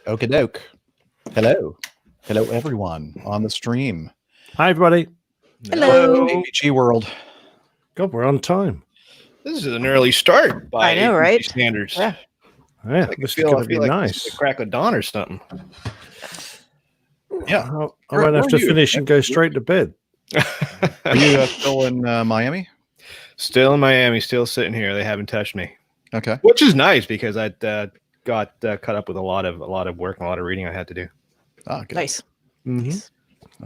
Okie doke. Hello. Hello, everyone on the stream. Hi, everybody. Hello. APG world. God, we're on time. This is an early start by I know, APG right? standards. Yeah. Yeah, I this is feel going to be like nice. it's the crack of dawn or something. Yeah. I might have to finish and go straight to bed. Are you still in Miami? Still in Miami, still sitting here. They haven't touched me, Okay. which is nice because I got caught up with a lot of work and a lot of reading I had to do. Ah, good. Nice. Mm-hmm. Nice.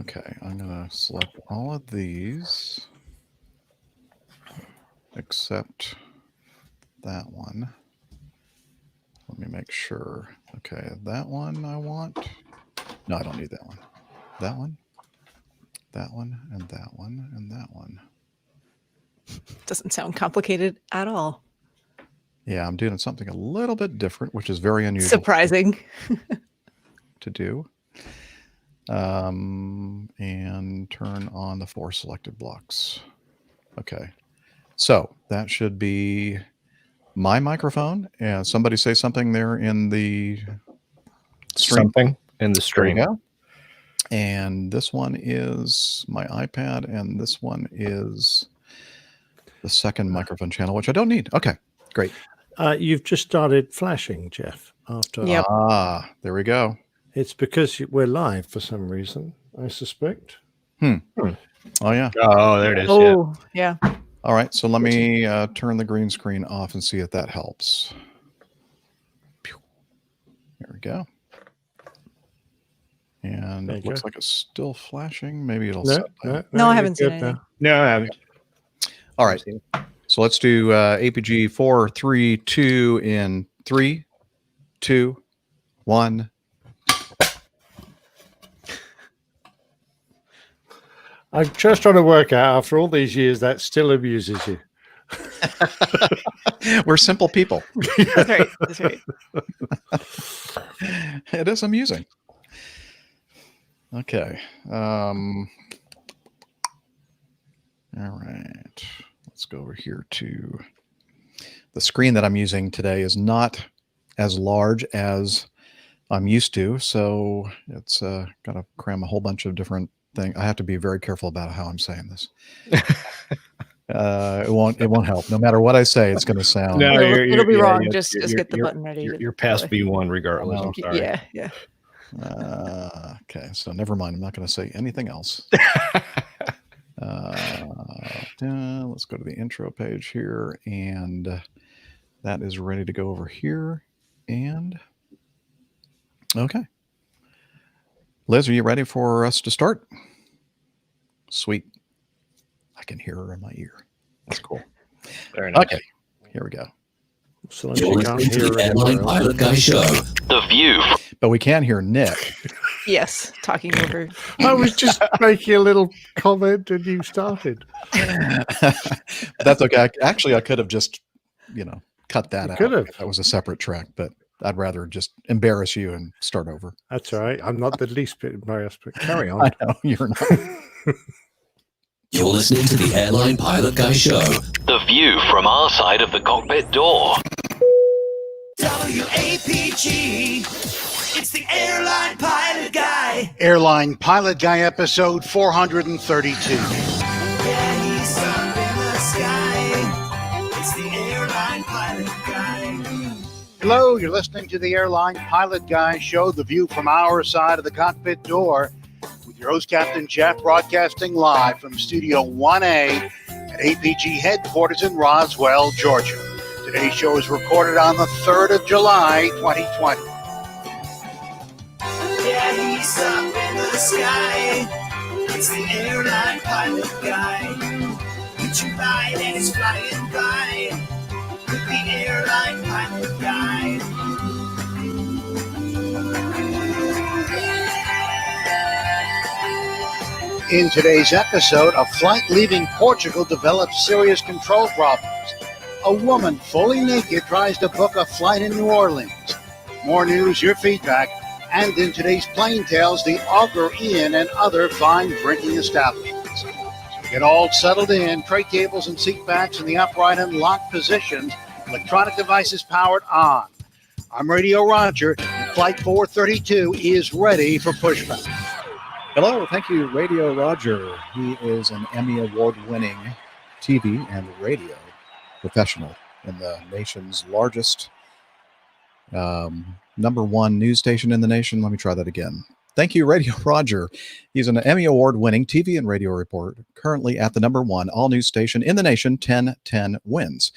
Okay, I'm going to select all of these except that one. Let me make sure. Okay, that one I want. No, I don't need that one. That one, and that one, and that one. Doesn't sound complicated at all. Yeah, I'm doing something a little bit different, which is very unusual. Surprising. To do. And turn on the 4 selected blocks. Okay. So that should be my microphone. And somebody say something there in the stream. Something in the stream. There we go. And this one is my iPad, and this one is the second microphone channel, which I don't need. Okay, great. You've just started flashing, Jeff. After Yep. There we go. It's because we're live for some reason, I suspect. Oh, yeah. Oh, there it is. Oh, yeah. All right, so let me turn the green screen off and see if that helps. There we go. And it looks like it's still flashing. Maybe it'll set by. No, I haven't seen anything. No, I haven't. All right. So let's do APG 4, 3, 2 in 3, 2, 1. I'm just trying to work out, after all these years, that still amuses you. We're simple people. That's right. That's right. It is amusing. Okay. All right. Let's go over here to the screen that I'm using today is not as large as I'm used to. So it's got to cram a whole bunch of different things. I have to be very careful about how I'm saying this. It won't help. No matter what I say, it's going to sound. No, It'll be wrong. yeah, Just get the button ready. You're past V1 regardless. I'm sorry. Yeah, yeah. Okay, so never mind. I'm not going to say anything else. Let's go to the intro page here, and that is ready to go over here. And okay, Liz, are you ready for us to start? Sweet. I can hear her in my ear. That's cool. Very nice. Okay, here we go. So you can't hear the Airline Pilot Guy Show. The View. But we can hear Nick. Yes, talking over. I was just making a little comment and you started. That's okay. Actually, I could have just, cut that out. Could have. That was a separate track, but I'd rather just embarrass you and start over. That's all right. I'm not the least bit embarrassed, but carry on. I know you're not. You're listening to the Airline Pilot Guy Show. The view from our side of the cockpit door. WAPG. It's the Airline Pilot Guy. Airline Pilot Guy episode 432. Yeah, he's up in the sky. It's the Airline Pilot Guy. Hello, you're listening to the Airline Pilot Guy show, the view from our side of the cockpit door, with your host, Captain Jeff, broadcasting live from Studio 1A at APG headquarters in Roswell, Georgia. Today's show is recorded on the 3rd of July, 2020. Yeah, he's up in the sky. It's the Airline Pilot Guy. It's your ride and it's flying by. With the Airline Pilot Guy. In today's episode, a flight leaving Portugal develops serious control problems. A woman fully naked tries to book a flight in New Orleans. More news, your feedback, and in today's Plane Tales, the Auger Inn and other fine drinking establishments. So get all settled in, tray tables and seat backs in the upright and locked positions, electronic devices powered on. I'm Radio Roger, and Flight 432 is ready for pushback. Hello, thank you, Radio Roger. He is an Emmy Award-winning TV and radio professional in the nation's largest number one news station in the nation. Let me try that again. Thank you, Radio Roger. He's an Emmy Award-winning TV and radio reporter, currently at the number one all-news station in the nation, 1010 Wins.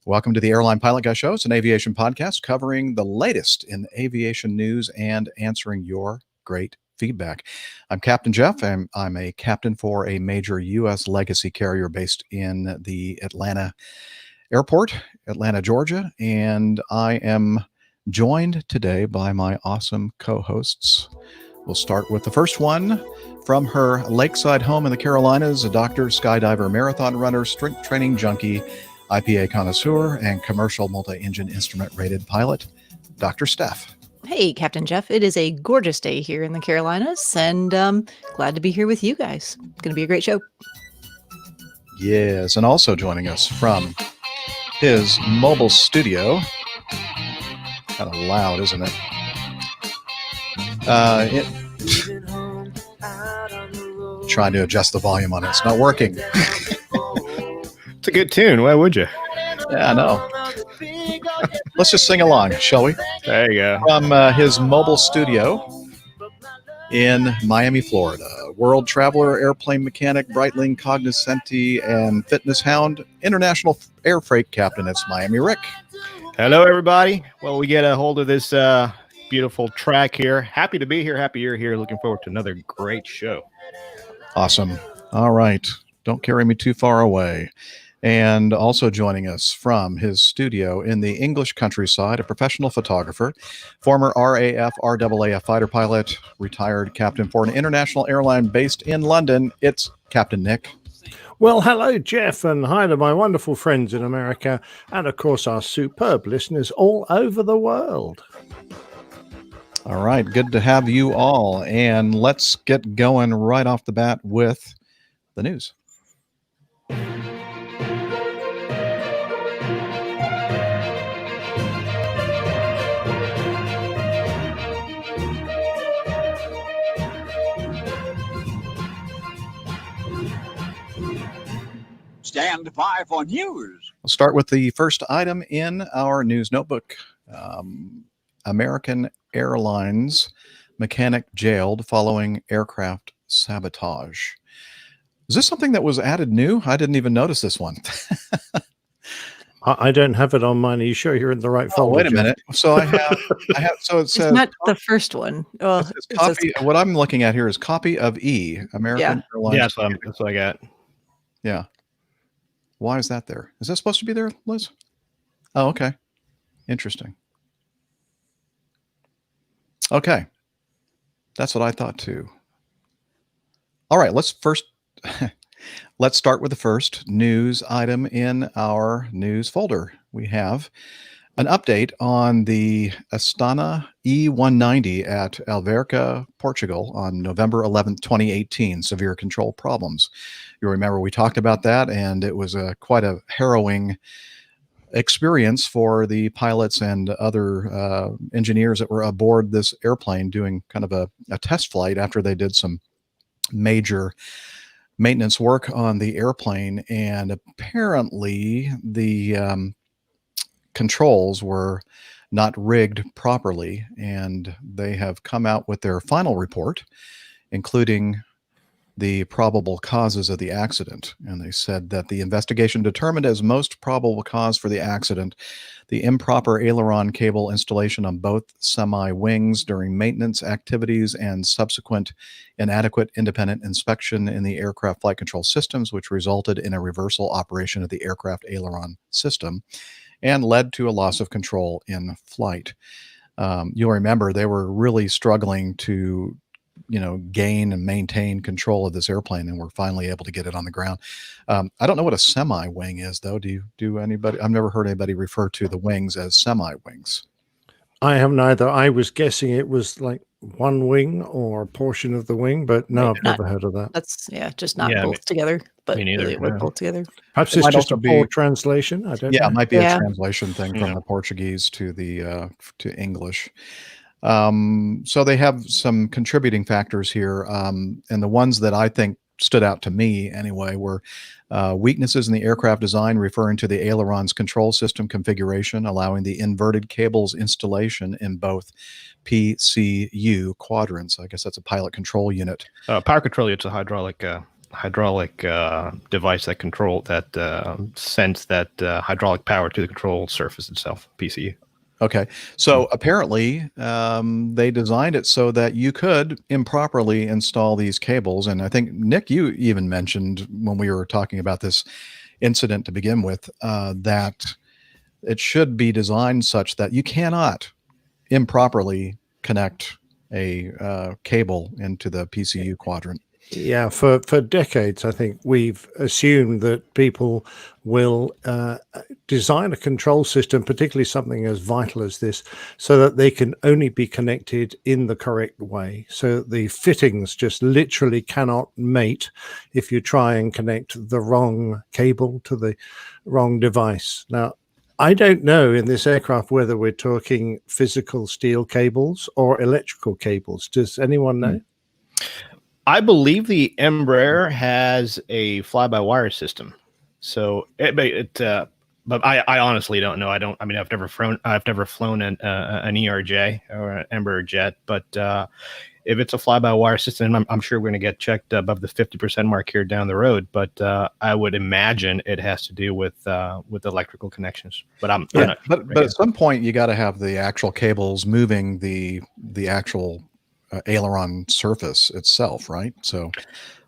Welcome to the Airline Pilot Guy Show. It's an aviation podcast covering the latest in aviation news and answering your great feedback. I'm Captain Jeff. I'm a captain for a major U.S. legacy carrier based in the Atlanta airport, Atlanta, Georgia, and I am joined today by my awesome co-hosts. We'll start with the first one from her lakeside home in the Carolinas, a doctor, skydiver, marathon runner, strength training junkie, IPA connoisseur, and commercial multi-engine instrument rated pilot, Dr. Steph. Hey, Captain Jeff. It is a gorgeous day here in the Carolinas, and glad to be here with you guys. It's going to be a great show. Yes, and also joining us from his mobile studio. Kind of loud, isn't it? Trying to adjust the volume on it. It's not working. It's a good tune. Why would you? Yeah, I know. Let's just sing along, shall we? There you go. From his mobile studio in Miami, Florida. World traveler, airplane mechanic, Breitling cognoscenti, and fitness hound, international air freight captain. It's Miami Rick. Hello, everybody. Well, we get a hold of this beautiful track here. Happy to be here. Happy you're here. Looking forward to another great show. Awesome. All right. Don't carry me too far away. And also joining us from his studio in the English countryside, a professional photographer, former RAF, RAAF fighter pilot, retired captain for an international airline based in London. It's Captain Nick. Well, hello, Jeff, and hi to my wonderful friends in America, and of course our superb listeners all over the world. All right, good to have you all. And let's get going right off the bat with the news. Stand by for news. We'll start with the first item in our news notebook. American Airlines mechanic jailed following aircraft sabotage. Is this something that was added new? I didn't even notice this one. I don't have it on mine. Are you sure you're in the right folder? Wait a Jeff? minute. So I have. So it says It's not the first one. Well, it says it says- copy. What I'm looking at here is copy of E. American Airlines. Yeah, that's what I got. Yeah. Why is that there? Is that supposed to be there, Liz? Oh, okay. Interesting. Okay. That's what I thought too. All right, let's start with the first news item in our news folder. We have an update on the Astana E190 at Alverca, Portugal on November 11th, 2018, severe control problems. You remember we talked about that, and it was quite a harrowing experience for the pilots and other engineers that were aboard this airplane doing kind of a test flight after they did some major maintenance work on the airplane. And apparently the controls were not rigged properly, and they have come out with their final report, including the probable causes of the accident. And they said that the investigation determined as most probable cause for the accident the improper aileron cable installation on both semi-wings during maintenance activities and subsequent inadequate independent inspection in the aircraft flight control systems, which resulted in a reversal operation of the aircraft aileron system and led to a loss of control in flight. You'll remember they were really struggling to gain and maintain control of this airplane, and we're finally able to get it on the ground. I don't know what a semi-wing is, though. Do anybody? I've never heard anybody refer to the wings as semi-wings. I haven't either. I was guessing it was like one wing or a portion of the wing, but no, I've Not- never heard of that. That's just not Yeah, both together, but me neither, really it was no. both together. Perhaps It it's might just a also poor be- translation. I don't Yeah, know. it might be Yeah. a translation thing from Yeah. the Portuguese to the to English. So they have some contributing factors here, and the ones that I think stood out to me anyway were weaknesses in the aircraft design, referring to the aileron's control system configuration, allowing the inverted cables installation in both PCU quadrants. I guess that's a pilot control unit. Power control, it's a hydraulic device that sends that hydraulic power to the control surface itself, PCU. Okay. So apparently they designed it so that you could improperly install these cables. And I think, Nick, you even mentioned when we were talking about this incident to begin with, that it should be designed such that you cannot improperly connect a cable into the PCU quadrant. Yeah, for decades, I think we've assumed that people will design a control system, particularly something as vital as this, so that they can only be connected in the correct way. So the fittings just literally cannot mate if you try and connect the wrong cable to the wrong device. Now, I don't know in this aircraft whether we're talking physical steel cables or electrical cables. Does anyone know? I believe the Embraer has a fly-by-wire system, so but I honestly don't know. I mean, I've never flown an ERJ or an Embraer jet, but if it's a fly-by-wire system, I'm sure we're going to get checked above the 50% mark here down the road. But I would imagine it has to do with electrical connections. But I'm not sure. But at some point you got to have the actual cables moving the actual aileron surface itself, right? So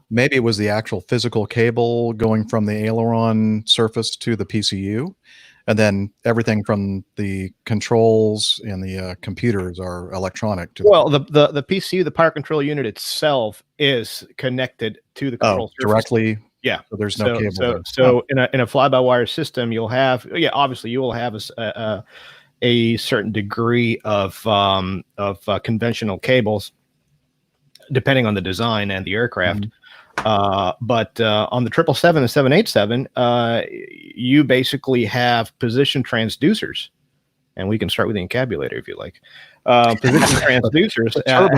maybe it was the actual physical cable going from the aileron surface to the PCU, and then everything from the controls and the computers are electronic to Well, the PCU, the power control unit itself, is connected to the control surface directly. Yeah, so there's no cable there. So in a fly-by-wire system, you'll have obviously you will have a certain degree of conventional cables, depending on the design and the aircraft. But on the 777 and 787, you basically have position transducers, and we can start with the encabulator if you like. Position transducers at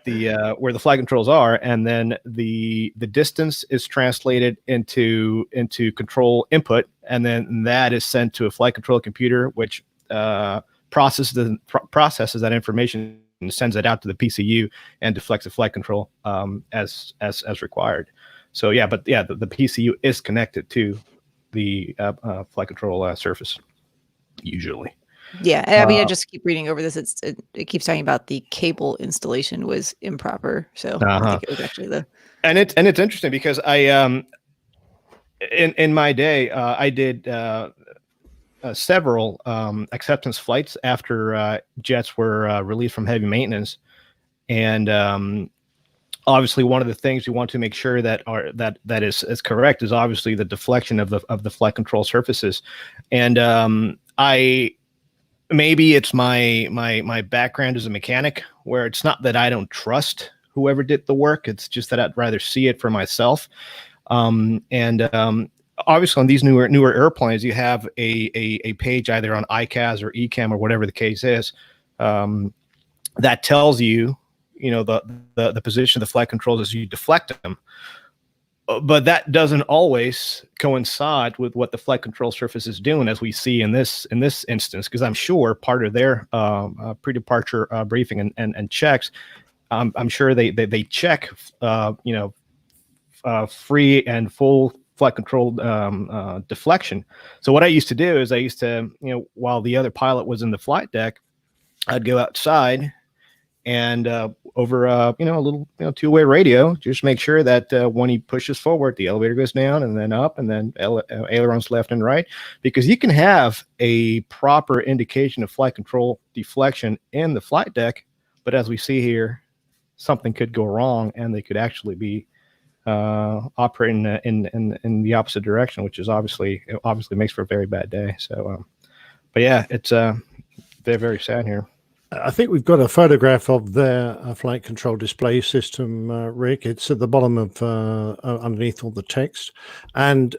the where the flight controls are, and then the distance is translated into control input, and then that is sent to a flight control computer, which processes that information and sends it out to the PCU and deflects the flight control as required. So the PCU is connected to the flight control surface usually. Yeah, I mean, I just keep reading over this. It keeps talking about the cable installation was improper. So I think it was actually and it's interesting because I in my day I did several acceptance flights after jets were released from heavy maintenance, and obviously one of the things you want to make sure that is correct is obviously the deflection of the flight control surfaces, and maybe it's my background as a mechanic, where it's not that I don't trust whoever did the work, it's just that I'd rather see it for myself. Obviously on these newer airplanes, you have a page either on ICAS or ECAM or whatever the case is, that tells you the position of the flight controls as you deflect them. But that doesn't always coincide with what the flight control surface is doing, as we see in this instance, because I'm sure part of their pre-departure briefing and checks, I'm sure they check free and full flight control deflection. So what I used to do is while the other pilot was in the flight deck, I'd go outside and over a little two-way radio, just make sure that when he pushes forward, the elevator goes down and then up, and then ailerons left and right, because you can have a proper indication of flight control deflection in the flight deck, but as we see here, something could go wrong and they could actually be operating in the opposite direction, which is obviously makes for a very bad day. So, but yeah, it's They're very sad here. I think we've got a photograph of their flight control display system, Rick. It's at the bottom of underneath all the text, and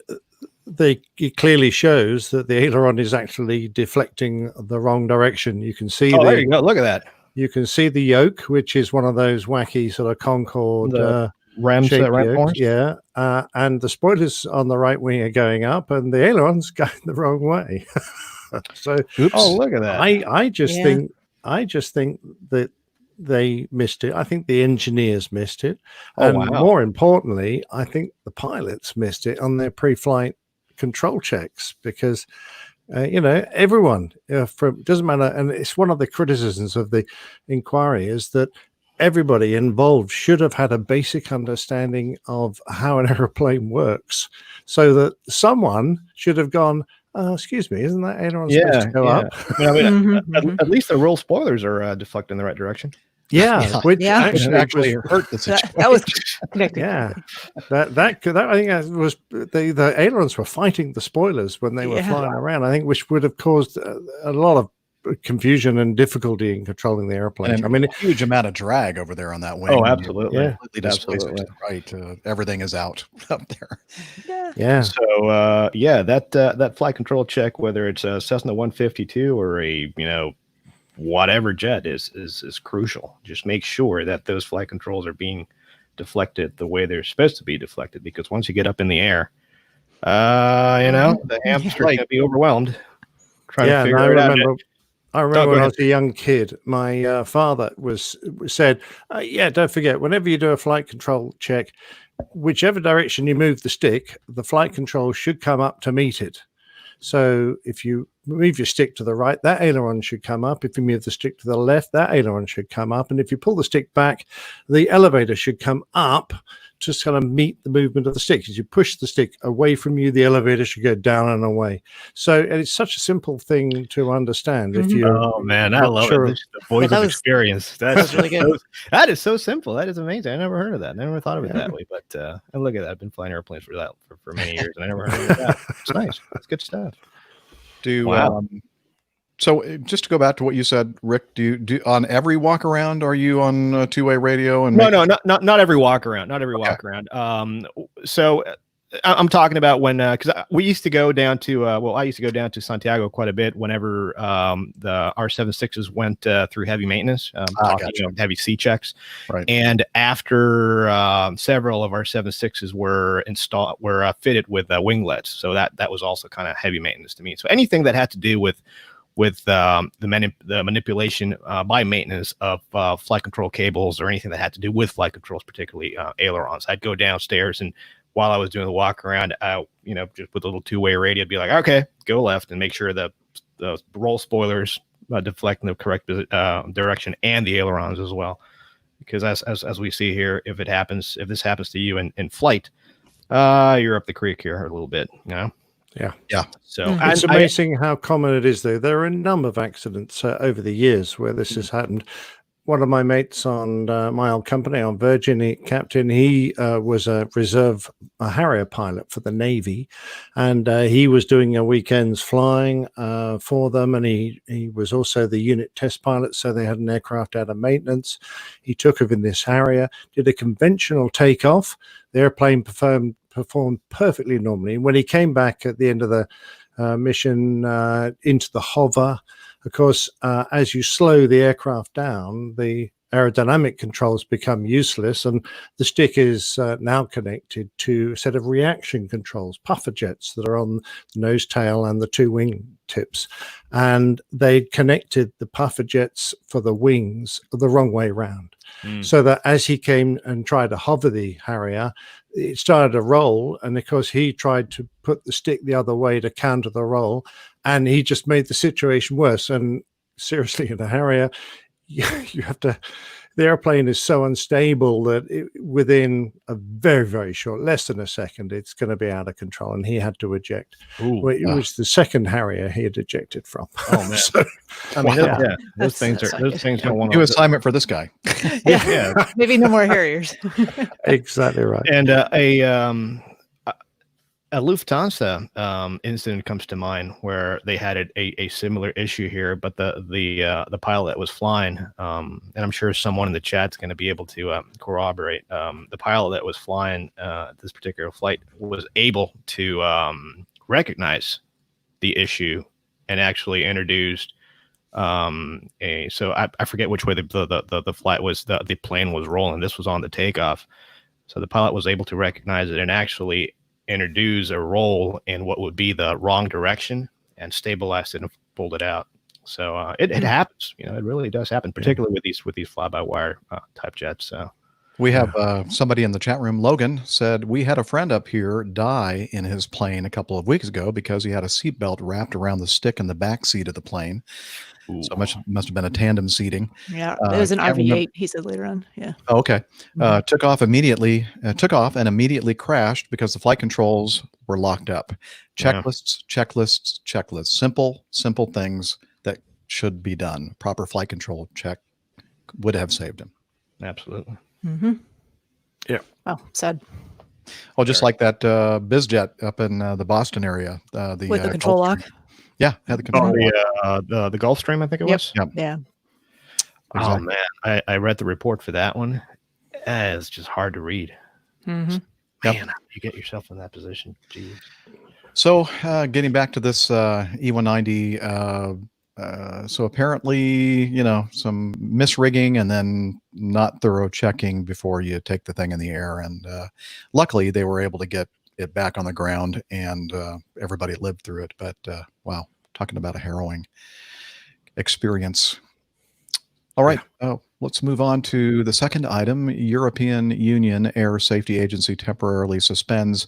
it clearly shows that the aileron is actually deflecting the wrong direction. You can see there you go. Look at that. You can see the yoke, which is one of those wacky sort of Concorde ram yokes, yeah. And the spoilers on the right wing are going up, and the aileron's going the wrong way. So, oops. Oh, look at that! I just think that they missed it. I think the engineers missed it, and more importantly, I think the pilots missed it on their pre-flight control checks because. Everyone doesn't matter, and it's one of the criticisms of the inquiry is that everybody involved should have had a basic understanding of how an aeroplane works, so that someone should have gone, excuse me, isn't that aileron supposed to go up? At least the roll spoilers are deflecting in the right direction. Yeah, which actually hurt the situation. That was connected. Yeah, that I think that was the ailerons were fighting the spoilers when they were flying around. I think which would have caused a lot of confusion and difficulty in controlling the airplane. And I mean, a huge amount of drag over there on that wing. Oh, absolutely. Yeah, absolutely. Right, everything is out up there. Yeah. So that flight control check, whether it's a Cessna 152 or a whatever jet is crucial. Just make sure that those flight controls are being deflected the way they're supposed to be deflected, because once you get up in the air, the hamster's going to be overwhelmed trying to figure it out. I remember when I was a young kid, my father said, don't forget, whenever you do a flight control check, whichever direction you move the stick, the flight control should come up to meet it. So if you move your stick to the right, that aileron should come up. If you move the stick to the left, that aileron should come up. And if you pull the stick back, the elevator should come up to kind of meet the movement of the stick. As you push the stick away from you, the elevator should go down and away. So and it's such a simple thing to understand. If you, oh man, I love it. The voice of experience. That's really good. That is so simple. That is amazing. I never heard of that. I never thought of it that way. But and look at that. I've been flying airplanes for many years, and I never heard of that. It's nice. It's good stuff. So just to go back to what you said, Rick, do on every walk around, are you on two-way radio? And no, not every walk around, walk around. So I'm talking about when, cause we used to go down to, I used to go down to Santiago quite a bit whenever the R76s went through heavy maintenance, heavy C checks. Right. And after several of our 76s were fitted with winglets. So that was also kind of heavy maintenance to me. So anything that had to do with the manipulation by maintenance of flight control cables or anything that had to do with flight controls, particularly ailerons, I'd go downstairs, and while I was doing the walk around, just with a little two-way radio, I'd be like, okay, go left and make sure the roll spoilers deflect in the correct direction, and the ailerons as well. Because as we see here, if this happens to you in flight, you're up the creek here a little bit, Yeah. So it's amazing how common it is, though. There are a number of accidents over the years where this has happened. One of my mates on my old company on Virgin, Captain, he was a Harrier pilot for the Navy, and he was doing a weekend's flying for them, and he was also the unit test pilot, so they had an aircraft out of maintenance. He took off in this Harrier, did a conventional takeoff. The airplane performed perfectly normally. When he came back at the end of the mission into the hover, of course, as you slow the aircraft down, the aerodynamic controls become useless, and the stick is now connected to a set of reaction controls, puffer jets that are on the nose tail and the two wing tips. And they connected the puffer jets for the wings the wrong way round. So that as he came and tried to hover the Harrier, it started to roll, and of course he tried to put the stick the other way to counter the roll, and he just made the situation worse. And seriously, in a Harrier, you have to, the airplane is so unstable that within a very, very short, less than a second, it's going to be out of control, and he had to eject. It was the second Harrier he had ejected from. Oh man! So, I mean, those things don't want new assignment for this guy. Maybe no more Harriers. Exactly right. And A Lufthansa incident comes to mind where they had a similar issue here, but the pilot that was flying, and I'm sure someone in the chat's going to be able to corroborate. The pilot that was flying this particular flight was able to recognize the issue and actually introduced so I forget which way the flight was, the plane was rolling. This was on the takeoff. So the pilot was able to recognize it and actually introduce a roll in what would be the wrong direction and stabilized it and pulled it out. So it happens, it really does happen, particularly with these fly-by-wire type jets. So we have somebody in the chat room, Logan, said, we had a friend up here die in his plane a couple of weeks ago because he had a seatbelt wrapped around the stick in the back seat of the plane. Ooh. So much must have been a tandem seating. Yeah, it was an RV-8. He said later on. Yeah. Oh, okay. Took off and immediately crashed because the flight controls were locked up. Checklists. Simple things that should be done. Proper flight control check would have saved him. Absolutely. Mm-hmm. Yeah. Oh, sad. Oh, just like that BizJet up in the Boston area. With the control lock. Yeah, had the control. The Gulfstream, I think it was. Yep. Yeah. Exactly. Oh man, I read the report for that one. It's just hard to read. Mm-hmm. Man, how do you get yourself in that position? Jeez. So, getting back to this E190, so apparently, some misrigging and then not thorough checking before you take the thing in the air. And luckily, they were able to get it back on the ground, and everybody lived through it. But wow, talking about a harrowing experience. All right, let's move on to the second item. European Union Air Safety Agency temporarily suspends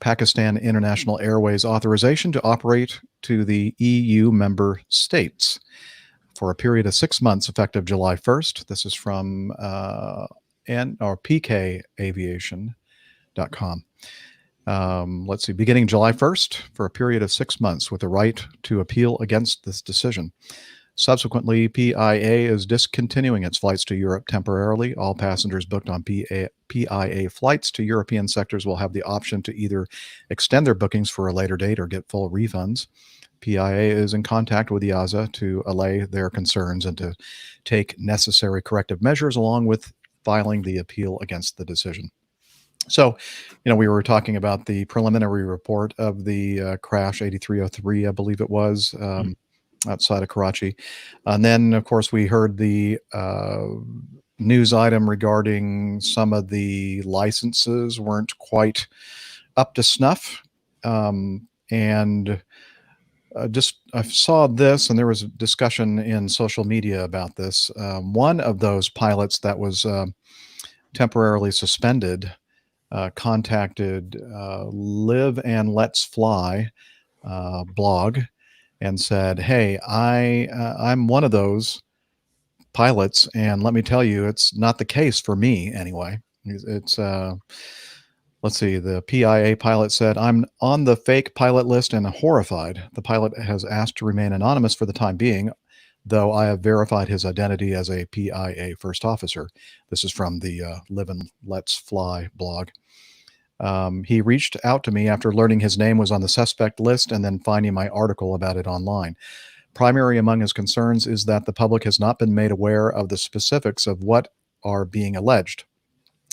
Pakistan International Airways authorization to operate to the EU member states for a period of 6 months effective July 1st. This is from pkaviation.com. Let's see, beginning July 1st for a period of 6 months with the right to appeal against this decision. Subsequently, PIA is discontinuing its flights to Europe temporarily. All passengers booked on PIA flights to European sectors will have the option to either extend their bookings for a later date or get full refunds. PIA is in contact with EASA to allay their concerns and to take necessary corrective measures along with filing the appeal against the decision. So, we were talking about the preliminary report of the crash 8303, I believe it was, outside of Karachi. And then, of course, we heard the news item regarding some of the licenses weren't quite up to snuff. And I saw this, and there was a discussion in social media about this. One of those pilots that was temporarily suspended contacted Live and Let's Fly blog and said, hey, I'm one of those pilots, and let me tell you, it's not the case for me anyway. It's let's see, the PIA pilot said, I'm on the fake pilot list and horrified. The pilot has asked to remain anonymous for the time being, though I have verified his identity as a PIA first officer. This is from the Live and Let's Fly blog. He reached out to me after learning his name was on the suspect list and then finding my article about it online. Primary among his concerns is that the public has not been made aware of the specifics of what are being alleged.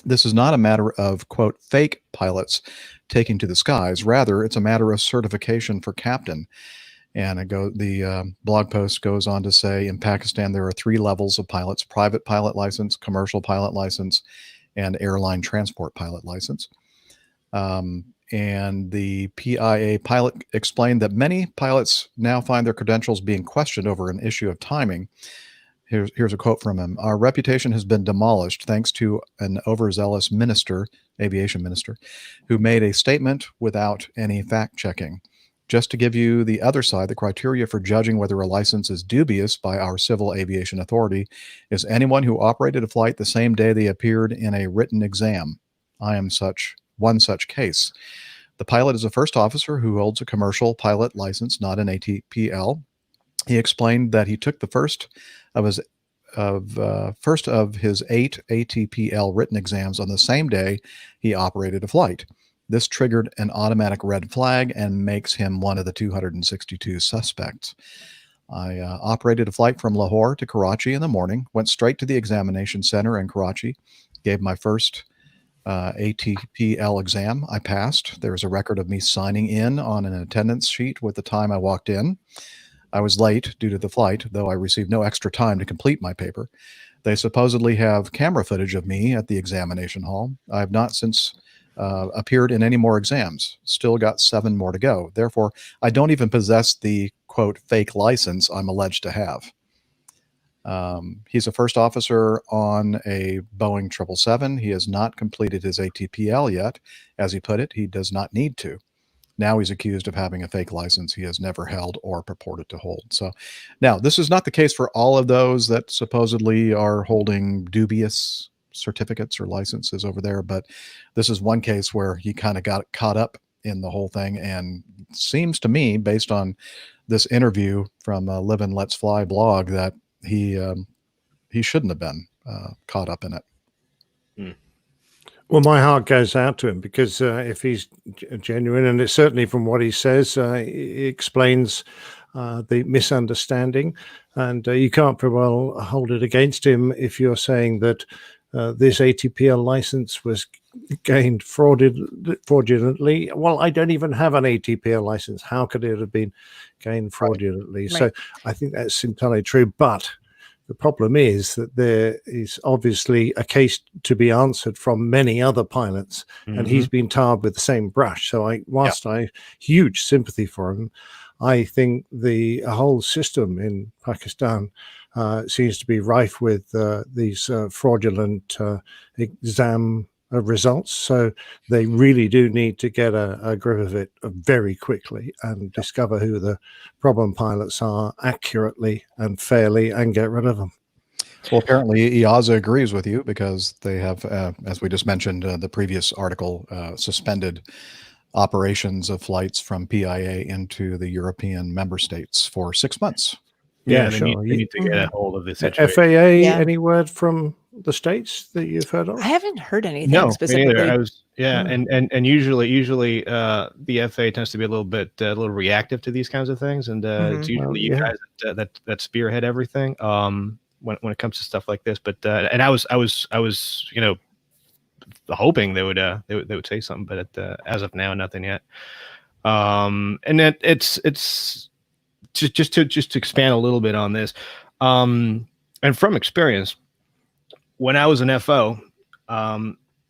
This is not a matter of, quote, fake pilots taking to the skies. Rather, it's a matter of certification for captain. And the blog post goes on to say, in Pakistan, there are 3 levels of pilots: private pilot license, commercial pilot license, and airline transport pilot license. And the PIA pilot explained that many pilots now find their credentials being questioned over an issue of timing. Here's a quote from him. Our reputation has been demolished thanks to an overzealous minister, aviation minister, who made a statement without any fact checking. Just to give you the other side, the criteria for judging whether a license is dubious by our civil aviation authority is anyone who operated a flight the same day they appeared in a written exam. I am one such case. The pilot is a first officer who holds a commercial pilot license, not an ATPL. He explained that he took the first of his 8 ATPL written exams on the same day he operated a flight. This triggered an automatic red flag and makes him one of the 262 suspects. I operated a flight from Lahore to Karachi in the morning, went straight to the examination center in Karachi, gave my first ATPL exam. I passed. There was a record of me signing in on an attendance sheet with the time I walked in. I was late due to the flight, though I received no extra time to complete my paper. They supposedly have camera footage of me at the examination hall. I have not since appeared in any more exams. Still got 7 more to go. Therefore, I don't even possess the, quote, fake license I'm alleged to have. He's a first officer on a Boeing 777. He has not completed his ATPL yet. As he put it, he does not need to. Now he's accused of having a fake license he has never held or purported to hold. So now this is not the case for all of those that supposedly are holding dubious certificates or licenses over there, but this is one case where he kind of got caught up in the whole thing, and seems to me, based on this interview from Live and Let's Fly blog, that he shouldn't have been caught up in it. Well, my heart goes out to him, because if he's genuine, and it's certainly from what he says, he explains the misunderstanding, and you can't very well hold it against him if you're saying that this ATPL license was gained fraudulently. Well, I don't even have an ATPL license. How could it have been gained fraudulently? Right. So I think that's entirely true, but the problem is that there is obviously a case to be answered from many other pilots, and he's been tarred with the same brush. So whilst I huge sympathy for him, I think the whole system in Pakistan seems to be rife with these fraudulent exam results. So they really do need to get a grip of it very quickly and discover who the problem pilots are accurately and fairly, and get rid of them. Well, apparently EASA agrees with you, because they have, as we just mentioned, the previous article, suspended operations of flights from PIA into the European member states for 6 months. Yeah, they sure. need to get a hold of this situation. FAA, any word from the States that you've heard of? I haven't heard anything No, specifically. me neither. And usually the FAA tends to be a little reactive to these kinds of things, and it's usually you guys that spearhead everything when it comes to stuff like this. But and I was hoping they would say something, but as of now, nothing yet. And then it's just to expand a little bit on this, and from experience, when I was an FO,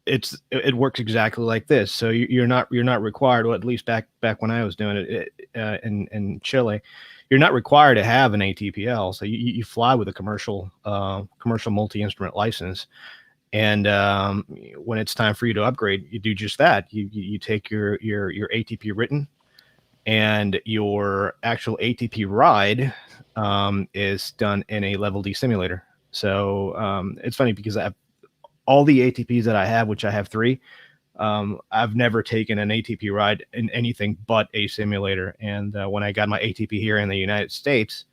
it works exactly like this. So you're not required, or at least back when I was doing it in Chile, you're not required to have an ATPL. So you fly with a commercial multi-instrument license, and when it's time for you to upgrade, you do just that. You take your ATP written, and your actual ATP ride is done in a level D simulator. So it's funny, because I have all the ATPs that I have, which I have 3. I've never taken an ATP ride in anything but a simulator. And when I got my ATP here in the United States,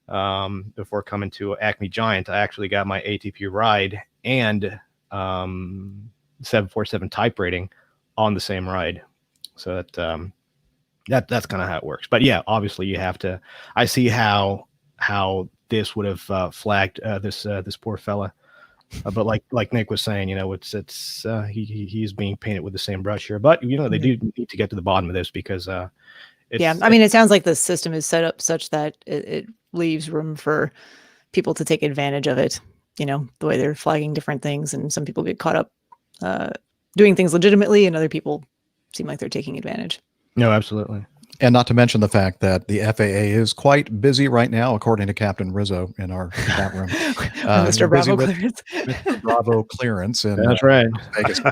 before coming to Acme Giant, I actually got my ATP ride and 747 type rating on the same ride. So that's kind of how it works. But yeah, obviously you have to. I see how this would have flagged this poor fella. But like Nick was saying, he's being painted with the same brush here. But they do need to get to the bottom of this, because I mean, it sounds like the system is set up such that it leaves room for people to take advantage of it. The way they're flagging different things, and some people get caught up doing things legitimately, and other people seem like they're taking advantage. No, absolutely. And not to mention the fact that the FAA is quite busy right now, according to Captain Rizzo in our chat room. Mr. Bravo clearance. Mr. Bravo clearance. And that's right. Vegas. Yeah,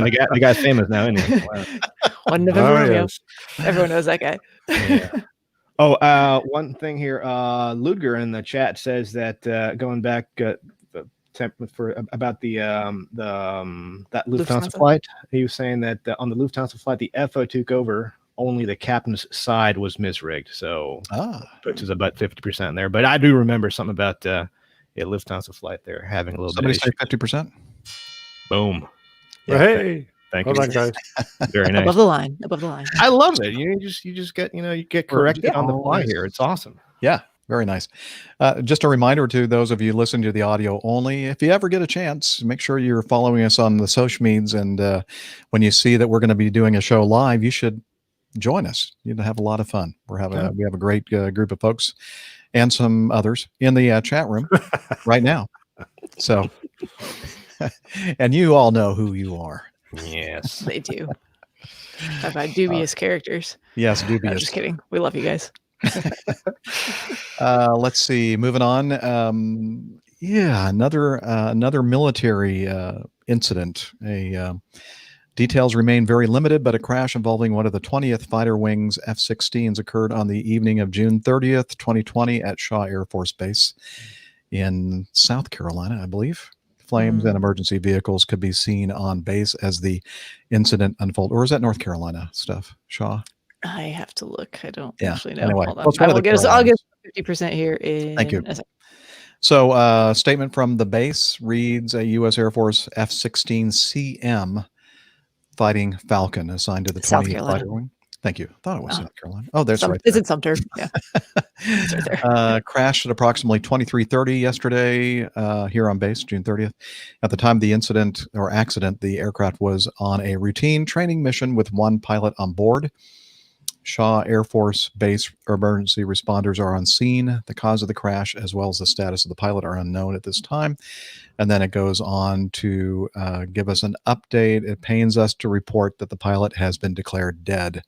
the guy's famous now, isn't he? Wow. One November Romeo. Everyone knows that guy. Yeah. Oh, one thing here. Ludger in the chat says that going back about that Lufthansa flight, he was saying that on the Lufthansa flight, the FO took over. Only the captain's side was misrigged, so which is about 50% there. But I do remember something about a Lufthansa flight there having a little Somebody bit. Somebody say 50%. Boom. Yeah, hey, Thank Well you. done, guys. Very nice. Above the line. Above the line. I love it. You just get you get corrected on the fly always- here. It's awesome. Yeah, very nice. Just a reminder to those of you listening to the audio only, if you ever get a chance, make sure you're following us on the social medias. And when you see that we're going to be doing a show live, you should join us. You'd have a lot of fun. We have a great group of folks and some others in the chat room right now. So, and you all know who you are. Yes. They do. Talk about dubious characters. Yes, No, dubious. just kidding. We love you guys. Let's see. Moving on. Another military incident. Details remain very limited, but a crash involving one of the 20th Fighter Wings F-16s occurred on the evening of June 30th, 2020 at Shaw Air Force Base in South Carolina, I believe. Flames and emergency vehicles could be seen on base as the incident unfolded. Or is that North Carolina stuff, Shaw? I have to look. I don't Yeah. actually know. Anyway, Hold on. well, it's one of the I'll get Carolinas. 50% here in Thank you. a second. So, statement from the base reads: a U.S. Air Force F-16CM Fighting Falcon assigned to the South 20th Carolina. Fighter Wing. Thank you. I thought it was South Carolina. Oh, that's right. It's in Sumter. Yeah. It's right there. Crashed at approximately 23:30 yesterday here on base, June 30th. At the time of the incident or accident, the aircraft was on a routine training mission with one pilot on board. Shaw Air Force Base emergency responders are on scene. The cause of the crash, as well as the status of the pilot, are unknown at this time. And then it goes on to give us an update. It pains us to report that the pilot has been declared dead.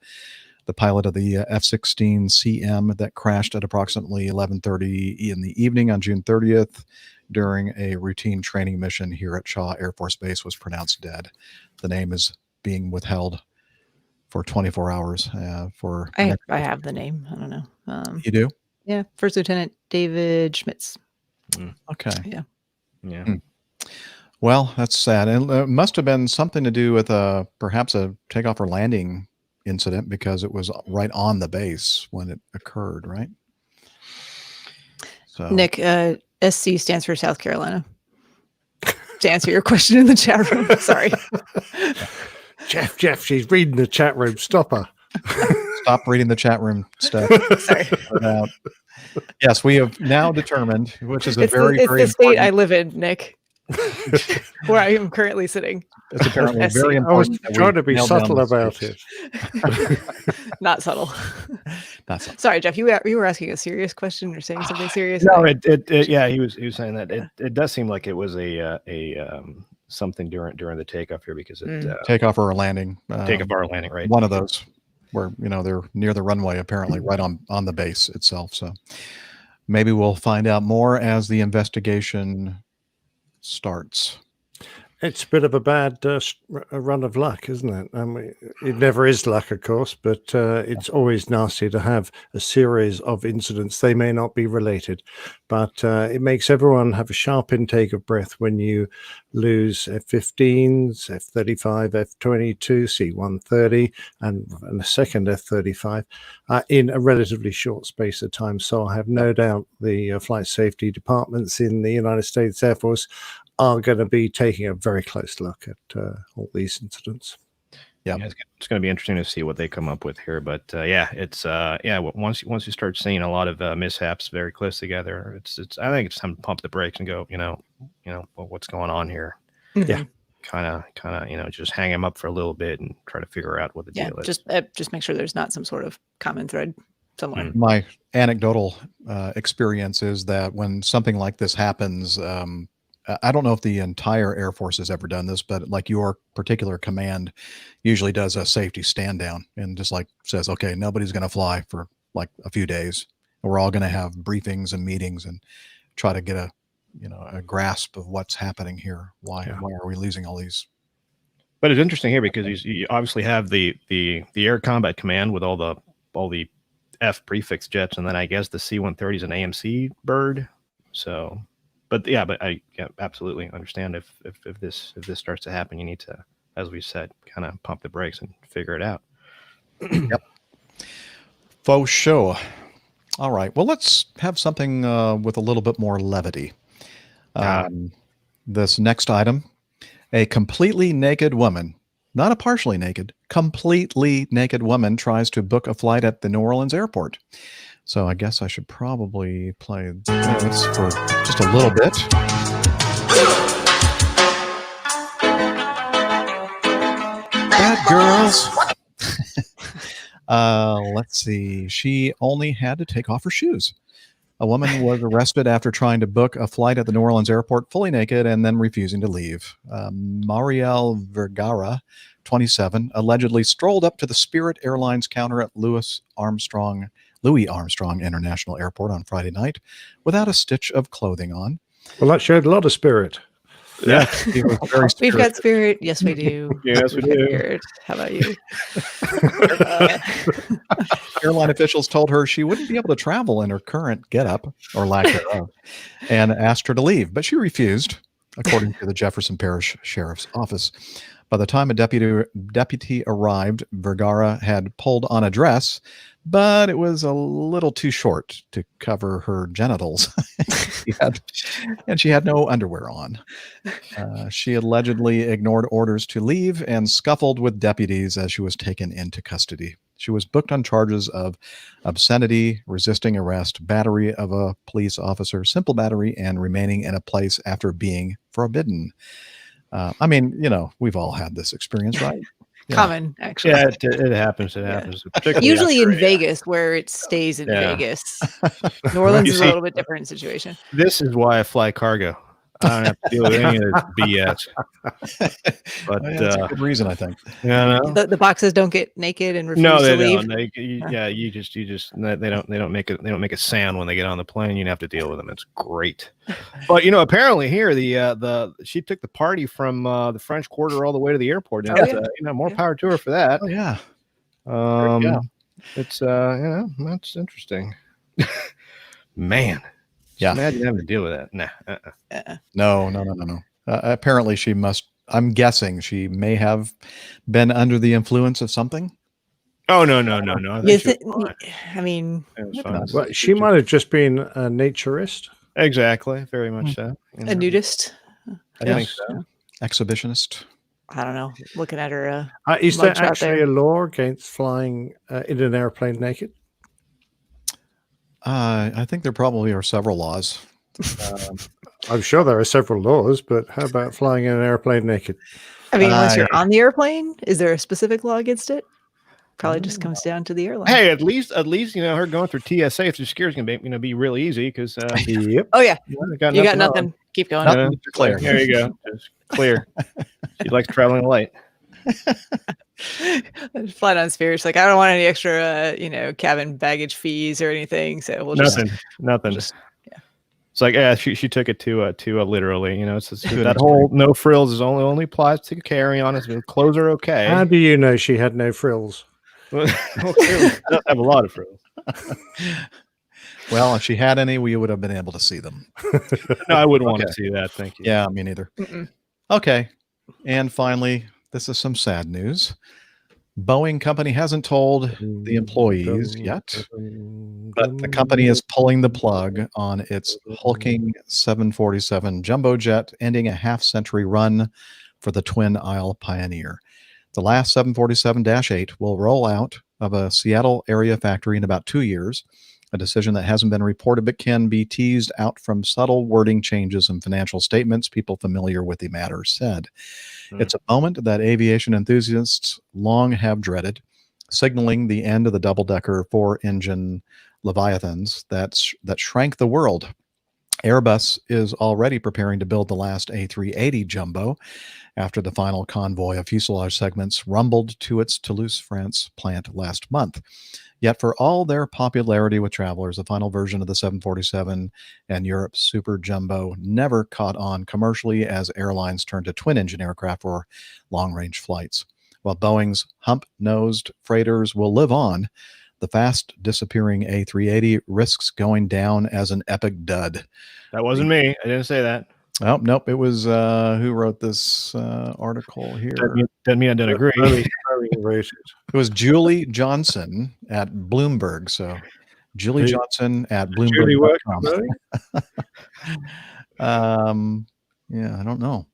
The pilot of the F-16CM that crashed at approximately 11:30 in the evening on June 30th during a routine training mission here at Shaw Air Force Base was pronounced dead. The name is being withheld for 24 hours. I have the name. I don't know. You do? Yeah. First Lieutenant David Schmitz. Okay. Yeah. Yeah. Well, that's sad. And it must have been something to do with perhaps a takeoff or landing incident because it was right on the base when it occurred, right? So Nick, SC stands for South Carolina. To answer your question in the chat room. Sorry. Jeff, she's reading the chat room. Stop her. stop reading the chat room stuff. Sorry. Yes, we have now determined, which is a It's very the state important. I live in, Nick. Where I am currently sitting. It's apparently SC. very I was important. that we trying to be nail down subtle the about states. it. Not subtle. Not subtle. Sorry, Jeff. You were asking a serious question or saying something serious? No, yeah, he was saying that it does seem like it was a something during the takeoff here because it Takeoff or landing. takeoff or landing, right? One of those where they're near the runway, apparently right on the base itself. So maybe we'll find out more as the investigation starts. It's a bit of a bad run of luck, isn't it? It never is luck, of course, but it's always nasty to have a series of incidents. They may not be related, but it makes everyone have a sharp intake of breath when you lose F-15s, F-35, F-22, C-130, and a second F-35 in a relatively short space of time. So I have no doubt the flight safety departments in the United States Air Force are going to be taking a very close look at all these incidents. Yeah, it's going to be interesting to see what they come up with here. But it's once you start seeing a lot of mishaps very close together, it's I think it's time to pump the brakes and go, well, what's going on here? Yeah. Kind of, just hang them up for a little bit and try to figure out what the deal is. Just make sure there's not some sort of common thread somewhere. My anecdotal experience is that when something like this happens, I don't know if the entire Air Force has ever done this, but like your particular command usually does a safety stand down and just like says, okay, nobody's going to fly for like a few days. We're all going to have briefings and meetings and try to get a grasp of what's happening here. Why are we losing all these? But it's interesting here because you obviously have the Air Combat Command with all the F prefix jets, and then I guess the C-130 is an AMC bird. So. But I absolutely understand if this starts to happen, you need to, as we said, kind of pump the brakes and figure it out. Yep. Faux show. All right. Well, let's have something with a little bit more levity. This next item, a completely naked woman not a partially naked, completely naked woman tries to book a flight at the New Orleans airport. So I guess I should probably play this for just a little bit. Bad girls. Let's see. She only had to take off her shoes. A woman was arrested after trying to book a flight at the New Orleans airport fully naked and then refusing to leave. Marielle Vergara, 27, allegedly strolled up to the Spirit Airlines counter at Louis Armstrong International Airport on Friday night without a stitch of clothing on. Well, that showed a lot of spirit. Yeah, he was very We've got spirit. Yes, we do. Yes, we We've got do. spirit. How about you? Airline officials told her she wouldn't be able to travel in her current getup or lack thereof and asked her to leave, but she refused, according to the Jefferson Parish Sheriff's Office. By the time a deputy arrived, Vergara had pulled on a dress, but it was a little too short to cover her genitals. She had no underwear on. She allegedly ignored orders to leave and scuffled with deputies as she was taken into custody. She was booked on charges of obscenity, resisting arrest, battery of a police officer, simple battery, and remaining in a place after being forbidden. I mean, we've all had this experience, right? Yeah. Common, actually. Yeah, it happens. It happens. Particularly Usually in after, Vegas, where it stays in Yeah. Vegas. New Orleans You is see- a little bit different situation. This is why I fly cargo. I don't have to deal with any of this BS. But Oh, yeah, that's a good reason, I think. no, The boxes don't get naked and refuse no, to they leave. don't. You just they don't make a sound when they get on the plane. You don't have to deal with them. It's great. But apparently here she took the party from the French Quarter all the way to the airport. And more power to her for that. Oh, yeah. It's that's interesting. Man. Yeah. Imagine having to deal with that. Nah. No. Apparently I'm guessing she may have been under the influence of something. Oh, no. I think she was fine. I mean, It was fine. Well, she might have just been a naturist. Exactly. Very much so. a nudist. I think so. Exhibitionist. I don't know. Looking at her. Is there Mugshot there. actually a law against flying in an airplane naked? I think there probably are several laws. I'm sure there are several laws, but how about flying in an airplane naked? I mean, once you're on the airplane, is there a specific law against it? Probably just comes down to the airline. Hey, at least her going through TSA if she's scared is gonna be really easy because Yep. Oh yeah, you you got nothing. Keep going. Nothing to declare. There you go. Just clear. She likes traveling light. Flight on Spirit. Like, I don't want any extra, cabin baggage fees or anything. So we'll Nothing. just It's like she took it to literally. It's that whole no frills is only applies to carry on. It's clothes are okay. How do you know she had no frills? Well, clearly she doesn't have a lot of frills. Well, if she had any, we would have been able to see them. No, I wouldn't want to see that. Thank you. Yeah, me neither. Mm-mm. Okay. And finally, this is some sad news. Boeing company hasn't told the employees yet, but the company is pulling the plug on its hulking 747 jumbo jet, ending a half-century run for the twin aisle Pioneer. The last 747-8 will roll out of a Seattle area factory in about 2 years, a decision that hasn't been reported but can be teased out from subtle wording changes in financial statements, people familiar with the matter said. It's a moment that aviation enthusiasts long have dreaded, signaling the end of the double-decker four-engine Leviathans that shrank the world. Airbus is already preparing to build the last A380 jumbo after the final convoy of fuselage segments rumbled to its Toulouse, France plant last month. Yet for all their popularity with travelers, the final version of the 747 and Europe's Super Jumbo never caught on commercially as airlines turned to twin-engine aircraft for long-range flights. While Boeing's hump-nosed freighters will live on, the fast-disappearing A380 risks going down as an epic dud. That wasn't me. I didn't say that. Oh, nope. It was who wrote this article here? Doesn't mean I don't agree. It was Julie Johnson at Bloomberg. So Julie Johnson at Bloomberg.com. Yeah, I don't know.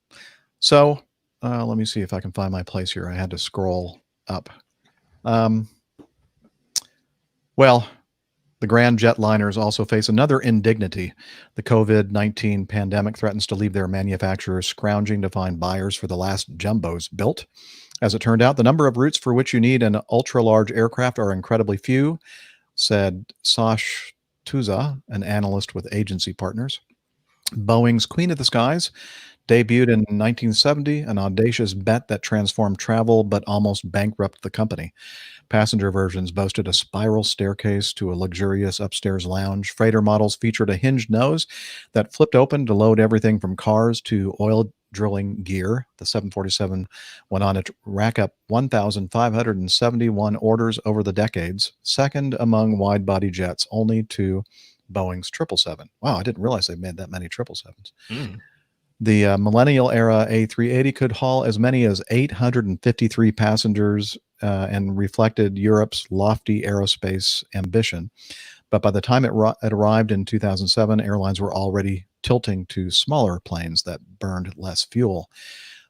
So let me see if I can find my place here. I had to scroll up. Well, the grand jetliners also face another indignity. The COVID-19 pandemic threatens to leave their manufacturers scrounging to find buyers for the last jumbos built. As it turned out, the number of routes for which you need an ultra-large aircraft are incredibly few, said Sash Tuza, an analyst with Agency Partners. Boeing's Queen of the Skies debuted in 1970, an audacious bet that transformed travel but almost bankrupted the company. Passenger versions boasted a spiral staircase to a luxurious upstairs lounge. Freighter models featured a hinged nose that flipped open to load everything from cars to oil drilling gear. The 747 went on to rack up 1,571 orders over the decades, second among wide-body jets, only to Boeing's 777. Wow, I didn't realize they made that many 777s. The millennial era A380 could haul as many as 853 passengers and reflected Europe's lofty aerospace ambition. But by the time it arrived in 2007, airlines were already tilting to smaller planes that burned less fuel.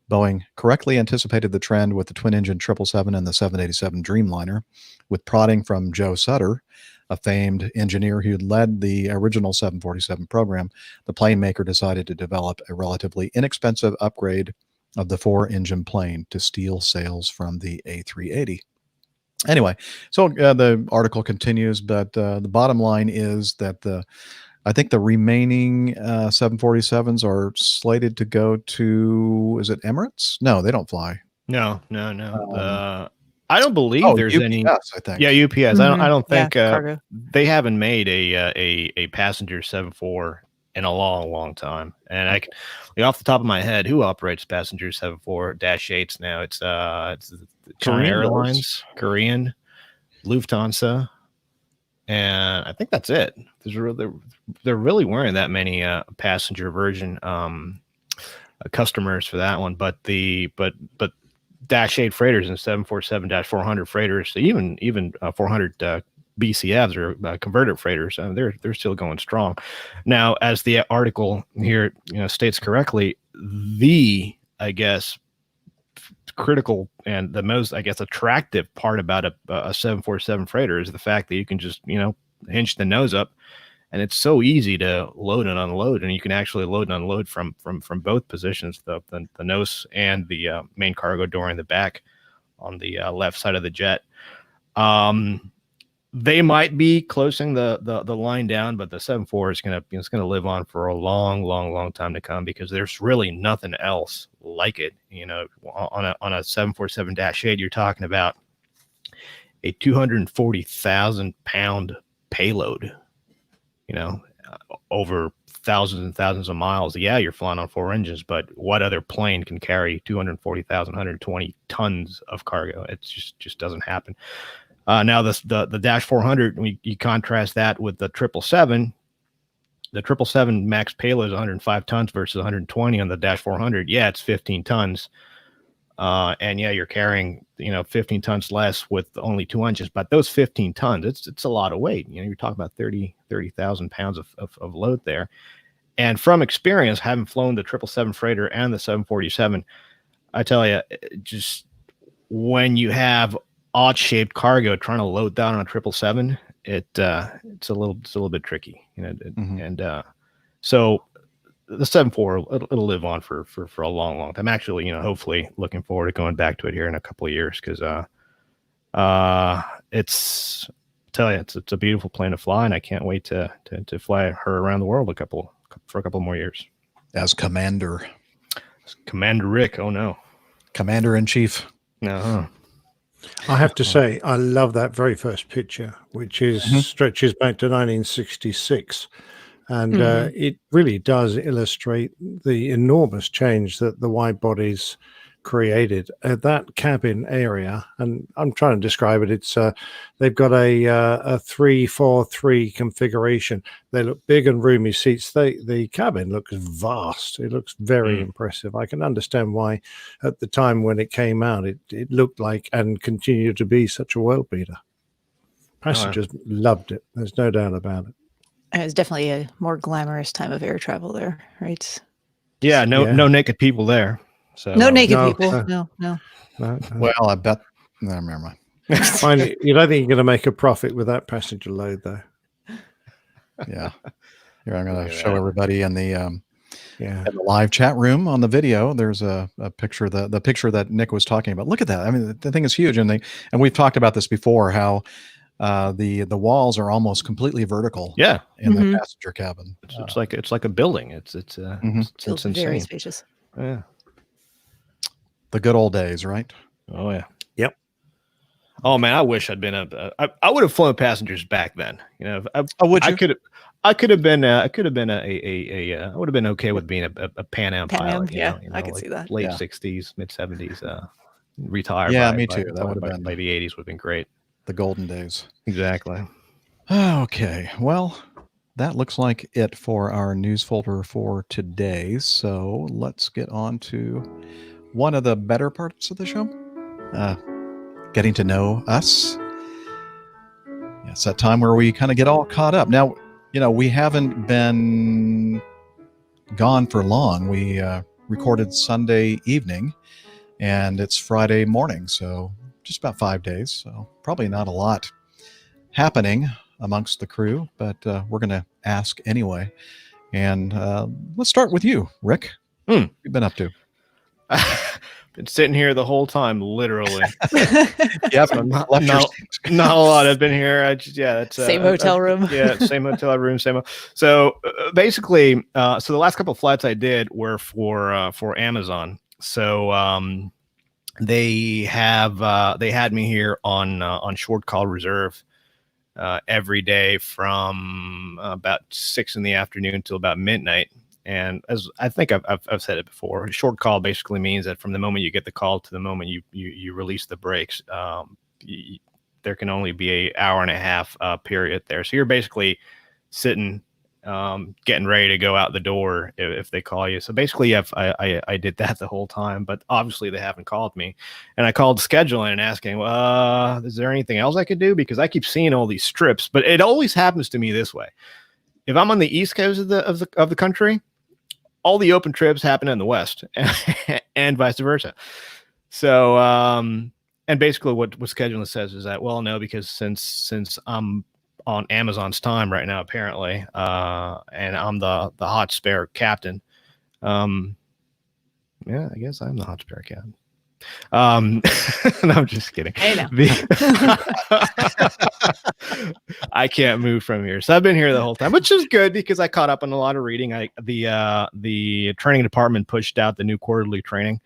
Boeing correctly anticipated the trend with the twin-engine 777 and the 787 Dreamliner. With prodding from Joe Sutter, a famed engineer who led the original 747 program, the plane maker decided to develop a relatively inexpensive upgrade of the four-engine plane to steal sales from the A380. Anyway, so the article continues, but the bottom line is that I think the remaining 747s are slated to go to, is it Emirates? No, they don't fly. No. I don't believe there's UPS, any. I think. Yeah, UPS. I don't think cargo. they haven't made a passenger 74 in a long time. And off the top of my head, who operates passenger 74-8s now? It's China Airlines, Korean, Lufthansa, and I think that's it. There really weren't that many passenger version customers for that one, but -8 freighters and 747-400 freighters, even 400 BCFs or converted freighters, they're still going strong. Now, as the article here states correctly, I guess critical and the most attractive part about a 747 freighter is the fact that you can just hinge the nose up, and it's so easy to load and unload, and you can actually load and unload from both positions, the nose and the main cargo door in the back on the left side of the jet. They might be closing the line down, but the 74 is gonna live on for a long time to come, because there's really nothing else like it. On a 747-8, you're talking about a 240,000 pound payload. Over thousands and thousands of miles. Yeah, you're flying on four engines, but what other plane can carry 240,000, 120 tons of cargo? It just doesn't happen. Now the Dash 400, you contrast that with the 777. The 777 max payload is 105 tons versus 120 on the Dash 400. Yeah, it's 15 tons. And yeah, you're carrying 15 tons less with only 2 engines, but those 15 tons, it's a lot of weight. You're talking about 30,000 pounds of load there. And from experience, having flown the 777 freighter and the 747, I tell you, just when you have odd shaped cargo trying to load down on a 777, it's a little bit tricky, and so the 74 it'll live on for a long time. Actually, hopefully looking forward to going back to it here in a couple of years, because it's a beautiful plane to fly, and I can't wait to fly her around the world for a couple more years. As Commander Rick. Oh no, Commander in Chief. No. I have to say, I love that very first picture, which stretches back to 1966. And it really does illustrate the enormous change that the wide bodies created at that cabin area. And I'm trying to describe it. It's they've got a 3-4-3 configuration. They look big and roomy seats. The cabin looks vast. It looks very impressive. I can understand why at the time when it came out, it looked like and continued to be such a world beater. Passengers loved it. There's no doubt about it. It was definitely a more glamorous time of air travel there, right? Yeah, no naked people there. So No naked no, people. no. No, no. No. Well, I bet. No, never mind. Fine, you don't think you're going to make a profit with that passenger load, though? Yeah. Here, I'm going Look to at show that. everybody in the Yeah. live chat room on the video. There's a picture, the picture that Nick was talking about. Look at that. I mean, the thing is huge, and we've talked about this before. How the walls are almost completely vertical. Yeah, in the Mhm. passenger cabin. it's like a building. It's Feels insane. very spacious. Yeah. The good old days, right? Oh yeah. Yep. Oh man, I wish I'd been I would have flown passengers back then. You know, Oh, would you? I could have been I would have been I would have been okay with being a Pan Am Pan Am, pilot. yeah, you know, I could like see that. late Yeah. 60s, mid 70s. Retire. Yeah, by, me by- too. That by- would have by- been by the 80s would have been great. the golden days. Exactly. Okay. Well, that looks like it for our news folder for today. So let's get on to one of the better parts of the show. Getting to know us. Yeah, it's that time where we kind of get all caught up. Now, we haven't been gone for long. We recorded Sunday evening, and it's Friday morning, so just about 5 days. So probably not a lot happening amongst the crew, but we're going to ask anyway. And let's start with you, Rick. What have you been up to? Been sitting here the whole time, literally. Yeah, So not left your a lot. I've been here. That's Same hotel room. Yeah, same hotel room, same. So basically, so the last couple of flights I did were for Amazon. So they had me here on short call reserve every day from about 6 p.m. till about midnight. And as I think I've said it before, a short call basically means that from the moment you get the call to the moment you release the brakes, there can only be an hour and a half period there. So you're basically sitting, getting ready to go out the door if they call you. So basically, I did that the whole time, but obviously they haven't called me. And I called scheduling and asking, is there anything else I could do? Because I keep seeing all these strips, but it always happens to me this way. If I'm on the East Coast of the country, all the open trips happen in the West and vice versa. So, and basically what scheduling says is that, well, no, because since I'm on Amazon's time right now, apparently, and I'm the hot spare captain. Yeah, I guess I'm the hot spare captain. No, I'm just kidding. Hey, now. I can't move from here, so I've been here the whole time, which is good because I caught up on a lot of reading. The training department pushed out the new quarterly training,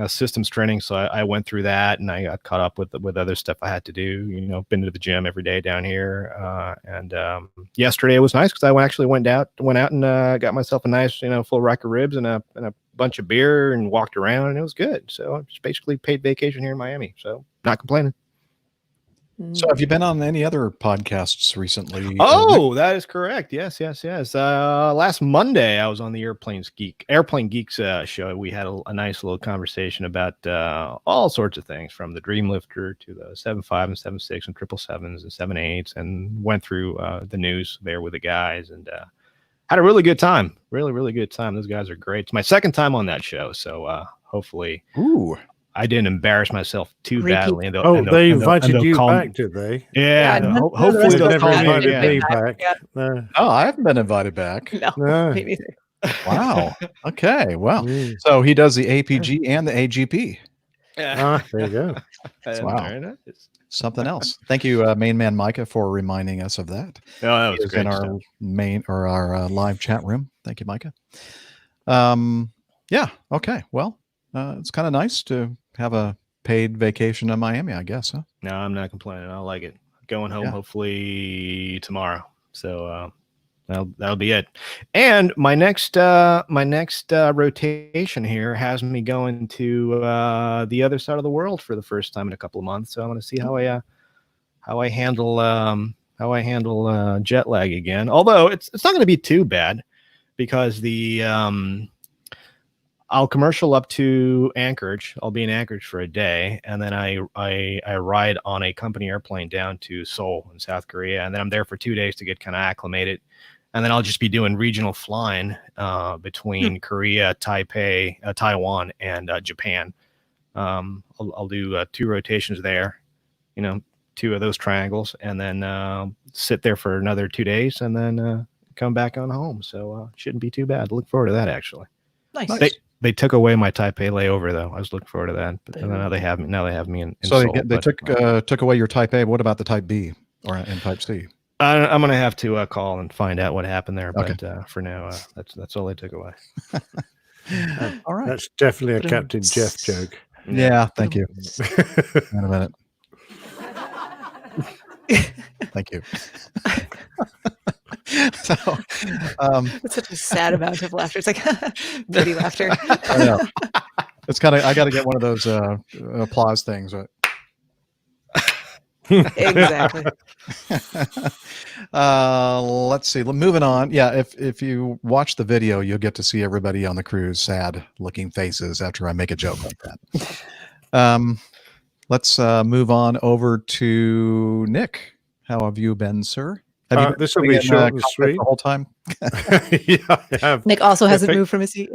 systems training, so I went through that and I got caught up with other stuff I had to do. Been to the gym every day down here, and yesterday it was nice because I actually went out and got myself a nice full rack of ribs and a bunch of beer and walked around, and it was good. So I just basically paid vacation here in Miami, so not complaining. So have you been on any other podcasts recently? Oh, that is correct. Yes. Last Monday, I was on the Airplane Geeks show. We had a nice little conversation about all sorts of things, from the Dreamlifter to the 7.5 and 7.6 and 777s and 7.8s, and went through the news there with the guys, and had a really good time. Really, really good time. Those guys are great. It's my second time on that show, so hopefully, I didn't embarrass myself too badly. They invited you back, did they? Yeah. Hopefully they'll they've never call me invited again. me back. No. Oh, I haven't been invited back. No. Me neither. Wow. Okay. Well, Mm. so he does the APG and the AGP. Ah, there you go. Wow. Very nice. Something else. Thank you, main man Micah, for reminding us of that. Oh, that He was is great in our stuff. main or our live chat room. Thank you, Micah. Yeah. Okay. Well, it's kind of nice to have a paid vacation in Miami, I guess. Huh? No, I'm not complaining. I like it. Going home hopefully tomorrow. So that'll be it. And my next rotation here has me going to the other side of the world for the first time in a couple of months. So I'm going to see how I handle jet lag again. Although it's not going to be too bad, because I'll commercial up to Anchorage. I'll be in Anchorage for a day, and then I ride on a company airplane down to Seoul in South Korea, and then I'm there for 2 days to get kind of acclimated. and then I'll just be doing regional flying between Korea, Taipei, Taiwan, and Japan. I'll do 2 rotations there, 2 of those triangles, and then sit there for another 2 days, and then come back on home. So shouldn't be too bad. Look forward to that, actually. Nice. They took away my Taipei layover, though. I was looking forward to that, but now they have me. Now they have me in So Seoul, they took away your Type A. What about the Type B or in Type C? I'm gonna have to call and find out what happened there. Okay. But for now, that's all they took away. All right. That's definitely a Captain Jeff joke. Yeah. Thank you. Wait a minute. Thank you. So, It's such a sad amount of laughter. It's like pretty laughter. I know. It's kind of, I got to get one of those applause things. Right? Exactly. Let's see. Moving on. Yeah, if you watch the video, you'll get to see everybody on the cruise sad looking faces after I make a joke like that. Let's move on over to Nick. How have you been, sir? Have you been This will be in, short and cockpit sweet. the whole time? Yeah, I have. Nick also hasn't Perfect. moved from his seat.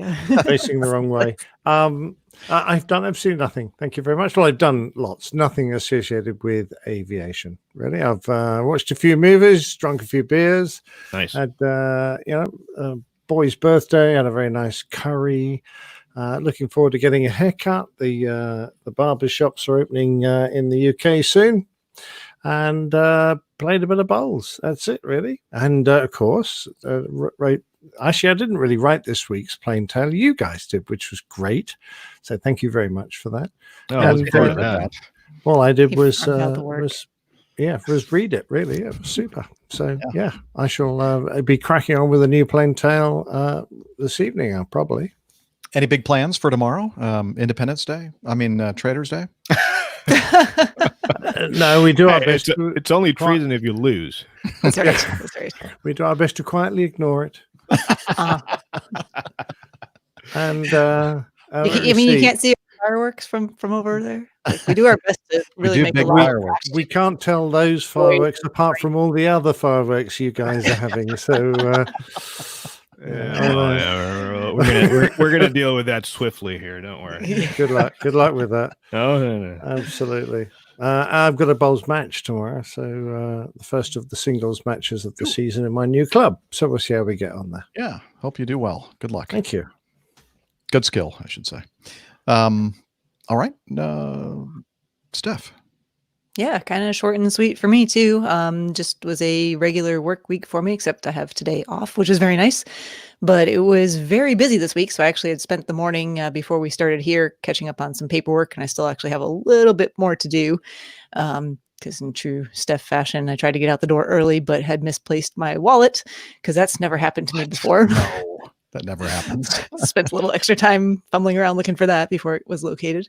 Facing the wrong way. I've done absolutely nothing. Thank you very much. Well, I've done lots. Nothing associated with aviation, really. I've watched a few movies, drunk a few beers, Nice. had boy's birthday, had a very nice curry. Looking forward to getting a haircut. The barber shops are opening in the UK soon, and played a bit of bowls. That's it, really. And of course, actually, I didn't really write this week's plain tale. You guys did, which was great. So thank you very much for that. Oh, And, let's go to that. All I did You was farmed out the work. was read it. Really, it was super. So yeah, I shall be cracking on with a new plain tale this evening. I'll probably. Any big plans for tomorrow? Independence Day? I mean, Traders Day? No, we do our best. It's only treason if you lose. That's right. That's right. We do our best to quietly ignore it. And you can't see fireworks from over there. Like, we do our best to really do make a big lot of fireworks. we can't tell those fireworks apart from all the other fireworks you guys are having. So We're gonna deal with that swiftly here. Don't worry. good luck. Good luck with that. Oh, no. Absolutely. I've got a bowls match tomorrow, so the first of the singles matches of the season in my new club. So we'll see how we get on there. Yeah. Hope you do well. Good luck. Thank you. Good skill, I should say. All right. Steph. Yeah, kind of short and sweet for me too. Just was a regular work week for me, except I have today off, which is very nice. But it was very busy this week, so I actually had spent the morning before we started here catching up on some paperwork, and I still actually have a little bit more to do. Because in true Steph fashion, I tried to get out the door early, but had misplaced my wallet because that's never happened to me before. No, that never happens. Spent a little extra time fumbling around looking for that before it was located.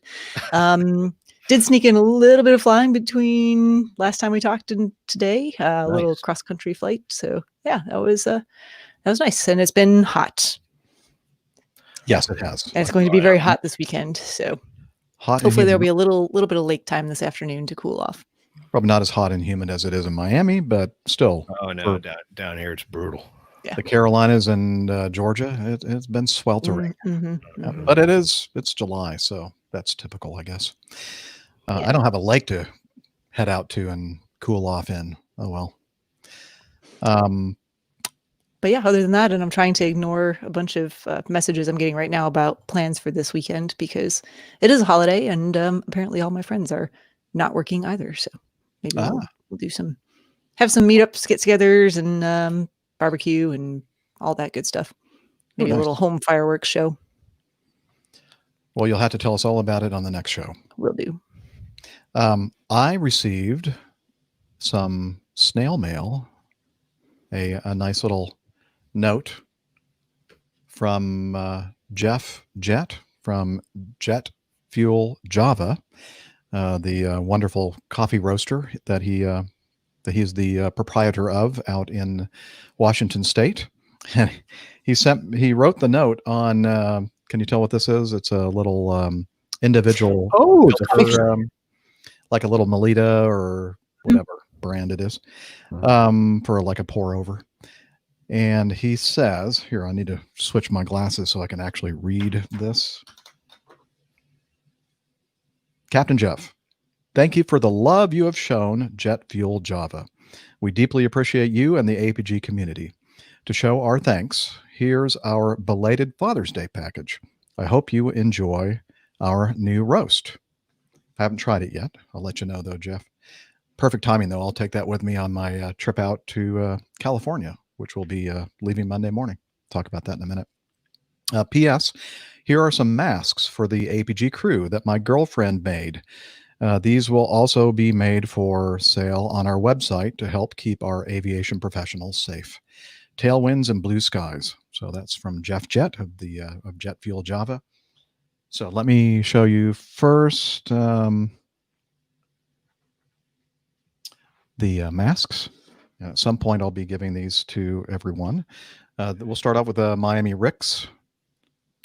Did sneak in a little bit of flying between last time we talked and today, a little Nice. cross-country flight. So yeah, that was nice, and it's been hot. Yes, it has. And it's going to be very hot this weekend. So Hot. And hopefully there'll humid. be a little bit of lake time this afternoon to cool off. Probably not as hot and humid as it is in Miami, but still, Oh no, down here it's brutal. the Carolinas and Georgia, it's been sweltering. Mhm, Yeah, mhm. but it's July, so that's typical, I guess. Yeah. I don't have a lake to head out to and cool off in. Oh well. But yeah, other than that, and I'm trying to ignore a bunch of messages I'm getting right now about plans for this weekend because it is a holiday, and apparently all my friends are not working either. So maybe we'll do have some meetups, get-togethers, and barbecue and all that good stuff. Maybe a nice. little home fireworks show. Well, you'll have to tell us all about it on the next show. Will do. I received some snail mail, a nice little note from Jeff Jet from Jet Fuel Java, the wonderful coffee roaster that he's the proprietor of out in Washington State. And he wrote the note on. Can you tell what this is? It's a little individual. Oh, filter, like a little Melita or whatever brand it is, for like a pour over. And he says, here, I need to switch my glasses so I can actually read this. Captain Jeff, thank you for the love you have shown Jet Fuel Java. We deeply appreciate you and the APG community. To show our thanks, here's our belated Father's Day package. I hope you enjoy our new roast. I haven't tried it yet. I'll let you know, though, Jeff. Perfect timing, though. I'll take that with me on my trip out to California, which will be leaving Monday morning. Talk about that in a minute. P.S. Here are some masks for the APG crew that my girlfriend made. These will also be made for sale on our website to help keep our aviation professionals safe. Tailwinds and blue skies. So that's from Jeff Jet of Jet Fuel Java. So let me show you first the masks. At some point, I'll be giving these to everyone. We'll start off with the Miami Ricks.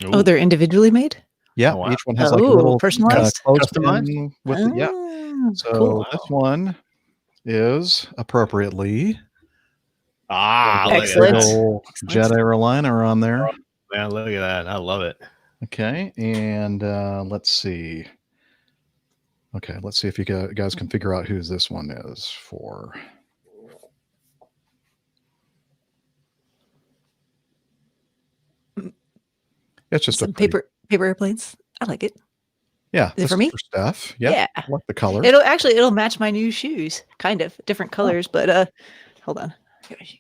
Oh, they're individually made? Yeah, Oh, wow. each one has like a little personalized? customized with the, yeah. So Cool. this one is appropriately Look at Excellent. that. little Jet airliner on there. Man, look at that. I love it. Okay, and let's see. Okay, let's see if you guys can figure out who this one is for. It's just Some a pretty, paper airplanes. I like it. yeah. Is it This for me? for Steph. Yeah, Yeah. I like the color. It'll match my new shoes, kind of different colors, but hold on. Get my shoes.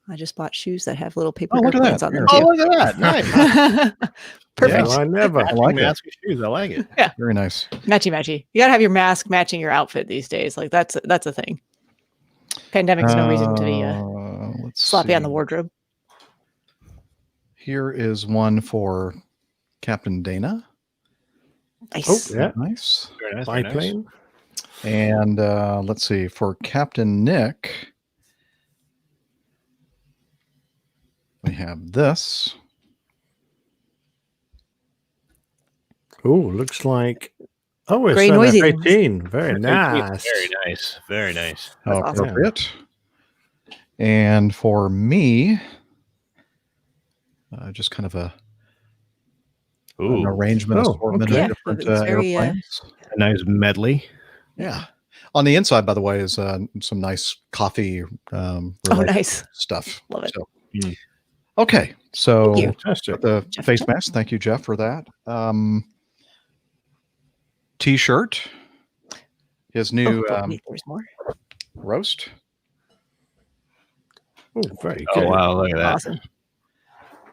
I just bought shoes that have little paper Oh, look at airplanes that. on them Here. too. Oh, look at that. Nice. Perfect. Yeah, I never. I like it. Mask and shoes. I like it. Very nice. Matchy. You gotta have your mask matching your outfit these days. Like that's a thing. Pandemic's no reason to be Let's sloppy on the see. wardrobe. Here is one for Captain Dana. Nice. Oh, yeah. Nice. Very nice. Very nice. Biplane. And let's see, for Captain Nick, we have this. Oh, looks like. Oh, it's Gray an noisy. F-18. Very nice. Very nice. Very nice. How That's awesome. appropriate. And for me, just kind of an Ooh, arrangement Oh, assortment okay. of different Yeah, it's very, airplanes. a nice medley. Yeah. On the inside, by the way, is some nice coffee Oh, related nice. stuff. Love it. So, Mm. okay. So Thank you. Fantastic. the Jeff, face Jeff. mask. Thank you, Jeff, for that. T-shirt. His new Oh, wait, there's more. roast. Oh, very Oh, good. wow. Look at that. Awesome.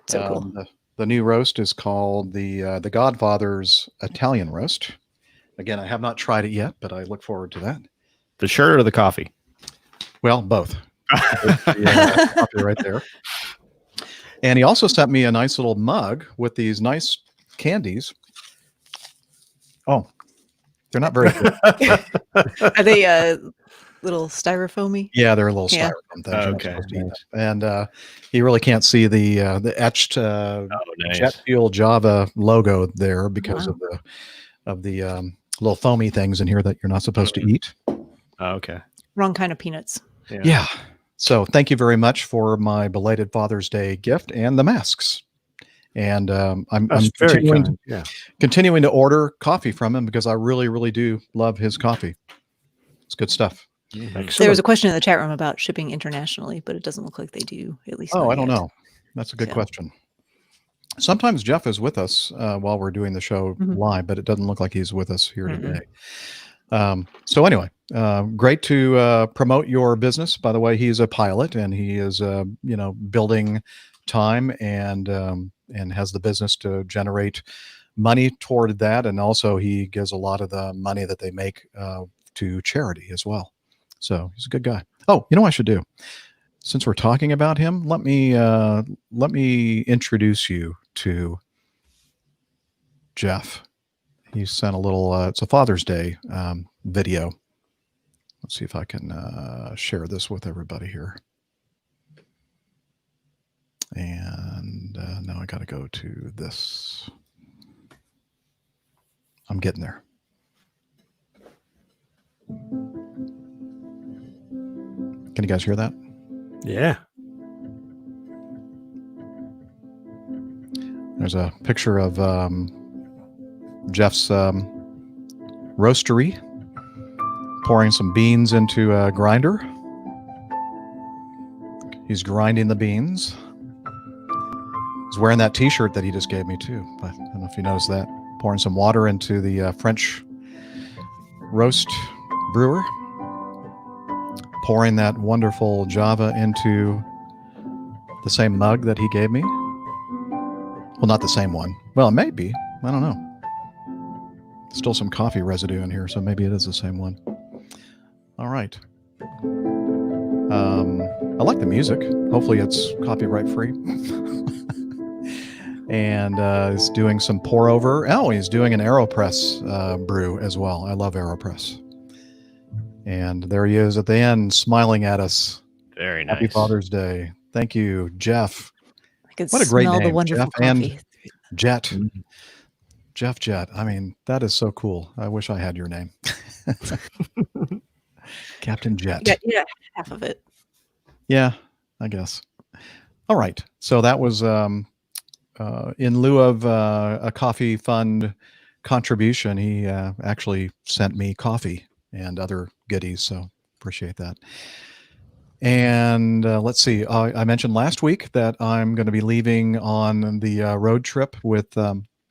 So cool. The new roast is called the Godfather's Italian roast. Again, I have not tried it yet, but I look forward to that. The shirt or the coffee? Well, both. The, coffee right there. And he also sent me a nice little mug with these nice candies. Oh, they're not very good. Are they little styrofoamy? Yeah, they're a little Yeah. styrofoam things. You're not Okay. supposed to eat them. And you really can't see the etched Oh, nice. Jet Fuel Java logo there because Wow. of the little foamy things in here that you're not supposed to eat. Oh, okay. Wrong kind of peanuts. Yeah. So thank you very much for my belated Father's Day gift and the masks. And I'm That's very continuing, kind. Yeah. continuing to order coffee from him because I really, really do love his coffee. It's good stuff. Excellent. There was a question in the chat room about shipping internationally, but it doesn't look like they do, at least. Oh, not I don't yet. know. That's a good So- question. Sometimes Jeff is with us while we're doing the show Mhm. live, but it doesn't look like he's with us here Mm-mm. today. So anyway, great to promote your business. By the way, he's a pilot and he is, building time and has the business to generate money toward that. And also he gives a lot of the money that they make to charity as well. So he's a good guy. Oh, you know what I should do? Since we're talking about him, let me introduce you to Jeff. He sent a little. It's a Father's Day video. Let's see if I can share this with everybody here. And now I got to go to this. I'm getting there. Can you guys hear that? Yeah. There's a picture of Jeff's roastery, pouring some beans into a grinder. He's grinding the beans. He's wearing that t-shirt that he just gave me too. I don't know if you noticed that. Pouring some water into the French roast brewer. Pouring that wonderful Java into the same mug that he gave me. Well, not the same one. Well, it may be. I don't know. Still some coffee residue in here, so maybe it is the same one. All right. I like the music. Hopefully it's copyright free. And he's doing some pour over. Oh, he's doing an AeroPress brew as well. I love AeroPress. And there he is at the end, smiling at us. Very nice. Happy Father's Day. Thank you, Jeff. I can What a great smell name, the wonderful Jeff and coffee. Jet. Jeff Jet. I mean, that is so cool. I wish I had your name. Captain Jet. Yeah, half of it. Yeah, I guess. All right. So that was in lieu of a coffee fund contribution. He actually sent me coffee and other goodies. So appreciate that. And let's see. I mentioned last week that I'm going to be leaving on the road trip with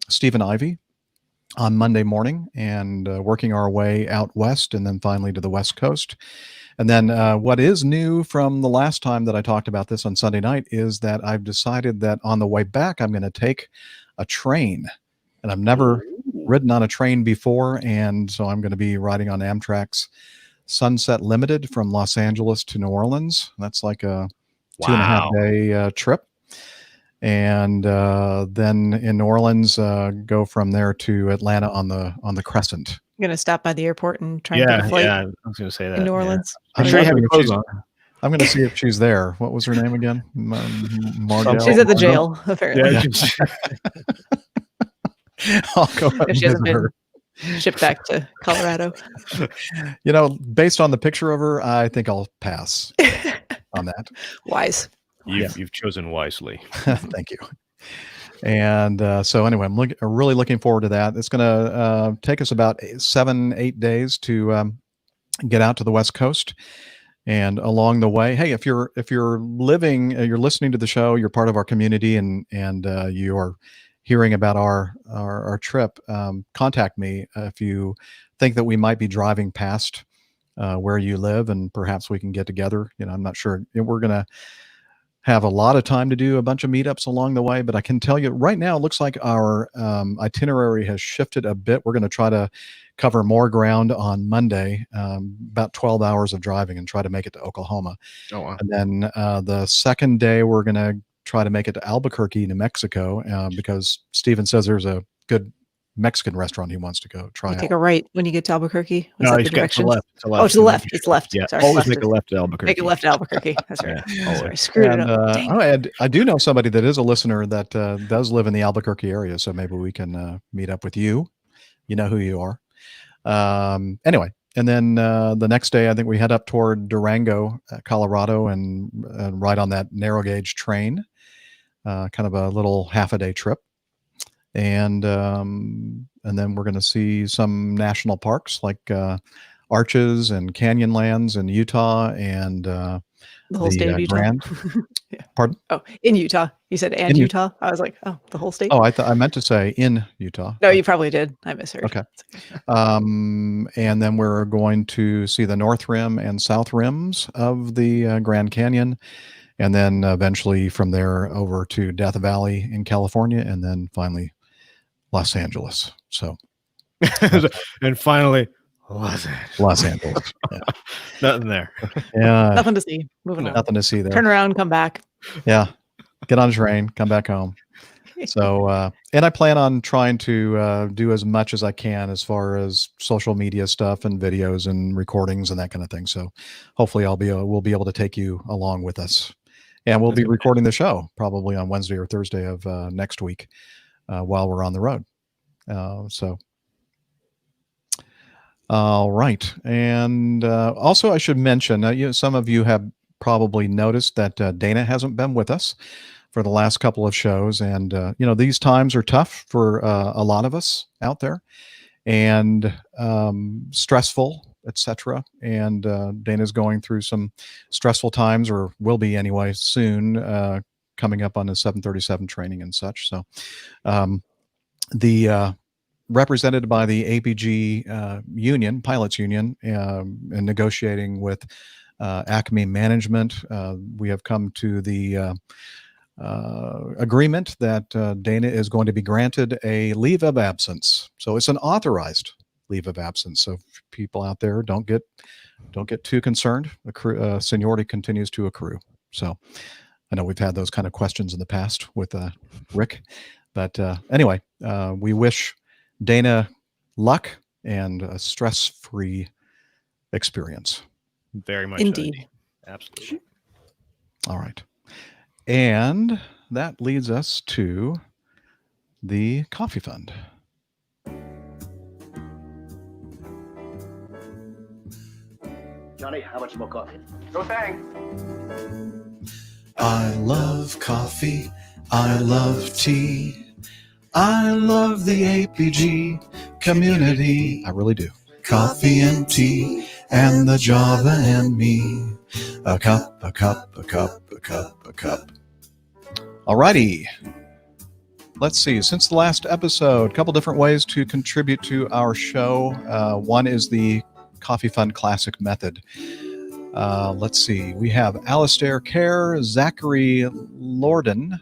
Steve and Ivy on Monday morning and working our way out west and then finally to the West Coast. And then what is new from the last time that I talked about this on Sunday night is that I've decided that on the way back, I'm going to take a train. And I've never ridden on a train before. And so I'm going to be riding on Amtrak's Sunset Limited from Los Angeles to New Orleans. That's like a 2.5 day trip. And then in New Orleans, go from there to Atlanta on the Crescent. I'm gonna stop by the airport and try and get a flight Yeah, I was going to say that. in New Orleans. I'm Make sure you have wondering your if clothes she's- on. I'm going to see if she's there. What was her name again? Margell? She's at the jail, apparently. Yeah. I'll go ahead If and she hasn't visit her. Shipped back to Colorado. You know, based on the picture of her, I think I'll pass on that. Wise. You've chosen wisely. Thank you. And so anyway, I'm really looking forward to that. It's going to take us about 7-8 days to get out to the West Coast. And along the way, hey, if you're living, you're listening to the show, you're part of our community, and you are hearing about our trip, contact me if you think that we might be driving past where you live, and perhaps we can get together. You know, I'm not sure. We're going to have a lot of time to do a bunch of meetups along the way, but I can tell you right now, it looks like our itinerary has shifted a bit. We're going to try to cover more ground on Monday, about 12 hours of driving, and try to make it to Oklahoma. Oh, wow. And then the second day, we're going to try to make it to Albuquerque, New Mexico, because Steven says there's a good Mexican restaurant he wants to go try You out. take a right when you get to Albuquerque. Was No, that he's the got to directions? left. Oh, to the left. It's left. Yeah, Sorry, always left make a is- left to Albuquerque. Make a left to Albuquerque. That's right. Yeah, Sorry, always. screwed And, it up. Dang. I do know somebody that is a listener that does live in the Albuquerque area, so maybe we can meet up with you. You know who you are. Anyway, and then the next day, I think we head up toward Durango, Colorado, and ride on that narrow gauge train, kind of a little half-a-day trip. And then we're going to see some national parks like Arches and Canyonlands in Utah and The whole state of Utah. Grand. Yeah. Pardon? Oh, in Utah. You said and In Utah. I was like, oh, the whole state. Oh, I meant to say in Utah. No, you probably did. I misheard. Okay. And then we're going to see the North Rim and South Rims of the Grand Canyon, and then eventually from there over to Death Valley in California, and then finally Los Angeles. So And finally, Los Angeles. Los Angeles. Yeah. Nothing there. Yeah. Nothing to see. Moving on. Nothing to see there. Turn around, come back. Yeah. Get on a train, come back home. So, and I plan on trying to do as much as I can as far as social media stuff and videos and recordings and that kind of thing. So hopefully we'll be able to take you along with us. And we'll be recording the show probably on Wednesday or Thursday of next week while we're on the road. So, all right. And also I should mention, some of you have probably noticed that Dana hasn't been with us for the last couple of shows. And, these times are tough for a lot of us out there, and stressful, etc. And Dana's going through some stressful times, or will be anyway soon, coming up on the 737 training and such. So the represented by the APG union, pilots union, and negotiating with Acme management, we have come to the agreement that Dana is going to be granted a leave of absence. So it's an authorized leave of absence. So people out there, don't get too concerned. Seniority continues to accrue. So I know we've had those kind of questions in the past with Rick, but anyway, we wish Dana luck and a stress-free experience. Very much. Indeed. Absolutely. All right. And that leads us to the coffee fund. Johnny, how much more coffee? No thanks. I love coffee. I love tea. I love the APG community. I really do. Coffee and tea and the Java and me. A cup, a cup, a cup, a cup, a cup. Alrighty. Let's see. Since the last episode, a couple different ways to contribute to our show. One is the Coffee Fund Classic method. Let's see. We have Alistair Kerr, Zachary Lorden,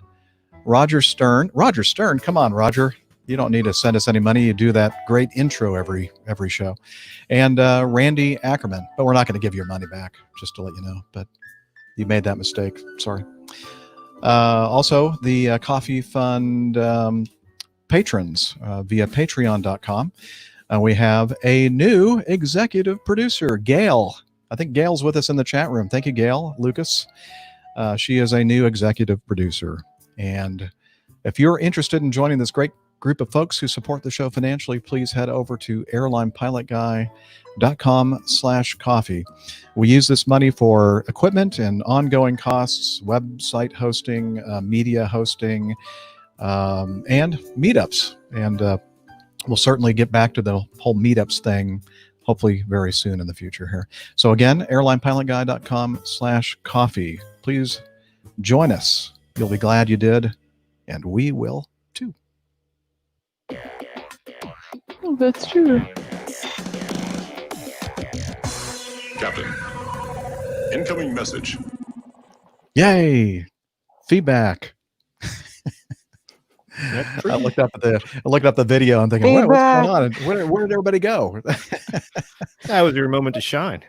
Roger Stern. Roger Stern, come on, Roger. You don't need to send us any money. You do that great intro every show. And Randy Ackerman. But we're not going to give you your money back, just to let you know. But you made that mistake. Sorry. Also, the Coffee Fund patrons via patreon.com. We have a new executive producer, Gail. I think Gail's with us in the chat room. Thank you, Gail Lucas. She is a new executive producer. And if you're interested in joining this great group of folks who support the show financially, please head over to airlinepilotguy.com/coffee. We use this money for equipment and ongoing costs, website hosting, media hosting, and meetups. And we'll certainly get back to the whole meetups thing, hopefully very soon in the future here. So again, airlinepilotguy.com/coffee. Please join us. You'll be glad you did, and we will too. Oh, that's true. Captain, incoming message. Yay! Feedback. I looked up the video. I'm thinking, what's going on? Where did everybody go? That was your moment to shine.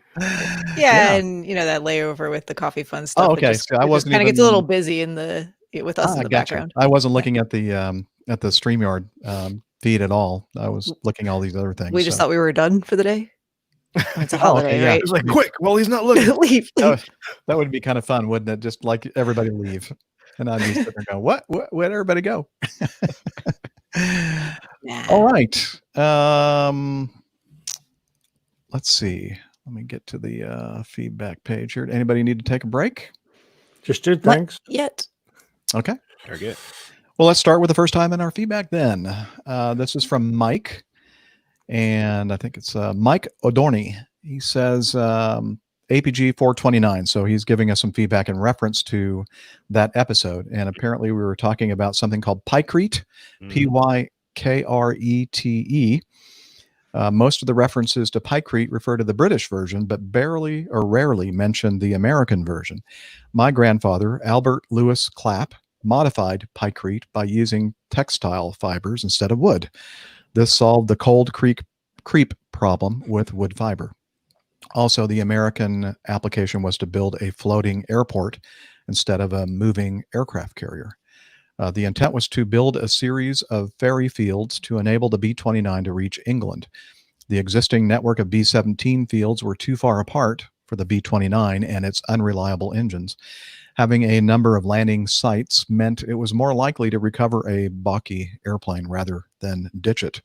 Yeah, and that layover with the coffee fun stuff. Oh, okay. So I wasn't kind of even gets a little busy with us in the gotcha. background. I wasn't looking at the StreamYard feed at all. I was looking at all these other things. We just thought we were done for the day. It's a holiday, yeah. right? It's like, quick, well, he's not looking. Leave. That would be kind of fun, wouldn't it? Just like everybody leave. And I'd be sitting there going, what? Where'd everybody go? Nah. All right. Let's see. Let me get to the feedback page here. Anybody need to take a break? Just did, thanks. Not yet. Okay. Very good. Well, let's start with the first time in our feedback then. This is from Mike. And I think it's Mike Odorny. He says APG 429. So he's giving us some feedback in reference to that episode. And apparently we were talking about something called Pykrete, Pykrete. Most of the references to Pykrete refer to the British version, but barely or rarely mention the American version. My grandfather, Albert Lewis Clapp, modified Pykrete by using textile fibers instead of wood. This solved the cold creep problem with wood fiber. Also, the American application was to build a floating airport instead of a moving aircraft carrier. The intent was to build a series of ferry fields to enable the B-29 to reach England. The existing network of B-17 fields were too far apart for the B-29 and its unreliable engines. Having a number of landing sites meant it was more likely to recover a balky airplane rather than ditch it.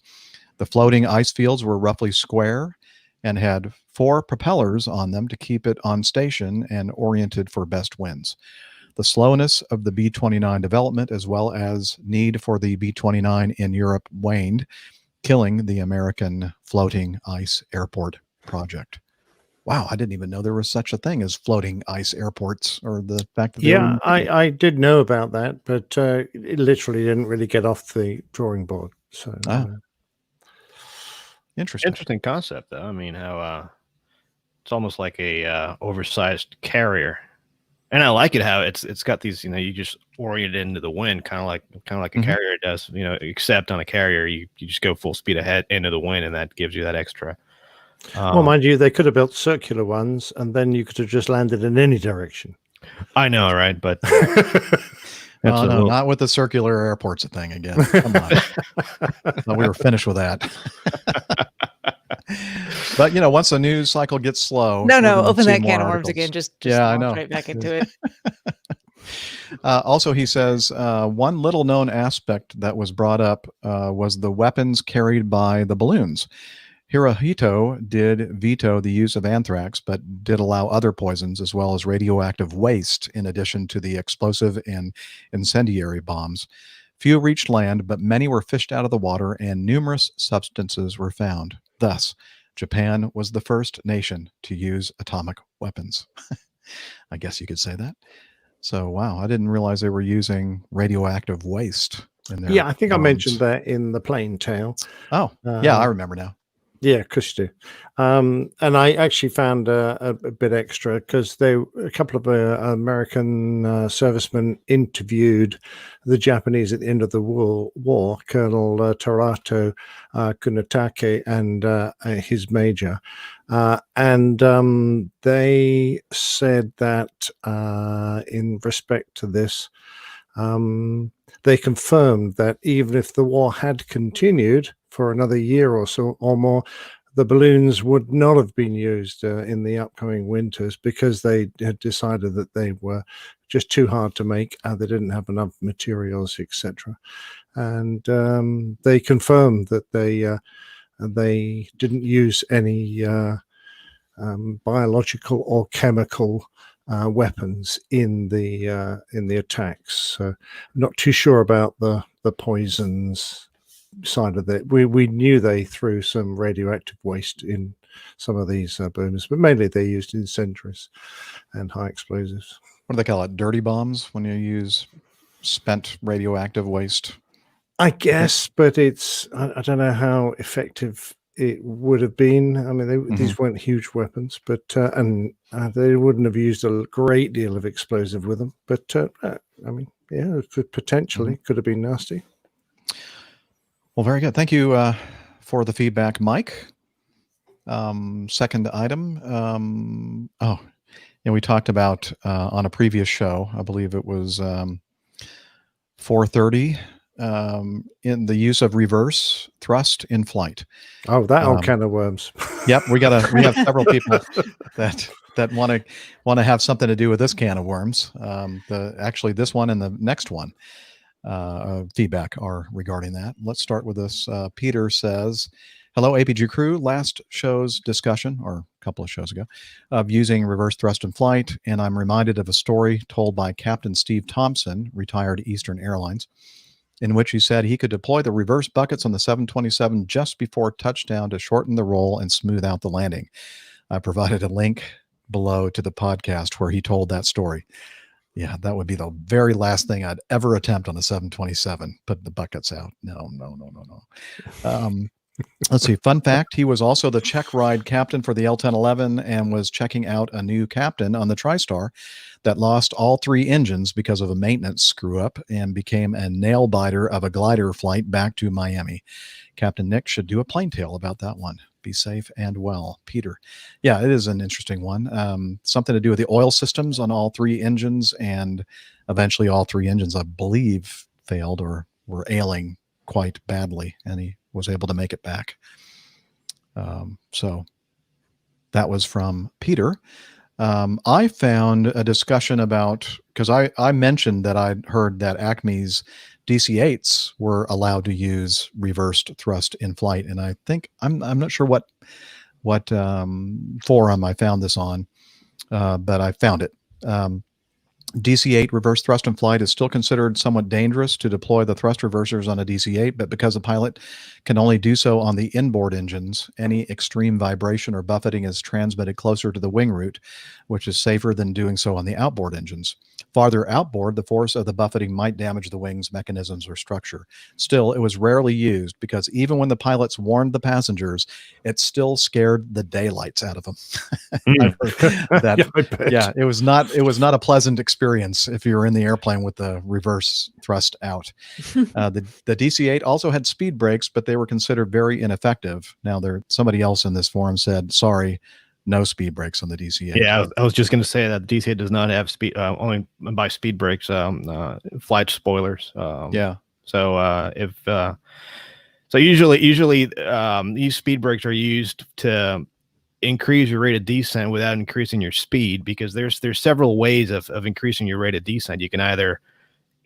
The floating ice fields were roughly square and had 4 propellers on them to keep it on station and oriented for best winds. The slowness of the B-29 development, as well as need for the B-29 in Europe, waned, killing the American floating ice airport project. Wow, I didn't even know there was such a thing as floating ice airports, or the fact that they were Yeah, even thinking. I did know about that, but it literally didn't really get off the drawing board. So Interesting. Interesting concept, though. I mean, how it's almost like a oversized carrier, and I like it how it's got these. You just orient it into the wind, kind of like a carrier does. Except on a carrier, you just go full speed ahead into the wind, and that gives you that extra. well, mind you, they could have built circular ones, and then you could have just landed in any direction. I know, right? But Oh, no, not with the circular airports thing again. Come on. Thought we were finished with that. But, once a news cycle gets slow. No, we're gonna open see that more can of worms articles. again. Just Yeah, I launch know. right back into it. Also, he says one little known aspect that was brought up was the weapons carried by the balloons. Hirohito did veto the use of anthrax, but did allow other poisons as well as radioactive waste in addition to the explosive and incendiary bombs. Few reached land, but many were fished out of the water and numerous substances were found. Thus, Japan was the first nation to use atomic weapons. I guess you could say that. So, wow, I didn't realize they were using radioactive waste in their Yeah, I think I bombs. mentioned that in the plain tale. Oh, yeah, I remember now. Yeah, of course you do. And I actually found a bit extra because a couple of American servicemen interviewed the Japanese at the end of the war, Colonel Torato Kunitake and his major. And they said that in respect to this, they confirmed that even if the war had continued for another year or so or more, the balloons would not have been used in the upcoming winters because they had decided that they were just too hard to make. They didn't have enough materials, etc. And they confirmed that they didn't use any biological or chemical weapons in the attacks. So not too sure about the poisons side of it. We knew they threw some radioactive waste in some of these balloons, but mainly they used incendiaries and high explosives. What do they call it? Dirty bombs when you use spent radioactive waste? I guess, but I don't know how effective it would have been. I mean, these weren't huge weapons, but and they wouldn't have used a great deal of explosive with them. But I mean, yeah, it could potentially could have been nasty. Well, very good. Thank you for the feedback, Mike. Second item. We talked about on a previous show, I believe it was 430, in the use of reverse thrust in flight. Oh, that old can of worms. Yep, we have several people that want to have something to do with this can of worms. Actually, this one and the next one. Feedback are regarding that. Let's start with this. Peter says, hello, APG crew. Last show's discussion, or a couple of shows ago, of using reverse thrust in flight, and I'm reminded of a story told by Captain Steve Thompson, retired Eastern Airlines, in which he said he could deploy the reverse buckets on the 727 just before touchdown to shorten the roll and smooth out the landing. I provided a link below to the podcast where he told that story. Yeah, that would be the very last thing I'd ever attempt on a 727, put the buckets out. No. Let's see. Fun fact, he was also the check ride captain for the L-1011 and was checking out a new captain on the TriStar that lost all three engines because of a maintenance screw-up and became a nail-biter of a glider flight back to Miami. Captain Nick should do a plain tale about that one. Be safe and well, Peter. Yeah, it is an interesting one. Something to do with the oil systems on all three engines, and eventually all three engines, I believe, failed or were ailing quite badly, and he was able to make it back. So that was from Peter. I found a discussion about, because I mentioned that I'd heard that Acme's DC-8s were allowed to use reversed thrust in flight, and I think I'm not sure what forum I found this on, but I found it. DC-8 reverse thrust in flight is still considered somewhat dangerous to deploy the thrust reversers on a DC-8, but because the pilot can only do so on the inboard engines, any extreme vibration or buffeting is transmitted closer to the wing root, which is safer than doing so on the outboard engines. Farther outboard, the force of the buffeting might damage the wing's mechanisms or structure. Still, it was rarely used because even when the pilots warned the passengers, it still scared the daylights out of them. I've heard that. Yeah, it was not a pleasant experience if you were in the airplane with the reverse thrust out. The DC-8 also had speed brakes, but they were considered very ineffective. Now, somebody else in this forum said, "Sorry, no speed brakes on the DC-8." Yeah, I was just going to say that the DC-8 does not have speed, only by speed brakes, flight spoilers. Yeah. So usually these speed brakes are used to increase your rate of descent without increasing your speed, because there's several ways of increasing your rate of descent. You can either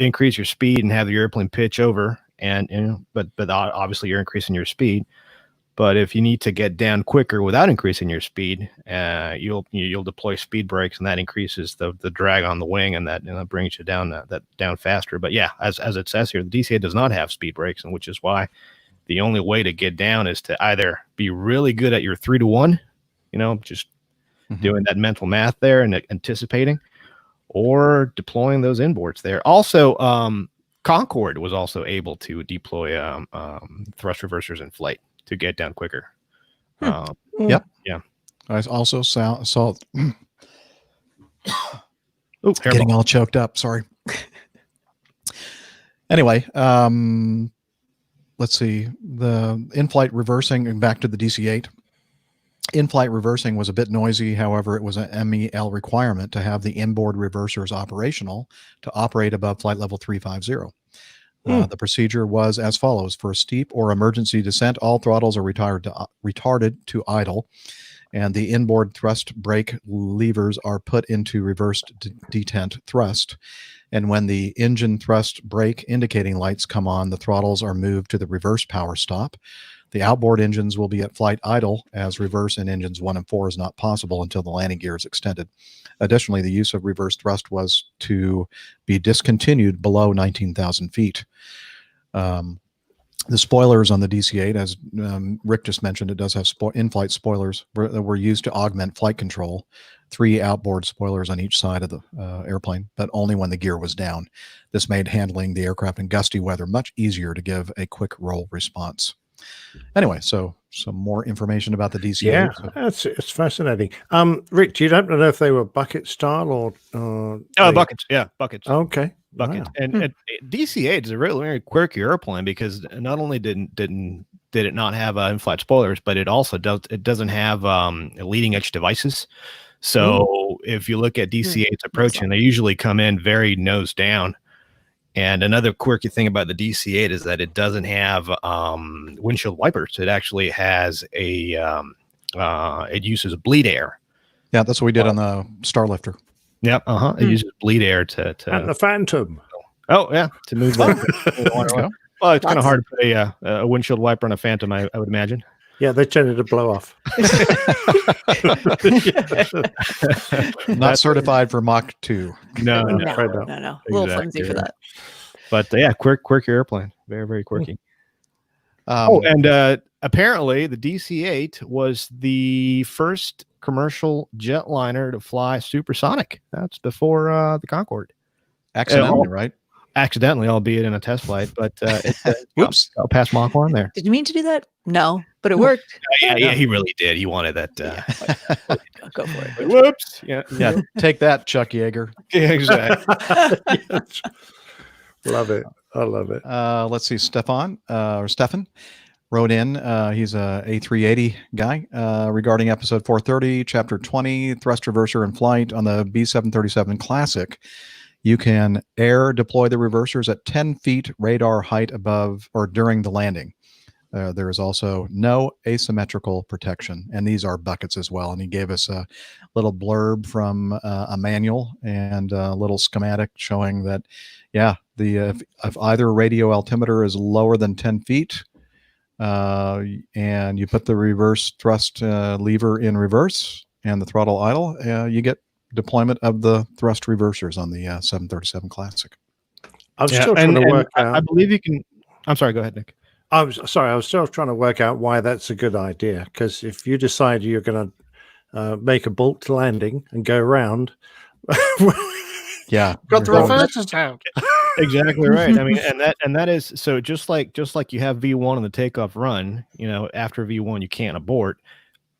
increase your speed and have the airplane pitch over, but obviously you're increasing your speed. But if you need to get down quicker without increasing your speed, you'll deploy speed brakes, and that increases the drag on the wing, and that brings you down down faster. But yeah, as it says here, the DC-8 does not have speed brakes, and which is why the only way to get down is to either be really good at your 3-to-1, just doing that mental math there and anticipating, or deploying those inboards there. Also, Concorde was also able to deploy thrust reversers in flight to get down quicker. Yep. Yeah. I also saw Getting all choked up. Sorry. Anyway, let's see. The in-flight reversing, back to the DC-8. In-flight reversing was a bit noisy. However, it was an MEL requirement to have the inboard reversers operational to operate above flight level 350. The procedure was as follows. For a steep or emergency descent, all throttles are retarded to idle, and the inboard thrust brake levers are put into reversed detent thrust. And when the engine thrust brake indicating lights come on, the throttles are moved to the reverse power stop. The outboard engines will be at flight idle, as reverse in engines 1 and 4 is not possible until the landing gear is extended. Additionally, the use of reverse thrust was to be discontinued below 19,000 feet. The spoilers on the DC-8, as Rick just mentioned, it does have in-flight spoilers that were used to augment flight control. 3 outboard spoilers on each side of the airplane, but only when the gear was down. This made handling the aircraft in gusty weather much easier to give a quick roll response. Anyway, so some more information about the DC-8. Yeah, it's fascinating. Rick, do you don't know if they were bucket style or buckets? Yeah, buckets. Okay, buckets. Wow. And DC-8 is a really, very quirky airplane, because not only did it not have in-flight spoilers, but it also doesn't have leading edge devices. So if you look at DC-8's approach, and they usually come in very nose down. And another quirky thing about the DC-8 is that it doesn't have windshield wipers. It actually has it uses bleed air. Yeah, that's what we did on the Starlifter. Yep. It uses bleed air to and the Phantom. Oh yeah, to move the well, it's kind of hard to put a windshield wiper on a Phantom, I would imagine. Yeah, they tended to blow off. Not certified for Mach 2. No. A little flimsy for that. But yeah, quirky airplane. Very, very quirky. And apparently the DC-8 was the first commercial jetliner to fly supersonic. That's before the Concorde. Accidentally, right? Accidentally, albeit in a test flight, but whoops, I'll pass Mach 1 there. Did you mean to do that? No, but it worked. Yeah, he really did. He wanted that. Go for it. Whoops. Yeah, take that, Chuck Yeager. Yeah, exactly. Yes. Love it. I love it. Let's see, Stefan wrote in. He's a A380 guy regarding episode 430, chapter 20, thrust reverser in flight on the B737 Classic. You can air deploy the reversers at 10 feet radar height above or during the landing. There is also no asymmetrical protection, and these are buckets as well. And he gave us a little blurb from a manual and a little schematic showing that, yeah, if either radio altimeter is lower than 10 feet, and you put the reverse thrust lever in reverse and the throttle idle, you get deployment of the thrust reversers on the 737 Classic. I'm still trying to work out. I believe you can. I'm sorry. Go ahead, Nick. I was still trying to work out why that's a good idea. Because if you decide you're going to make a bulk landing and go around, Yeah, got the reversers out. Exactly right. I mean, and that is so just like you have V1 on the takeoff run. You know, after V1 you can't abort.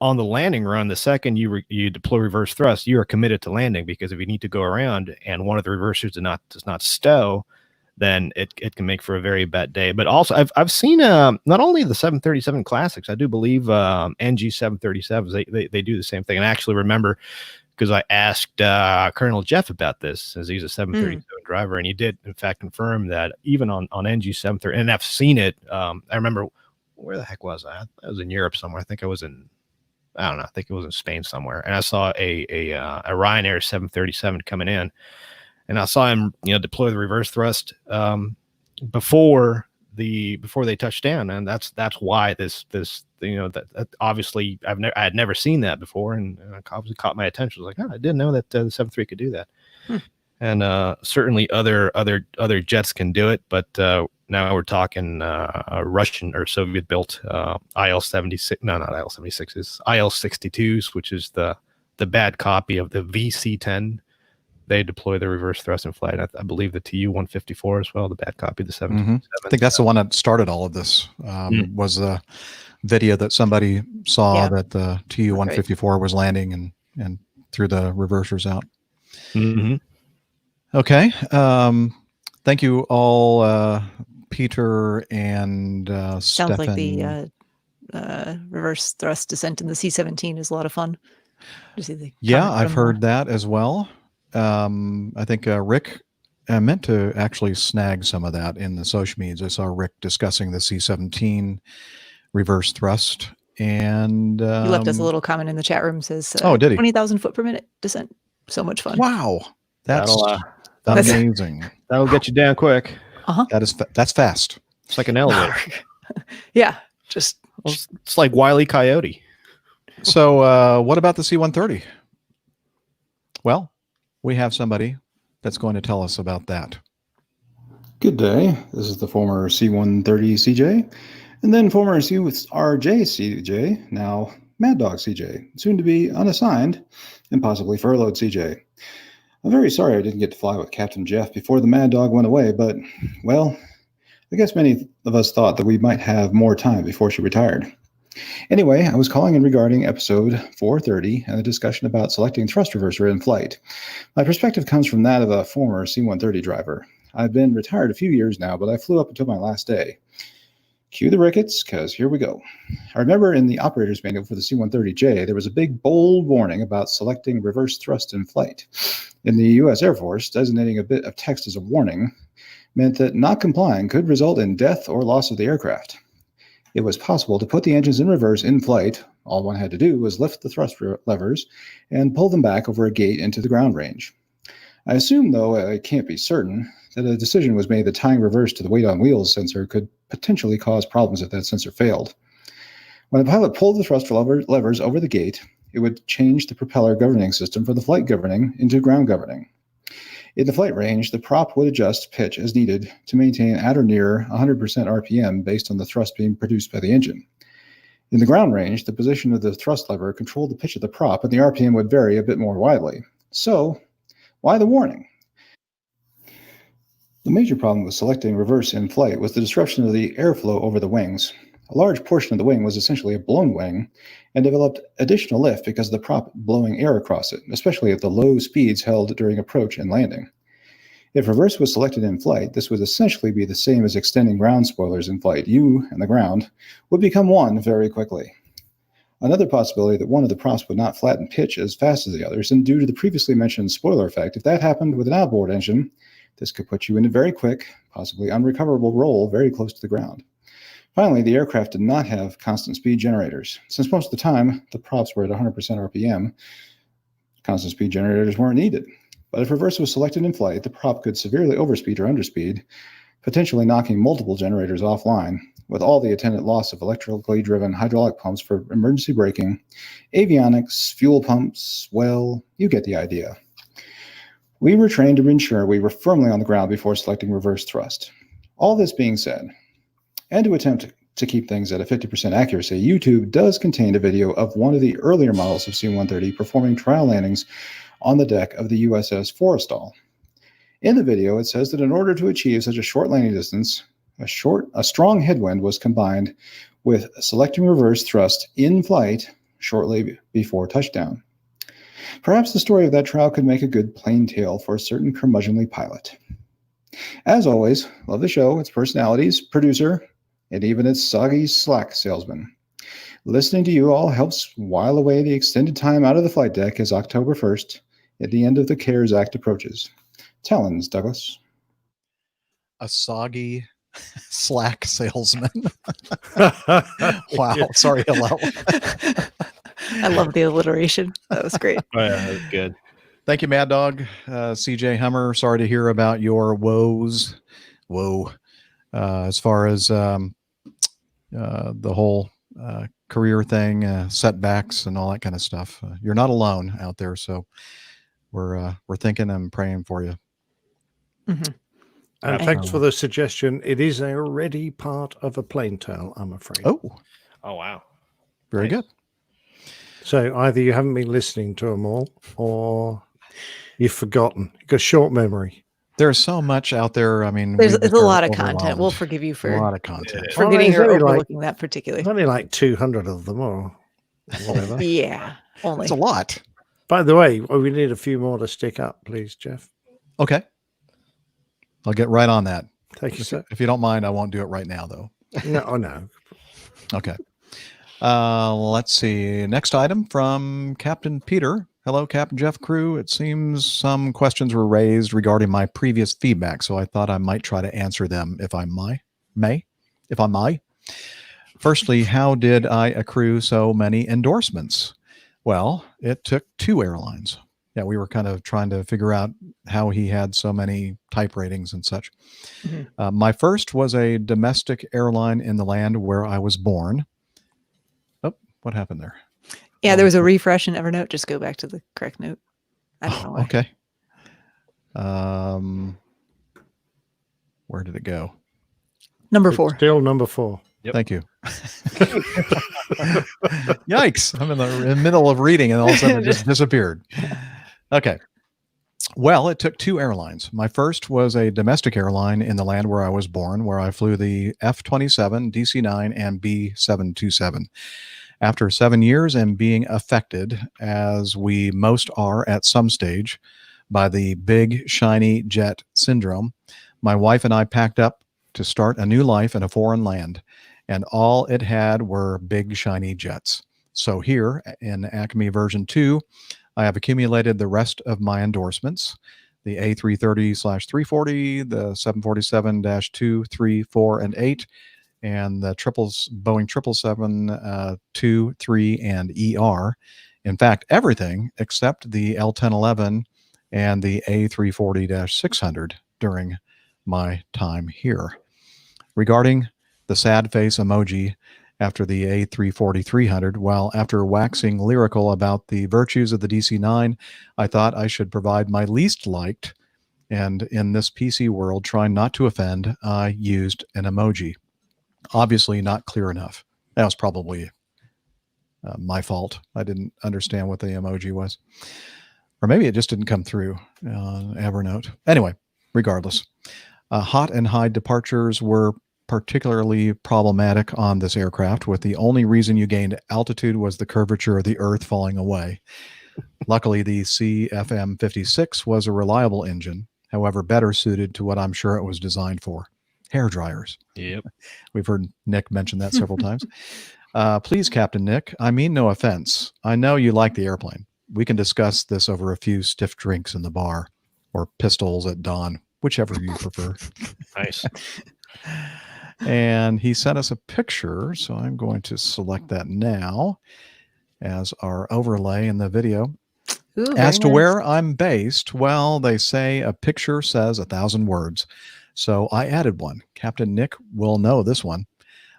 On the landing run, the second you deploy reverse thrust, you are committed to landing, because if you need to go around and one of the reversers does not stow, then it can make for a very bad day. But also, I've seen not only the 737 Classics, I do believe NG 737s they do the same thing. And I actually remember, because I asked Colonel Jeff about this, as he's a 737 driver, and he did in fact confirm that even on NG 730, and I've seen it. I remember, where the heck was I? I was in Europe somewhere. I think I was in. I don't know. I think it was in Spain somewhere, and I saw a Ryanair 737 coming in, and I saw him, deploy the reverse thrust before they touched down, and that's why this that obviously I had never seen that before, and it obviously caught my attention. I was like, I didn't know that the 73 could do that, and certainly other jets can do it, but now we're talking Russian or Soviet built IL-76. No, not IL-76s. IL-62s, which is the bad copy of the VC-10. They deploy the reverse thrust in flight. I believe the Tu-154 as well, the bad copy of the 737. I think that's the one that started all of this. Was the video that somebody saw that the Tu-154 was landing and threw the reversers out. Mm-hmm. Okay. Thank you all, Peter and Sounds Stefan. like the reverse thrust descent in the C-17 is a lot of fun. Yeah, I've heard that as well. I think Rick meant to actually snag some of that in the social medias. I saw Rick discussing the C-17 reverse thrust, and he left us a little comment in the chat room. Says, "Oh, did he? 20,000 foot per minute descent. So much fun! Wow, that's amazing. That'll get you down quick. That's fast. It's like an elevator. Yeah, it's like Wile E. Coyote. So, what about the C-130? Well, we have somebody that's going to tell us about that. Good day. This is the former C-130 CJ, and then former C-RJ CJ, now Mad Dog CJ, soon to be unassigned and possibly furloughed CJ. I'm very sorry I didn't get to fly with Captain Jeff before the Mad Dog went away, but, well, I guess many of us thought that we might have more time before she retired. Anyway, I was calling in regarding episode 430 and the discussion about selecting thrust reverser in flight. My perspective comes from that of a former C-130 driver. I've been retired a few years now, but I flew up until my last day. Cue the rickets, because here we go. I remember in the operator's manual for the C-130J, there was a big, bold warning about selecting reverse thrust in flight. In the U.S. Air Force, designating a bit of text as a warning meant that not complying could result in death or loss of the aircraft. It was possible to put the engines in reverse in flight. All one had to do was lift the thrust levers and pull them back over a gate into the ground range. I assume, though I can't be certain, that a decision was made that tying reverse to the weight on wheels sensor could potentially cause problems if that sensor failed. When the pilot pulled the thrust levers over the gate, it would change the propeller governing system from the flight governing into ground governing. In the flight range, the prop would adjust pitch as needed to maintain at or near 100% RPM based on the thrust being produced by the engine. In the ground range, the position of the thrust lever controlled the pitch of the prop, and the RPM would vary a bit more widely. So, why the warning? The major problem with selecting reverse in flight was the disruption of the airflow over the wings. A large portion of the wing was essentially a blown wing and developed additional lift because of the prop blowing air across it, especially at the low speeds held during approach and landing. If reverse was selected in flight, this would essentially be the same as extending ground spoilers in flight. You and the ground would become one very quickly. Another possibility that one of the props would not flatten pitch as fast as the others, and due to the previously mentioned spoiler effect, if that happened with an outboard engine, this could put you in a very quick, possibly unrecoverable roll very close to the ground. Finally, the aircraft did not have constant speed generators. Since most of the time the props were at 100% RPM, constant speed generators weren't needed. But if reverse was selected in flight, the prop could severely overspeed or underspeed, potentially knocking multiple generators offline, with all the attendant loss of electrically driven hydraulic pumps for emergency braking, avionics, fuel pumps. Well, you get the idea. We were trained to ensure we were firmly on the ground before selecting reverse thrust. All this being said, and to attempt to keep things at a 50% accuracy, YouTube does contain a video of one of the earlier models of C-130 performing trial landings on the deck of the USS Forrestal. In the video, it says that in order to achieve such a short landing distance, a strong headwind was combined with selecting reverse thrust in flight shortly before touchdown. Perhaps the story of that trial could make a good plain tale for a certain curmudgeonly pilot. As always, love the show, its personalities, producer, and even its soggy slack salesman. Listening to you all helps while away the extended time out of the flight deck as October 1st, at the end of the CARES Act approaches. Talons, Douglas. A soggy slack salesman. Wow. Wow. Sorry, hello. I love the alliteration. That was great. Oh, yeah, that was good. Thank you, Mad Dog. CJ Hummer, sorry to hear about your woes. Whoa. As far as the whole career thing, setbacks and all that kind of stuff. You're not alone out there, so we're thinking and praying for you. Mm-hmm. And thanks for the suggestion. It is already part of a plain tale, I'm afraid. Oh, wow. Very good. So either you haven't been listening to them all or you've forgotten. You've got short memory. There's so much out there. I mean, There's we a lot of overwhelmed. content. We'll forgive you a for lot of content. forgetting Well, or there's only overlooking that particularly. There's only like 200 of them or whatever. Yeah, only. It's a lot. By the way, we need a few more to stick up, please, Jeff. Okay. I'll get right on that. Thank you, sir. If you don't mind, I won't do it right now, though. No. Okay. Let's see. Next item from Captain Peter. Hello, Captain Jeff crew. It seems some questions were raised regarding my previous feedback, so I thought I might try to answer them if I may. Firstly, how did I accrue so many endorsements? Well, it took 2 airlines. Yeah, we were kind of trying to figure out how he had so many type ratings and such. Mm-hmm. My first was a domestic airline in the land where I was born. Oh, what happened there? Yeah, there was a refresh in Evernote. Just go back to the correct note. I don't know why. Okay. Where did it go? Number It's 4. still number 4. Yep. Thank you. Yikes. I'm in the middle of reading and all of a sudden it just disappeared. Okay. Well, it took 2 airlines. My first was a domestic airline in the land where I was born, where I flew the F-27, DC-9, and B-727. After 7 years and being affected, as we most are at some stage, by the big, shiny jet syndrome, my wife and I packed up to start a new life in a foreign land, and all it had were big, shiny jets. So here in Acme version 2, I have accumulated the rest of my endorsements, the A330/340, the 747-2, 3, 4, and 8, and the Boeing 777, 2, 3, and ER. In fact, everything except the L1011 and the A340-600 during my time here. Regarding the sad face emoji after the A340-300, well, after waxing lyrical about the virtues of the DC-9, I thought I should provide my least liked, and in this PC world, trying not to offend, I used an emoji. Obviously not clear enough. That was probably my fault. I didn't understand what the emoji was. Or maybe it just didn't come through Evernote. Anyway, regardless. Hot and high departures were particularly problematic on this aircraft, with the only reason you gained altitude was the curvature of the Earth falling away. Luckily, the CFM56 was a reliable engine, however, better suited to what I'm sure it was designed for. Hair dryers. Yep. We've heard Nick mention that several times. Please, Captain Nick, I mean no offense. I know you like the airplane. We can discuss this over a few stiff drinks in the bar or pistols at dawn, whichever you prefer. Nice. And he sent us a picture, so I'm going to select that now as our overlay in the video. Ooh, As to very nice. where I'm based, well, they say a picture says 1,000 words. So I added one. Captain Nick will know this one.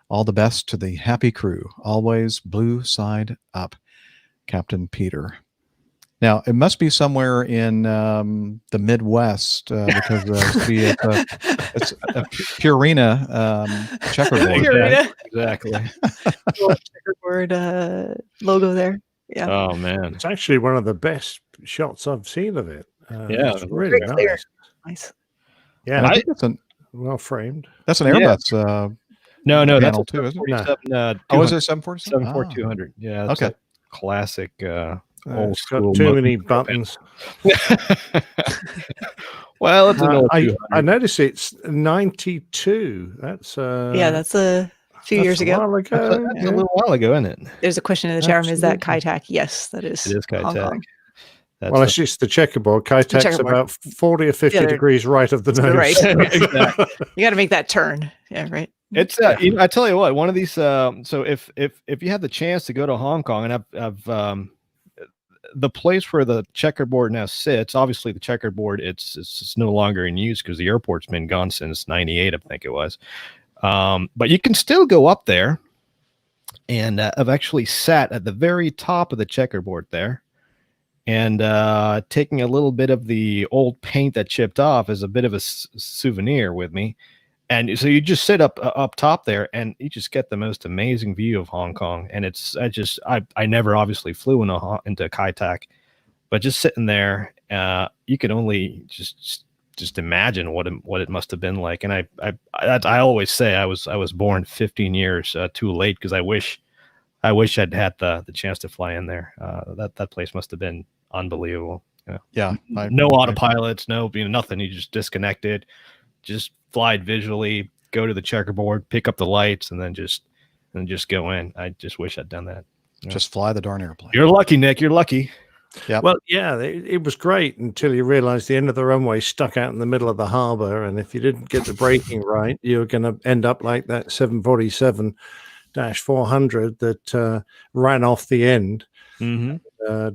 All the best to the happy crew. Always blue side up. Captain Peter. Now it must be somewhere in the Midwest because see, it's a Purina checkerboard. Purina. Exactly. Little checkerboard logo there. Yeah. Oh man. It's actually one of the best shots I've seen of it. Yeah, It's really very clear. nice. Nice. Yeah, And I think well framed. that's an Yeah. Airbus No, that's panel a too, isn't it? 747, Oh, is it 747? 74200. Yeah, it's Okay. a classic old It's got school. too motor many control buttons. Well, it's an old I 200. noticed it's 92. That's Yeah, that's a few years a ago. while ago. That's yeah. a little while ago, isn't it? There's a question in the chat room. Is that Absolutely. Kai-Tak? Yes, that is. It is Hong Kai-Tak. Kong. That's Well, it's just the checkerboard. Kai-Tak's checkerboard. about 40 or 50 they're degrees right of the to the nose. right. Exactly. You got to make that turn. Yeah, right. It's I tell you what, one of these so if you have the chance to go to Hong Kong, and I've the place where the checkerboard now sits, obviously the checkerboard it's no longer in use because the airport's been gone since 98, I think it was. But you can still go up there, and I've actually sat at the very top of the checkerboard there, and taking a little bit of the old paint that chipped off as a bit of a souvenir with me. And so you just sit up top there, and you just get the most amazing view of Hong Kong. And I never obviously flew into Kai-Tak, but just sitting there, you could only just imagine what it must have been like. And I always say I was born 15 years too late, because I wish I'd had the chance to fly in there. That place must have been unbelievable. Yeah. No autopilots, nothing. You just disconnected, just fly visually, go to the checkerboard, pick up the lights, and then just go in. I just wish I'd done that. Just fly the darn airplane. You're lucky, Nick. You're lucky. Yeah. Well, yeah, it was great until you realized the end of the runway stuck out in the middle of the harbor. And if you didn't get the braking right, you were going to end up like that 747-400 that ran off the end,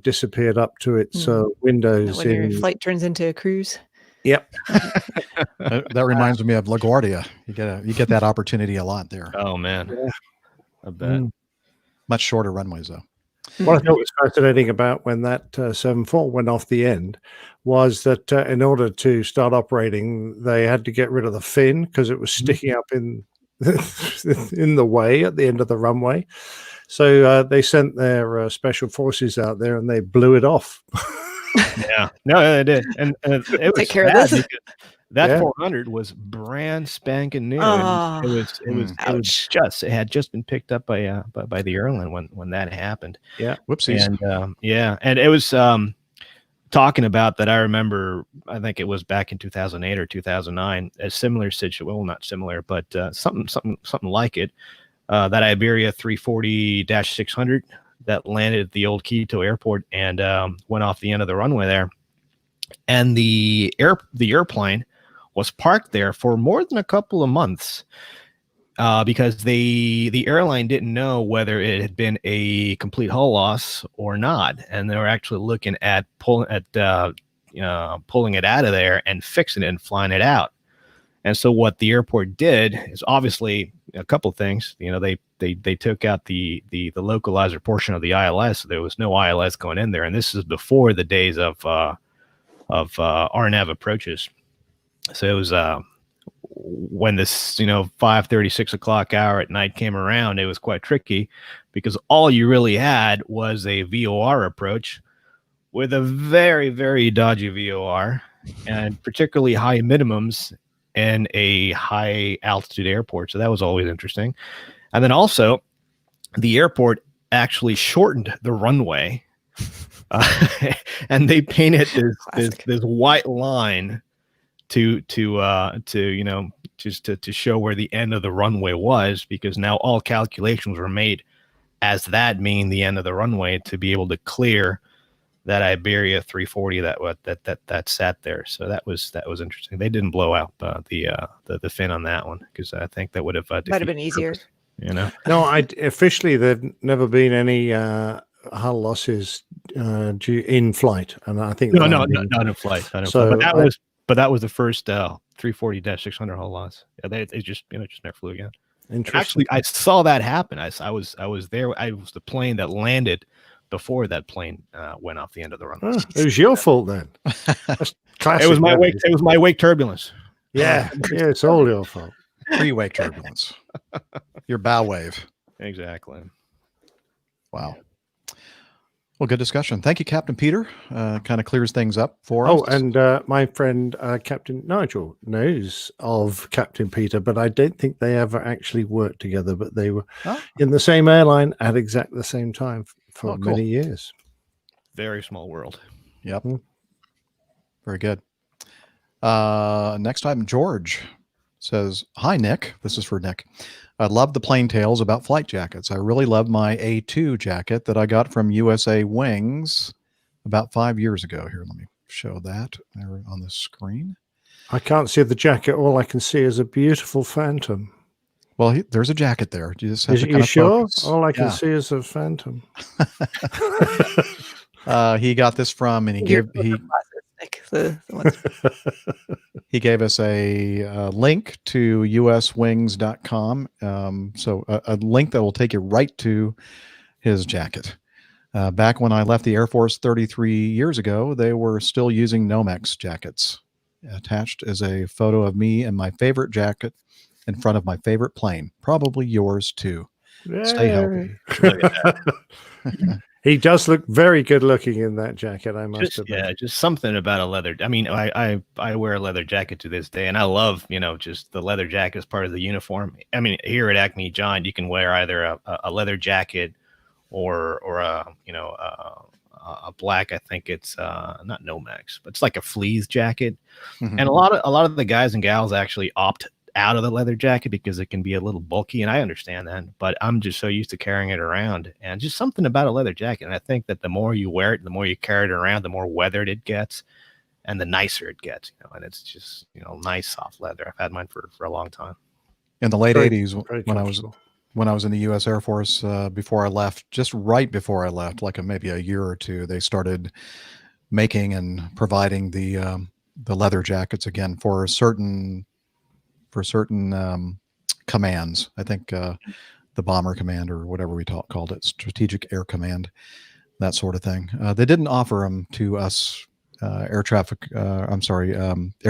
disappeared up to its windows. When your flight turns into a cruise. Yep. That reminds me of LaGuardia. You get that opportunity a lot there. Oh man, yeah. I bet. Much shorter runways though. What I thought was fascinating about when that 74 went off the end was that in order to start operating, they had to get rid of the fin because it was sticking up in the way at the end of the runway. So they sent their special forces out there and they blew it off. Yeah, no, they did, and it was Take care of this. That 400 was brand spanking new. Oh, It had just been picked up by the airline when that happened. Yeah, whoopsies. And it was talking about that. I remember, I think it was back in 2008 or 2009, a similar situation. Well, not similar, but something like it. That Iberia 340-600 that landed at the old Quito airport and went off the end of the runway there, and the airplane was parked there for more than a couple of months because the airline didn't know whether it had been a complete hull loss or not, and they were actually looking at pulling it out of there and fixing it and flying it out. And so what the airport did is obviously a couple of things. They took out the localizer portion of the ILS, so there was no ILS going in there, and this is before the days of RNAV approaches. So it was when this 5:30, 6 o'clock hour at night came around, it was quite tricky because all you really had was a VOR approach with a very, very dodgy VOR and particularly high minimums in a high altitude airport. So that was always interesting. And then also the airport actually shortened the runway and they painted this white line to show where the end of the runway was, because now all calculations were made as that being the end of the runway to be able to clear that Iberia 340 that sat there. So that was interesting. They didn't blow out the fin on that one because I think that would have might have been easier. No, officially there've never been any hull losses in flight, and I think not in flight. So but that was the first 340-600 hull loss. Yeah, they just never flew again. Interesting. Actually, I saw that happen. I was there. I was the plane that landed before that plane went off the end of the runway. It was your fault then. That's classic. It was my that wake. is. It was my wake turbulence. Yeah, yeah, it's all your fault. Pre-wake turbulence. Your bow wave. Exactly. Wow. Well, good discussion. Thank you, Captain Peter. Kind of clears things up for us. Oh, and my friend Captain Nigel knows of Captain Peter, but I don't think they ever actually worked together. But they were in the same airline at exactly the same time for cool. many years. Very small world. Yep. Very good. Next time, George says, "Hi, Nick." This is for Nick. I love the plain tales about flight jackets. I really love my A2 jacket that I got from USA Wings about 5 years ago. Here, let me show that there on the screen. I can't see the jacket. All I can see is a beautiful phantom. Well, there's a jacket there. You just have Is to you kind of sure? focus. All I can see is a phantom. He got this from, and he gave us a link to uswings.com. So a link that will take you right to his jacket. Back when I left the Air Force 33 years ago, they were still using Nomex jackets. Attached is a photo of me and my favorite jacket in front of my favorite plane. Probably yours too. Stay healthy. Look at that. He does look very good looking in that jacket, I must admit. Yeah, just something about a leather. I mean, I wear a leather jacket to this day, and I love, just the leather jacket as part of the uniform. I mean, here at Acme John, you can wear either a leather jacket or a black. I think it's not Nomex, but it's like a fleece jacket. Mm-hmm. And a lot of the guys and gals actually opt out of the leather jacket because it can be a little bulky, and I understand that, but I'm just so used to carrying it around, and just something about a leather jacket. And I think that the more you wear it, the more you carry it around, the more weathered it gets and the nicer it gets, and it's just, nice soft leather. I've had mine for a long time. In the late Very- 80s, very when I was in the U.S. Air Force, before I left, just right before I left, like maybe a year or two, they started making and providing the leather jackets again for certain commands. I think the Bomber Command, or whatever we called it, Strategic Air Command, that sort of thing. They didn't offer them to us Air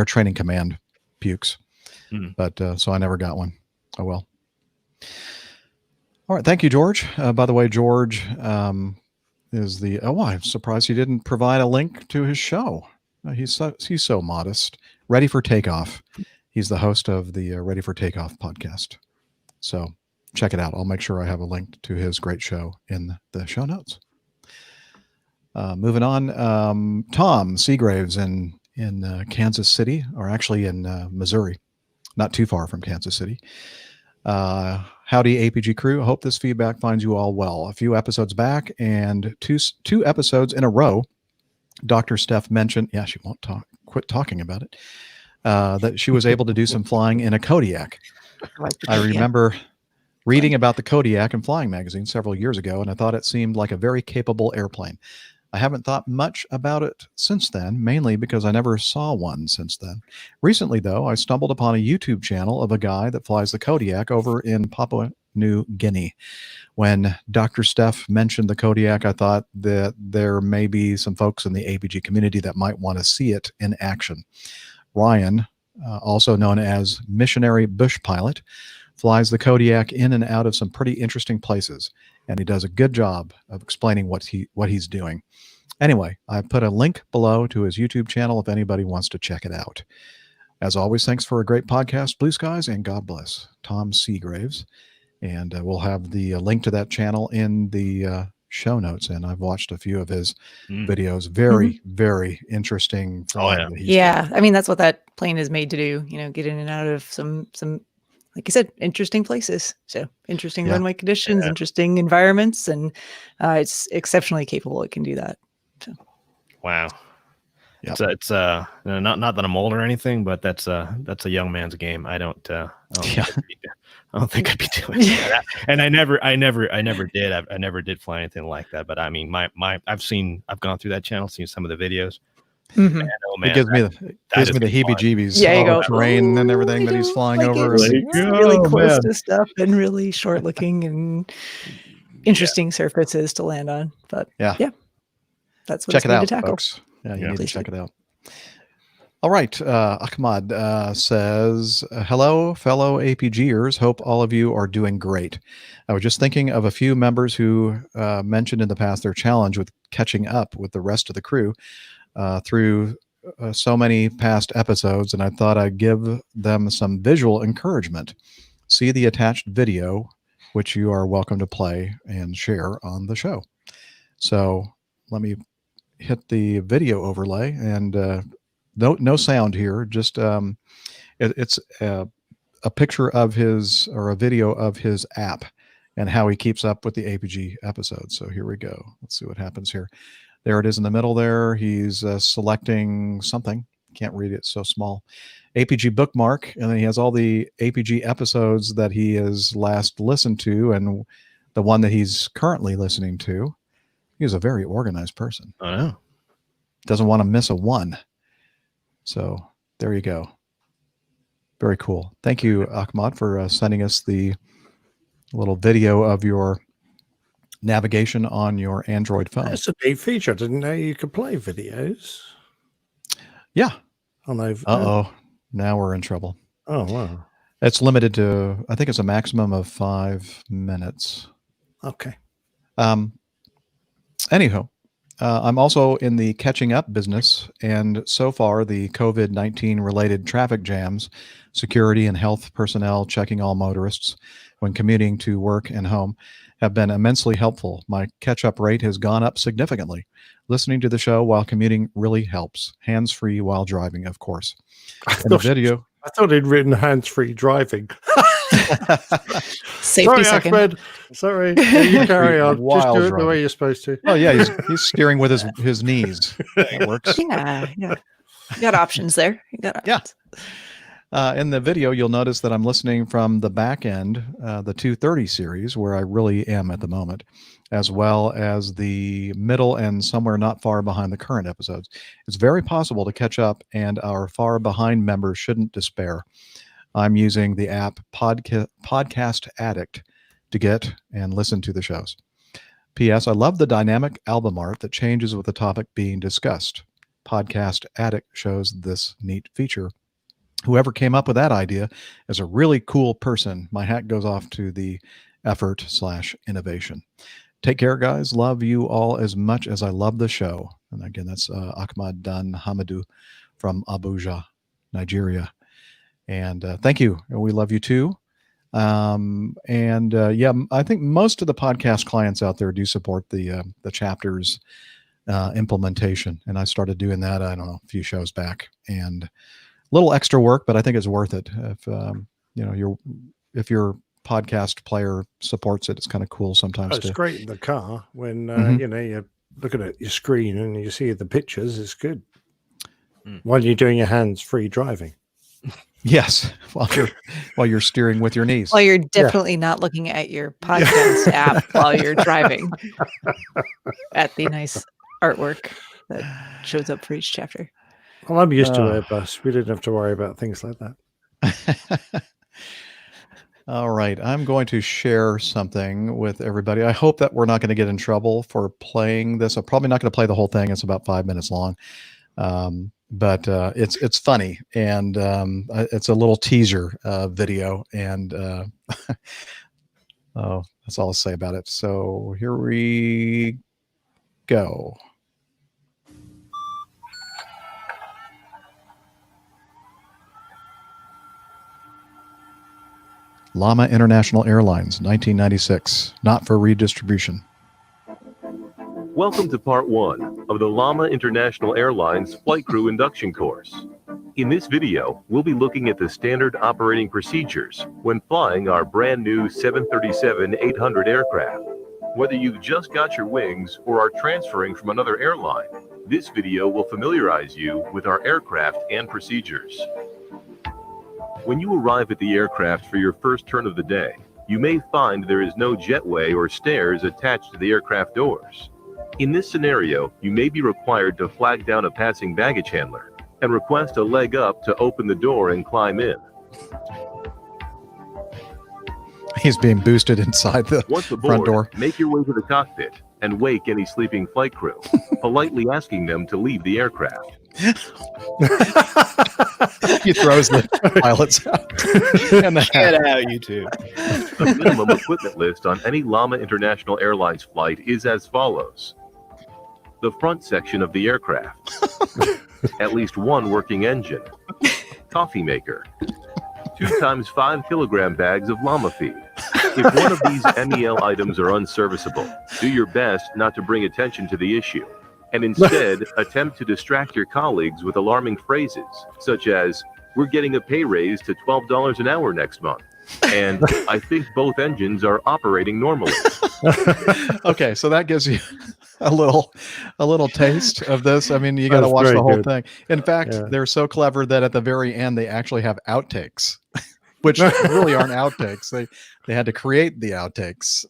Training Command pukes, but so I never got one. Oh well. All right, thank you, George. By the way, George is the. Oh, I'm surprised he didn't provide a link to his show. He's so modest. Ready for Takeoff. He's the host of the Ready for Takeoff podcast. So check it out. I'll make sure I have a link to his great show in the show notes. Moving on, Tom Seagraves in Kansas City, or actually in Missouri, not too far from Kansas City. Howdy, APG crew. I hope this feedback finds you all well. A few episodes back and two episodes in a row, Dr. Steph mentioned, she won't quit talking about it, that she was able to do some flying in a Kodiak. I remember reading about the Kodiak in Flying Magazine several years ago, and I thought it seemed like a very capable airplane. I haven't thought much about it since then, mainly because I never saw one since then. Recently, though, I stumbled upon a YouTube channel of a guy that flies the Kodiak over in Papua New Guinea. When Dr. Steph mentioned the Kodiak, I thought that there may be some folks in the APG community that might want to see it in action. Ryan, also known as Missionary Bush Pilot, flies the Kodiak in and out of some pretty interesting places, and he does a good job of explaining what he's doing. Anyway, I put a link below to his YouTube channel if anybody wants to check it out. As always, thanks for a great podcast, Blue Skies, and God bless. Tom Seagraves. And we'll have the link to that channel in the show notes, and I've watched a few of his videos. Very, very interesting. Yeah, I mean, that's what that plane is made to do. Get in and out of some, like you said, interesting places. So interesting runway conditions, interesting environments, and it's exceptionally capable. It can do that. So. Wow. Yep. It's not that I'm old or anything, but that's a young man's game. I don't think I'd be doing that. And I never did. I never did fly anything like that. But I mean, I've gone through that channel, seen some of the videos. Mm-hmm. And, oh, man, it gives me the heebie-jeebies. Yeah, you go terrain and everything that he's flying over. It's really close to stuff and really short looking, and interesting surfaces to land on. But Yeah. that's what Check it's it made out, to tackle. folks. Yeah, you need to Please check do. it out. All right. Ahmad says, hello, fellow APGers. Hope all of you are doing great. I was just thinking of a few members who mentioned in the past their challenge with catching up with the rest of the crew through so many past episodes, and I thought I'd give them some visual encouragement. See the attached video, which you are welcome to play and share on the show. So let me hit the video overlay, and no sound here. Just it's a picture of his, or a video of his app and how he keeps up with the APG episodes. So here we go. Let's see what happens here. There it is in the middle there. He's selecting something. Can't read it, it's so small. APG bookmark, and then he has all the APG episodes that he has last listened to and the one that he's currently listening to. He's a very organized person. I know. Doesn't want to miss a one. So there you go. Very cool. Thank you, Ahmad, for sending us the little video of your navigation on your Android phone. That's a neat feature. I didn't know you could play videos. Yeah. On Uh-oh. Now we're in trouble. Oh, wow. It's limited to, I think it's a maximum of 5 minutes. Okay. Anyhow, I'm also in the catching up business, and so far the COVID-19 related traffic jams, security and health personnel checking all motorists when commuting to work and home have been immensely helpful. My catch-up rate has gone up significantly. Listening to the show while commuting really helps. Hands-free while driving, of course. In the video, I thought he'd written hands-free driving. Safety Sorry, second. Ahmed. Sorry. Yeah, you carry on. Just While do it the driving. way you're supposed to. oh yeah, he's steering with his knees. That works. Yeah. You got options there. You got options. In the video, you'll notice that I'm listening from the back end, the 230 series, where I really am at the moment, as well as the middle and somewhere not far behind the current episodes. It's very possible to catch up, and our far behind members shouldn't despair. I'm using the app Podcast Addict to get and listen to the shows. P.S. I love the dynamic album art that changes with the topic being discussed. Podcast Addict shows this neat feature. Whoever came up with that idea is a really cool person. My hat goes off to the effort/innovation. Take care, guys. Love you all as much as I love the show. And again, that's Ahmad Dan Hamadou from Abuja, Nigeria. And thank you. We love you too. Yeah, I think most of the podcast clients out there do support the chapters implementation. And I started doing that, I don't know, a few shows back. And little extra work, but I think it's worth it. If your podcast player supports it, it's kind of cool sometimes. It's great in the car when Mhm. you're looking at your screen and you see the pictures. It's good while you're doing your hands-free driving. Yes, while you're steering with your knees. Well, you're definitely not looking at your podcast app while you're driving at the nice artwork that shows up for each chapter. Well, I'm used to Airbus. We didn't have to worry about things like that. All right, I'm going to share something with everybody. I hope that we're not going to get in trouble for playing this. I'm probably not going to play the whole thing. It's about 5 minutes long, but it's funny, and it's a little teaser video, and oh, that's all I'll say about it. So here we go. Llama International Airlines, 1996, not for redistribution. Welcome to part 1 of the Llama International Airlines Flight Crew Induction Course. In this video, we'll be looking at the standard operating procedures when flying our brand new 737-800 aircraft. Whether you've just got your wings or are transferring from another airline, this video will familiarize you with our aircraft and procedures. When you arrive at the aircraft for your first turn of the day, you may find there is no jetway or stairs attached to the aircraft doors. In this scenario, you may be required to flag down a passing baggage handler and request a leg up to open the door and climb in. He's being boosted inside the Once front aboard, door. make your way to the cockpit and wake any sleeping flight crew, politely asking them to leave the aircraft. He throws the pilots out. And the Get out, you two. The minimum equipment list on any Llama International Airlines flight is as follows. The front section of the aircraft. At least one working engine. Coffee maker. 2 times 5 kilogram bags of llama feed. If one of these MEL items are unserviceable, do your best not to bring attention to the issue, and instead attempt to distract your colleagues with alarming phrases, such as, "We're getting a pay raise to $12 an hour next month," and "I think both engines are operating normally." Okay, so that gives you a little taste of this. I mean, you got to That's watch very the whole good. thing. In fact, Yeah. they're so clever that at the very end they actually have outtakes, which really aren't outtakes. They had to create the outtakes.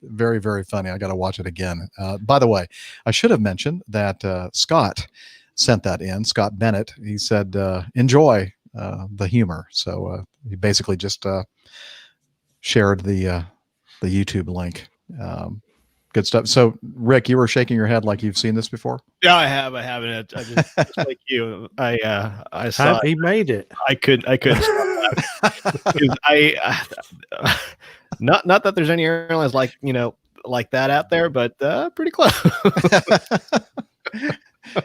Very, very funny. I got to watch it again. By the way, I should have mentioned that Scott sent that in. Scott Bennett. He said, "Enjoy the humor." So he basically just shared the YouTube link. Good stuff. So, Rick, you were shaking your head like you've seen this before. Yeah, I have. I haven't. I just like you. I saw. Have he made it? I couldn't stop laughing. 'Cause not that there's any airlines like that out there, but pretty close.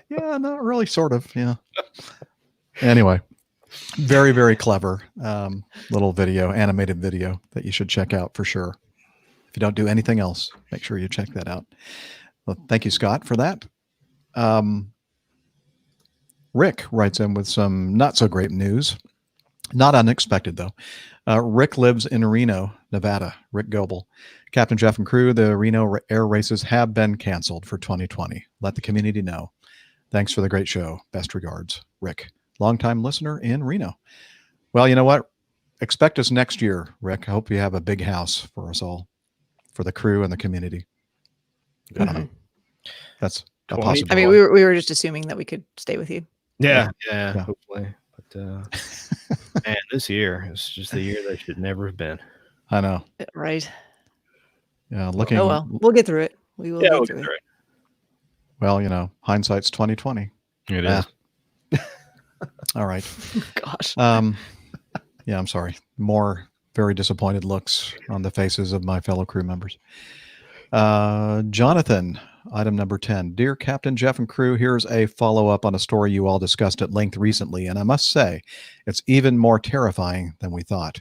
Yeah, not really, sort of. Yeah. Anyway, very, very clever little video, animated video that you should check out for sure. If you don't do anything else, make sure you check that out. Well, thank you, Scott, for that. Rick writes in with some not so great news. Not unexpected, though. Rick lives in Reno, Nevada. Rick Goebel. Captain Jeff and crew, the Reno air races have been canceled for 2020. Let the community know. Thanks for the great show. Best regards, Rick. Longtime listener in Reno. Well, you know what? Expect us next year, Rick. I hope you have a big house for us all, for the crew and the community. I don't know. That's a possibility. I mean, we were just assuming that we could stay with you. Yeah. Hopefully, but man, this year is just the year that should never have been. I know. Right. Yeah. Looking. Oh well, we'll get through it. We will get through it. Well, hindsight's 2020. It is. All right. Gosh. Yeah, I'm sorry. More very disappointed looks on the faces of my fellow crew members. Jonathan, item number 10. Dear Captain Jeff and crew, here's a follow-up on a story you all discussed at length recently, and I must say, it's even more terrifying than we thought.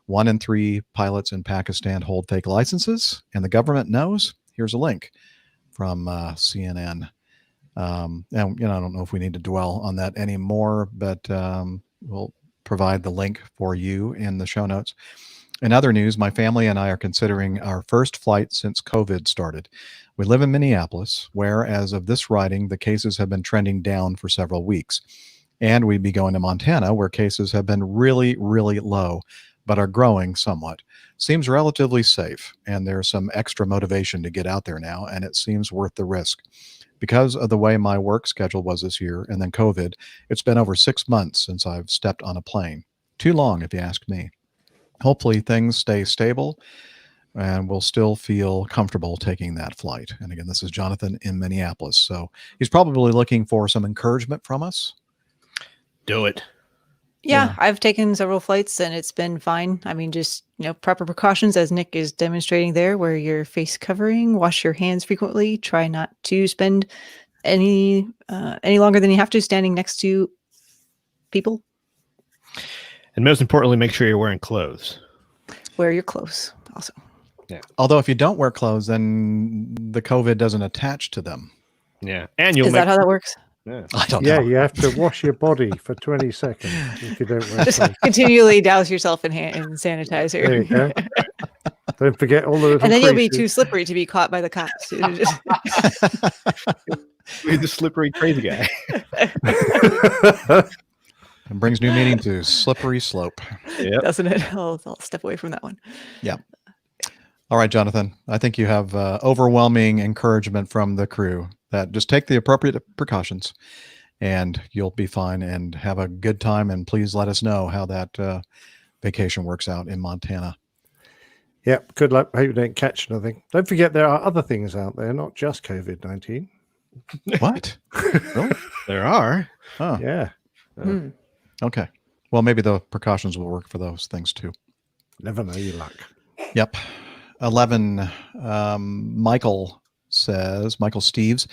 1 in 3 pilots in Pakistan hold fake licenses, and the government knows. Here's a link from CNN. And I don't know if we need to dwell on that anymore, but we'll provide the link for you in the show notes. In other news, my family and I are considering our first flight since COVID started. We live in Minneapolis, where, as of this writing, the cases have been trending down for several weeks. And we'd be going to Montana, where cases have been really, really low, but are growing somewhat. Seems relatively safe, and there's some extra motivation to get out there now, and it seems worth the risk. Because of the way my work schedule was this year, and then COVID, it's been over 6 months since I've stepped on a plane. Too long, if you ask me. Hopefully things stay stable and we'll still feel comfortable taking that flight. And again, this is Jonathan in Minneapolis. So he's probably looking for some encouragement from us. Do it. Yeah, I've taken several flights and it's been fine. I mean, just, proper precautions as Nick is demonstrating there, wear your face covering, wash your hands frequently, try not to spend any longer than you have to standing next to people. And most importantly, make sure you're wearing clothes. Wear your clothes also. Yeah. Although if you don't wear clothes, then the COVID doesn't attach to them. Yeah. And you'll Is that how that works? Yeah. I don't know. Yeah, you have to wash your body for 20 seconds if you don't wear Just clothes. continually douse yourself in sanitizer. There you go. Don't forget all the little And then you'll be creases. too slippery to be caught by the cops. You're the slippery crazy guy. It brings new meaning to slippery slope. Yep. Doesn't it? I'll step away from that one. Yeah. All right, Jonathan. I think you have overwhelming encouragement from the crew that just take the appropriate precautions and you'll be fine and have a good time. And please let us know how that vacation works out in Montana. Yep. Good luck. Hope you don't catch nothing. Don't forget there are other things out there, not just COVID-19. What? Really? There are. Oh, Yeah. Hmm. okay. Well, maybe the precautions will work for those things too. Never know your luck. Yep. 11. Michael Steves,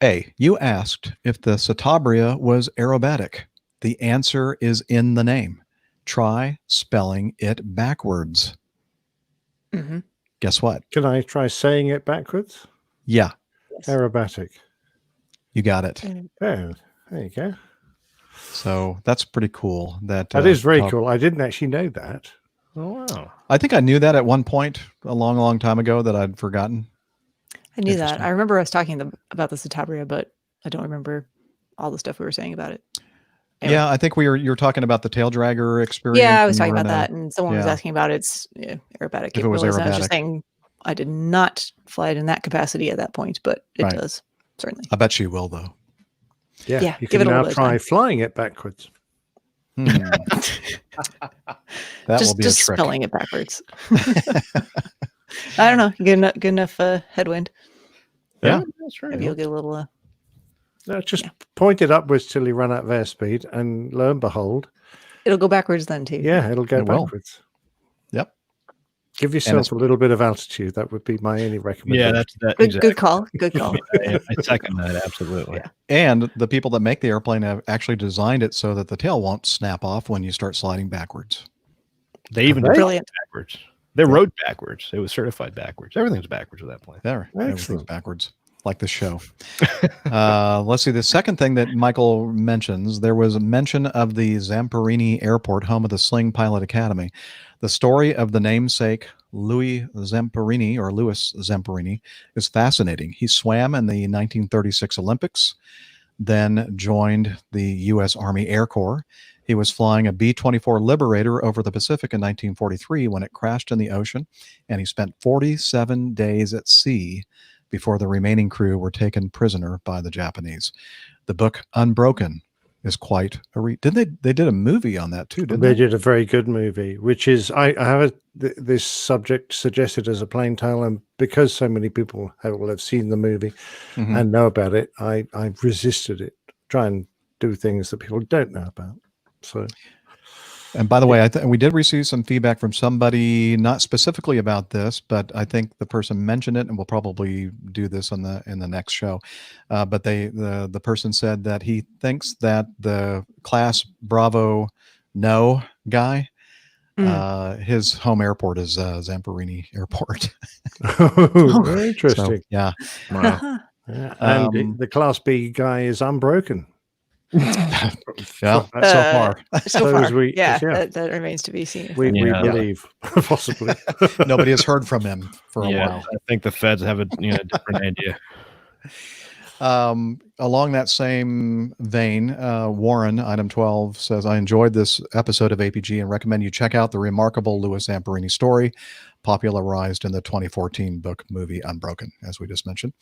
A, you asked if the Citabria was aerobatic. The answer is in the name. Try spelling it backwards. Mhm. Guess what? Can I try saying it backwards? Yeah, Yes. Aerobatic. you got it. And Oh, there you go. So that's pretty cool. That That is very how- cool. I didn't actually know that. Oh wow. I think I knew that at one point a long, long time ago that I'd forgotten. I knew that. Interesting. I remember us talking about the Citabria, but I don't remember all the stuff we were saying about it. Anyway. Yeah, I think you were talking about the tail dragger experience. Yeah, I was and you talking were about in a- that, and someone was yeah. asking about its aerobatic If it was capabilities. And I was just aerobatic. saying I did not fly it in that capacity at that point, but it Right. does certainly. I bet you will, though. Yeah. Yeah, You give can it a now little bit of try time. flying it backwards. Hmm. That will be just a trick. spelling it backwards. I don't know. Good enough headwind. Yeah. That's right. Maybe you'll get a little. No, just Yeah. point it upwards till you run out of airspeed, and lo and behold, It'll go backwards then too. yeah, it'll go It will. backwards. Yep. Give it's- yourself a little bit of altitude. That would be my only recommendation. Yeah, that's that. Good, exactly. good call. Good call. I second that absolutely. Yeah. And the people that make the airplane have actually designed it so that the tail won't snap off when you start sliding backwards. They even Have did they? Brilliant. backwards. They rode backwards. It was certified backwards. Everything's backwards with that plane. There, everything's Excellent. backwards, like the show. Let's see. The second thing that Michael mentions, there was a mention of the Zamperini Airport, home of the Sling Pilot Academy. The story of the namesake Louis Zamperini is fascinating. He swam in the 1936 Olympics, then joined the U.S. Army Air Corps. He was flying a B-24 Liberator over the Pacific in 1943 when it crashed in the ocean, and he spent 47 days at sea before the remaining crew were taken prisoner by the Japanese. The book Unbroken is quite a read. They did a movie on that too, didn't They they? did a very good movie, which is I have this subject suggested as a plain tale, and because so many people will have seen the movie Mhm. and know about it, I resisted it. Try and do things that people don't know about. So And by the way, we did receive some feedback from somebody, not specifically about this, but I think the person mentioned it, and we'll probably do this in the next show. But the person said that he thinks that the class Bravo No guy, his home airport is Zamperini Airport. very interesting. So, yeah. Wow. Yeah. And the Class B guy is unbroken. Yeah. So far. So So far, as we- yeah, yeah. that remains to be seen. We Yeah. believe, possibly. Nobody has heard from him for a Yeah, while. I think the feds have a different idea. Along that same vein, Warren, item 12, says, I enjoyed this episode of APG and recommend you check out the remarkable Louis Zamperini story, popularized in the 2014 book movie Unbroken, as we just mentioned.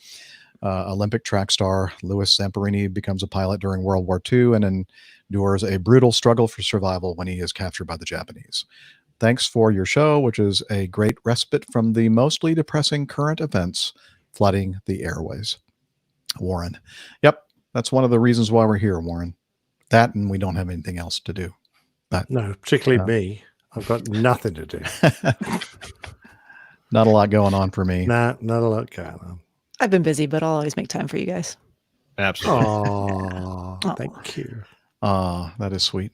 Olympic track star Louis Zamperini becomes a pilot during World War II and endures a brutal struggle for survival when he is captured by the Japanese. Thanks for your show, which is a great respite from the mostly depressing current events flooding the airways. Warren. Yep, that's one of the reasons why we're here, Warren. That and we don't have anything else to do. But No, particularly me. I've got nothing to do. not a lot going on for me. Nah, not a lot going on. I've been busy, but I'll always make time for you guys. Absolutely. Oh, Aw. thank you. That is sweet.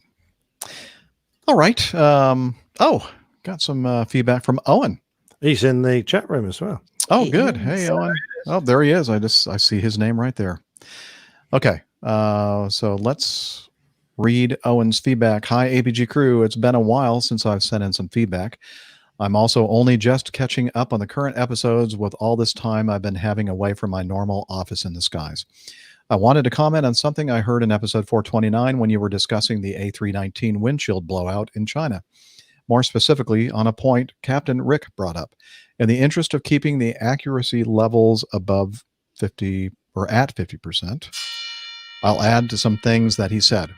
All right. Got some feedback from Owen. He's in the chat room as well. Oh, He good. is. Hey, Owen. Oh, there he is. I see his name right there. Okay. So let's read Owen's feedback. Hi, APG crew. It's been a while since I've sent in some feedback. I'm also only just catching up on the current episodes with all this time I've been having away from my normal office in the skies. I wanted to comment on something I heard in episode 429 when you were discussing the A319 windshield blowout in China. More specifically, on a point Captain Rick brought up. In the interest of keeping the accuracy levels above 50 or at 50%, I'll add to some things that he said.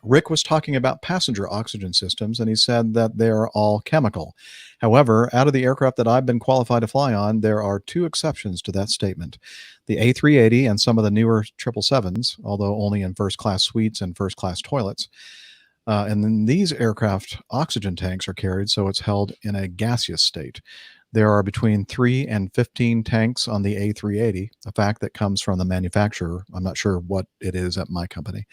Rick was talking about passenger oxygen systems, and he said that they're all chemical. However, out of the aircraft that I've been qualified to fly on, there are two exceptions to that statement. The A380 and some of the newer 777s, although only in first-class suites and first-class toilets. And then these aircraft oxygen tanks are carried, so it's held in a gaseous state. There are between 3 and 15 tanks on the A380, a fact that comes from the manufacturer. I'm not sure what it is at my company.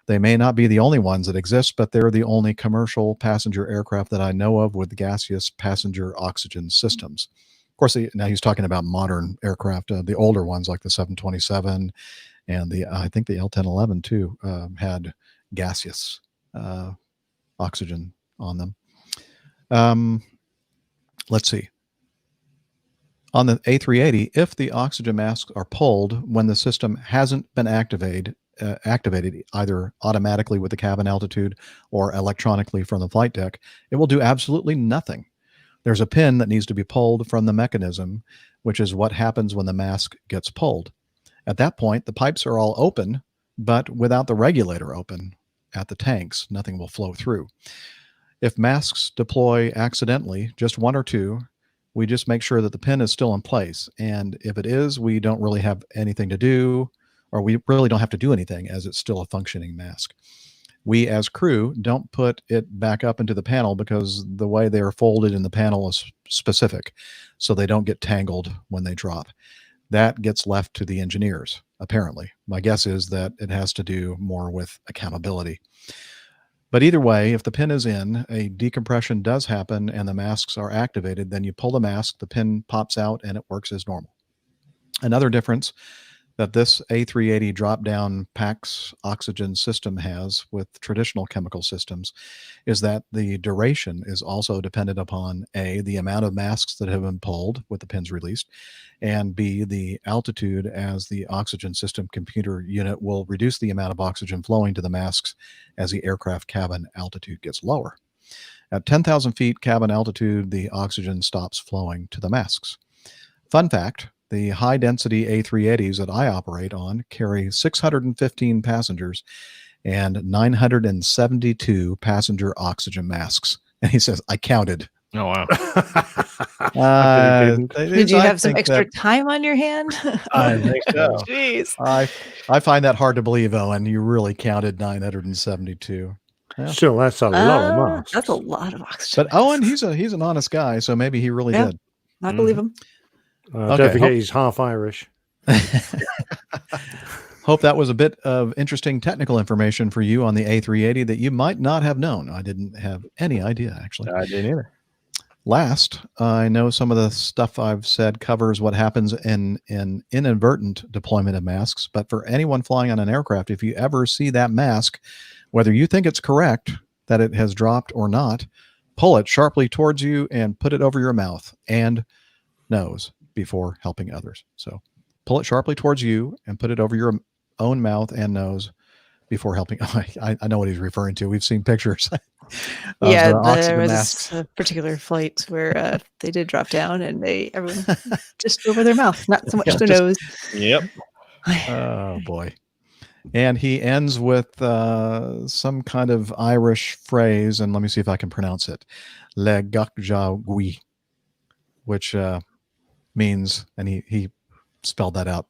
They may not be the only ones that exist, but they're the only commercial passenger aircraft that I know of with gaseous passenger oxygen systems. Of course, now he's talking about modern aircraft, the older ones like the 727 and I think the L-1011 too, had gaseous oxygen on them. Let's see. On the A380, if the oxygen masks are pulled when the system hasn't been activated either automatically with the cabin altitude or electronically from the flight deck, it will do absolutely nothing. There's a pin that needs to be pulled from the mechanism, which is what happens when the mask gets pulled. At that point, the pipes are all open, but without the regulator open at the tanks, nothing will flow through. If masks deploy accidentally, just one or two, we just make sure that the pin is still in place. And if it is, we don't really have anything to do, or we really don't have to do anything as it's still a functioning mask. We as crew don't put it back up into the panel because the way they are folded in the panel is specific, so they don't get tangled when they drop. That gets left to the engineers, apparently. My guess is that it has to do more with accountability. But either way, if the pin is in, a decompression does happen and the masks are activated, then you pull the mask, the pin pops out, and it works as normal. Another difference that this A380 drop-down PAX oxygen system has with traditional chemical systems is that the duration is also dependent upon A, the amount of masks that have been pulled with the pins released, and B, the altitude, as the oxygen system computer unit will reduce the amount of oxygen flowing to the masks as the aircraft cabin altitude gets lower. At 10,000 feet cabin altitude, the oxygen stops flowing to the masks. Fun fact, the high-density A380s that I operate on carry 615 passengers and 972 passenger oxygen masks. And he says, I counted. Oh, wow. Did you have some extra time on your hand? I think so. Jeez. I find that hard to believe, Owen. You really counted 972. Yeah. Still, that's a lot of masks. That's a lot of oxygen. But Owen, he's an honest guy, so maybe he really did. I believe him. Don't forget he's half Irish. Hope that was a bit of interesting technical information for you on the A380 that you might not have known. I didn't have any idea, actually. I didn't either. Last, I know some of the stuff I've said covers what happens in inadvertent deployment of masks, but for anyone flying on an aircraft, if you ever see that mask, whether you think it's correct that it has dropped or not, pull it sharply towards you and put it over your mouth and nose before helping others. So pull it sharply towards you and put it over your own mouth and nose before helping. I know what he's referring to. We've seen pictures. Yeah, there was a particular flight where they did drop down and everyone just over their mouth, not so much their nose. Yep. Oh boy. And he ends with some kind of Irish phrase, and let me see if I can pronounce it. Le gach which means, and he spelled that out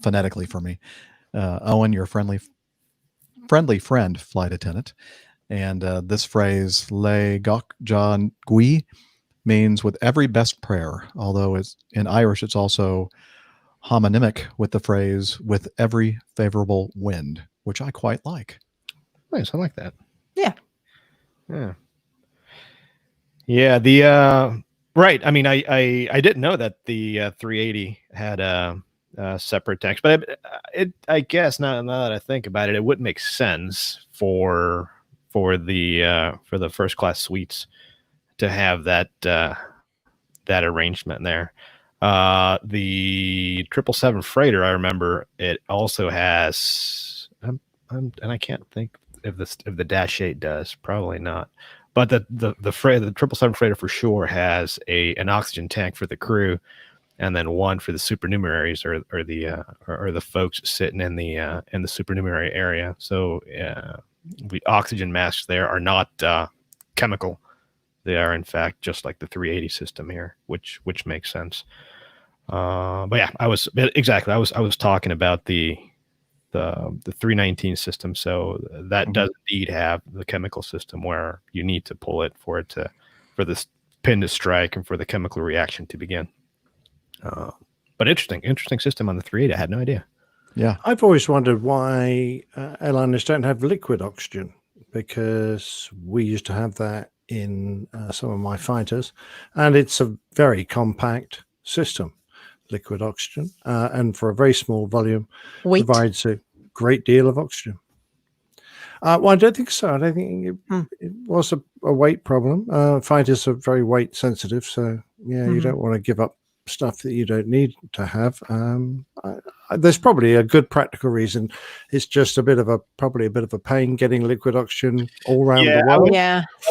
phonetically for me. Owen, your friendly friend, flight attendant. And this phrase, le gach means with every best prayer, although it's in Irish, it's also homonymic with the phrase with every favorable wind, which I quite like. Nice. I like that. Yeah. Yeah. Yeah. The, right. I mean, I didn't know that the 380 had separate tanks, but I guess now that I think about it, it would make sense for the first class suites to have that arrangement there. The 777 freighter, I remember it also has, and I can't think if the Dash 8 does, probably not. But the 777 freighter for sure has an oxygen tank for the crew, and then one for the supernumeraries or the folks sitting in the supernumerary area. So oxygen masks there are not chemical. They are in fact just like the 380 system here, which makes sense. But yeah, I was talking about the 319 system. So that does indeed have the chemical system where you need to pull it for this pin to strike and for the chemical reaction to begin. But interesting system on the 380. I had no idea. Yeah. I've always wondered why airliners don't have liquid oxygen, because we used to have that in some of my fighters, and it's a very compact system, liquid oxygen, and for a very small volume provides a great deal of oxygen. Well, I don't think so. I don't think it was a weight problem. Fighters are very weight sensitive, so yeah, you don't want to give up stuff that you don't need to have. There's probably a good practical reason. It's just probably a bit of a pain getting liquid oxygen all around the world.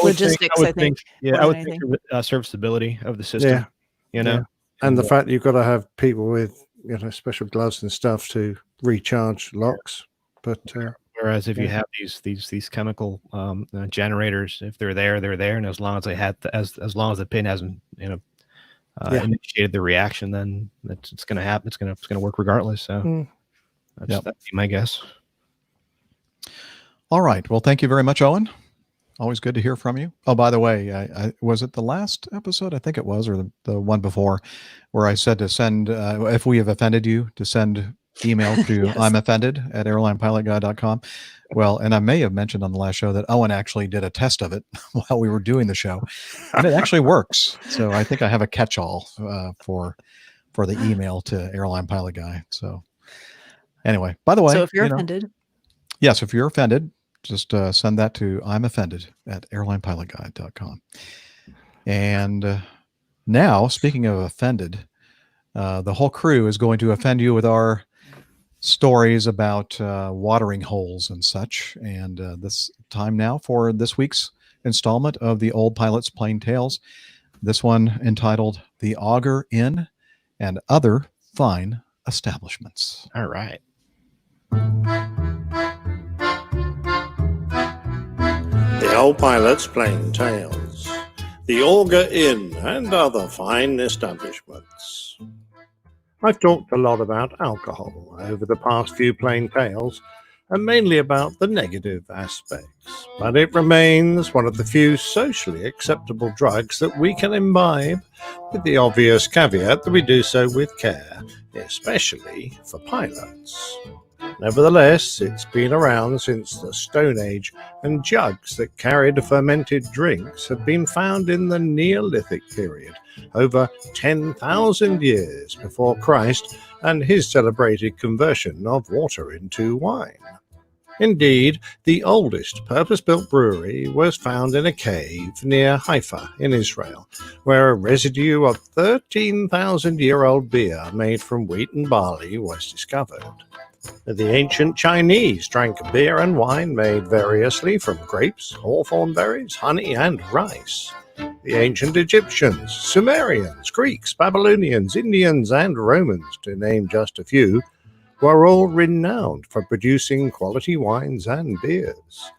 Logistics, I think. I would think serviceability of the system. And the fact that you've got to have people with special gloves and stuff to recharge locks. But whereas if you have these chemical generators, if they're there, and as long as as long as the pin hasn't initiated the reaction, then it's going to happen. It's going to work regardless. So that'd be my guess. All right. Well, thank you very much, Owen. Always good to hear from you. Oh, by the way, I was it the last episode? I think it was, or the one before, where I said to send, if we have offended you, to send email to yes. I'mOffended@airlinepilotguy.com. Well, and I may have mentioned on the last show that Owen actually did a test of it while we were doing the show, and it actually works. So I think I have a catch-all for the email to Airline Pilot Guy. So anyway, by the way, so if you're offended, yes, if you're offended, just send that to I'mOffended@airlinepilotguy.com. And now, speaking of offended, the whole crew is going to offend you with our stories about watering holes and such. And this time now for this week's installment of the Old Pilot's Plain Tales. This one entitled The Auger Inn and Other Fine Establishments. All right. The Old Pilot's Plain Tales, the Auger Inn and Other Fine Establishments. I've talked a lot about alcohol over the past few plain tales, and mainly about the negative aspects, but it remains one of the few socially acceptable drugs that we can imbibe, with the obvious caveat that we do so with care, especially for pilots. Nevertheless, it's been around since the Stone Age, and jugs that carried fermented drinks have been found in the Neolithic period, over 10,000 years before Christ and his celebrated conversion of water into wine. Indeed, the oldest purpose-built brewery was found in a cave near Haifa in Israel, where a residue of 13,000-year-old beer made from wheat and barley was discovered. The ancient Chinese drank beer and wine made variously from grapes, hawthorn berries, honey, and rice. The ancient Egyptians, Sumerians, Greeks, Babylonians, Indians, and Romans, to name just a few, were all renowned for producing quality wines and beers.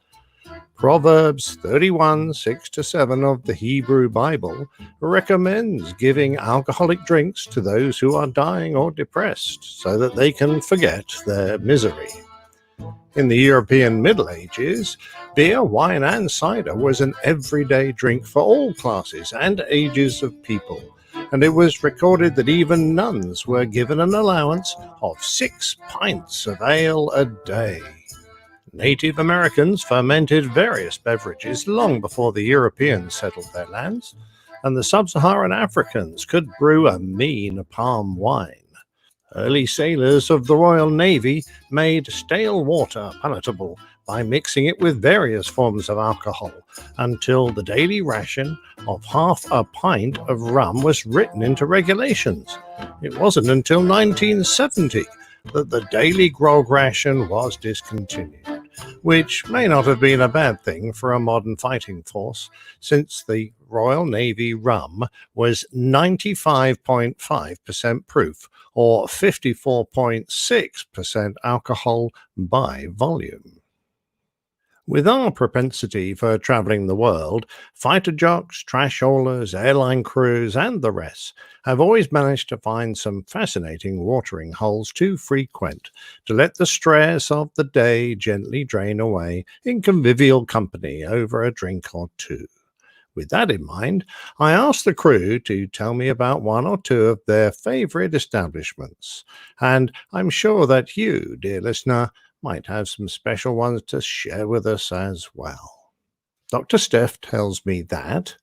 Proverbs 31:6-7 of the Hebrew Bible recommends giving alcoholic drinks to those who are dying or depressed so that they can forget their misery. In the European Middle Ages, beer, wine, and cider was an everyday drink for all classes and ages of people, and it was recorded that even nuns were given an allowance of 6 pints of ale a day. Native Americans fermented various beverages long before the Europeans settled their lands, and the sub-Saharan Africans could brew a mean palm wine. Early sailors of the Royal Navy made stale water palatable by mixing it with various forms of alcohol, until the daily ration of half a pint of rum was written into regulations. It wasn't until 1970 that the daily grog ration was discontinued, which may not have been a bad thing for a modern fighting force, since the Royal Navy rum was 95.5% proof, or 54.6% alcohol by volume. With our propensity for travelling the world, fighter jocks, trash haulers, airline crews, and the rest have always managed to find some fascinating watering holes too frequent to let the stress of the day gently drain away in convivial company over a drink or two. With that in mind, I asked the crew to tell me about one or two of their favourite establishments, and I'm sure that you, dear listener, might have some special ones to share with us as well. Dr. Steph tells me that.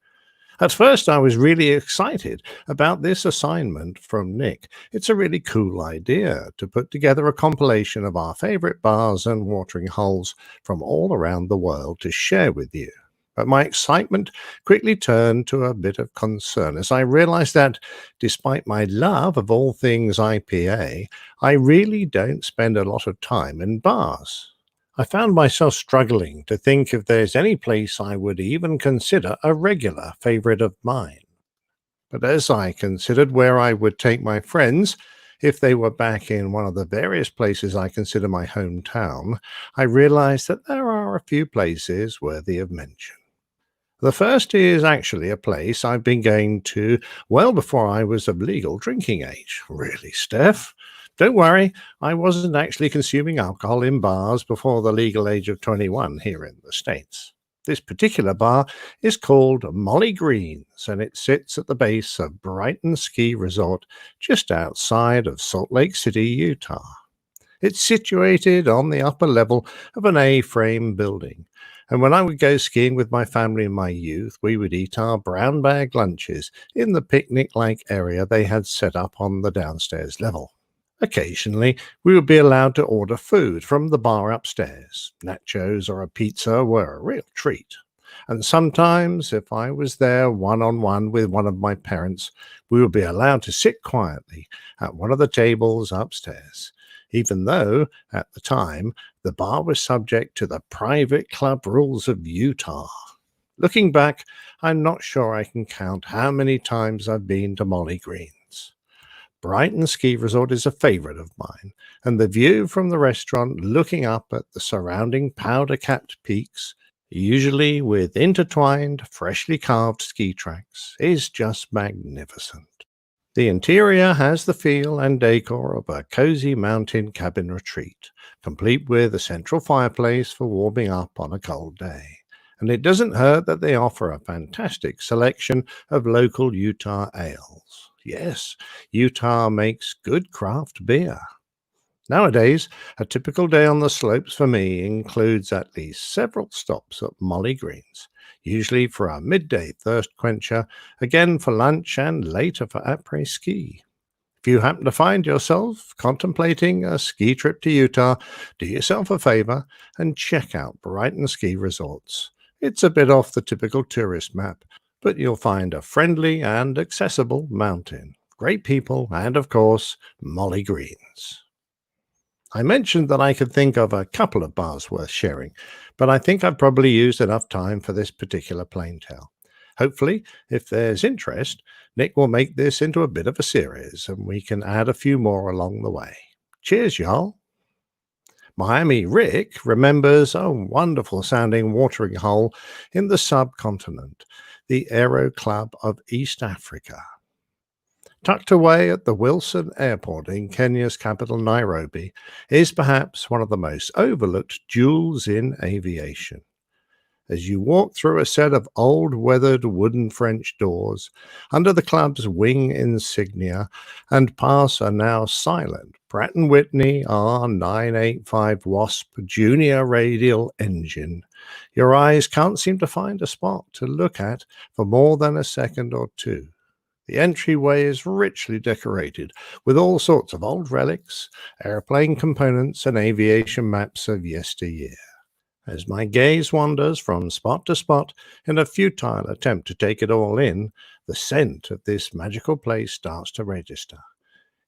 At first, I was really excited about this assignment from Nick. It's a really cool idea to put together a compilation of our favourite bars and watering holes from all around the world to share with you. But my excitement quickly turned to a bit of concern as I realized that, despite my love of all things IPA, I really don't spend a lot of time in bars. I found myself struggling to think if there's any place I would even consider a regular favorite of mine. But as I considered where I would take my friends, if they were back in one of the various places I consider my hometown, I realized that there are a few places worthy of mention. The first is actually a place I've been going to well before I was of legal drinking age. Really, Steph? Don't worry, I wasn't actually consuming alcohol in bars before the legal age of 21 here in the States. This particular bar is called Molly Green's, and it sits at the base of Brighton Ski Resort just outside of Salt Lake City, Utah. It's situated on the upper level of an A-frame building, and when I would go skiing with my family in my youth, we would eat our brown bag lunches in the picnic-like area they had set up on the downstairs level. Occasionally, we would be allowed to order food from the bar upstairs. Nachos or a pizza were a real treat. And sometimes, if I was there one-on-one with one of my parents, we would be allowed to sit quietly at one of the tables upstairs, even though, at the time, the bar was subject to the private club rules of Utah. Looking back, I'm not sure I can count how many times I've been to Molly Green's. Brighton Ski Resort is a favorite of mine, and the view from the restaurant looking up at the surrounding powder-capped peaks, usually with intertwined, freshly carved ski tracks, is just magnificent. The interior has the feel and decor of a cozy mountain cabin retreat, complete with a central fireplace for warming up on a cold day. And it doesn't hurt that they offer a fantastic selection of local Utah ales. Yes, Utah makes good craft beer. Nowadays, a typical day on the slopes for me includes at least several stops at Molly Green's, usually for a midday thirst quencher, again for lunch and later for après-ski. If you happen to find yourself contemplating a ski trip to Utah, do yourself a favor and check out Brighton Ski Resorts. It's a bit off the typical tourist map, but you'll find a friendly and accessible mountain, great people, and of course, Molly Green's. I mentioned that I could think of a couple of bars worth sharing, but I think I've probably used enough time for this particular plain tale. Hopefully, if there's interest, Nick will make this into a bit of a series, and we can add a few more along the way. Cheers, y'all! Miami Rick remembers a wonderful-sounding watering hole in the subcontinent, the Aero Club of East Africa. Tucked away at the Wilson Airport in Kenya's capital, Nairobi, is perhaps one of the most overlooked jewels in aviation. As you walk through a set of old weathered wooden French doors, under the club's wing insignia, and pass a now silent Pratt & Whitney R985 Wasp Junior radial engine, your eyes can't seem to find a spot to look at for more than a second or two. The entryway is richly decorated with all sorts of old relics, airplane components, and aviation maps of yesteryear. As my gaze wanders from spot to spot in a futile attempt to take it all in, the scent of this magical place starts to register.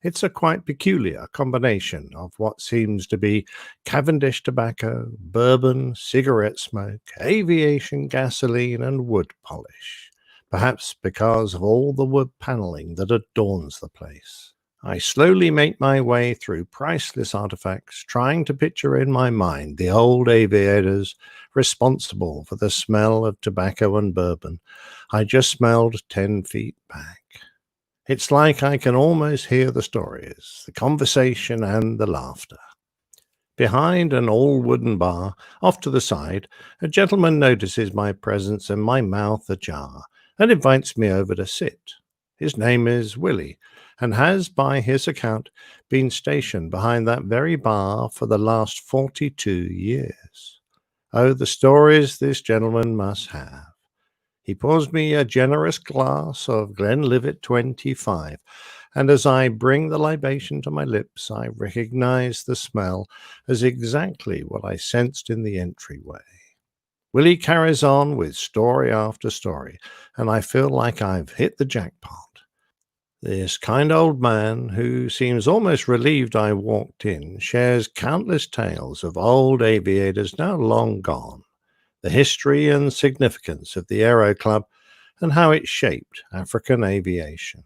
It's a quite peculiar combination of what seems to be Cavendish tobacco, bourbon, cigarette smoke, aviation gasoline, and wood polish, perhaps because of all the wood paneling that adorns the place. I slowly make my way through priceless artifacts, trying to picture in my mind the old aviators responsible for the smell of tobacco and bourbon I just smelled 10 feet back. It's like I can almost hear the stories, the conversation, and the laughter. Behind an all-wooden bar, off to the side, a gentleman notices my presence and my mouth ajar, and invites me over to sit. His name is Willie, and has, by his account, been stationed behind that very bar for the last 42 years. Oh, the stories this gentleman must have. He pours me a generous glass of Glenlivet 25, and as I bring the libation to my lips, I recognize the smell as exactly what I sensed in the entryway. Willie carries on with story after story, and I feel like I've hit the jackpot. This kind old man, who seems almost relieved I walked in, shares countless tales of old aviators now long gone, the history and significance of the Aero Club, and how it shaped African aviation.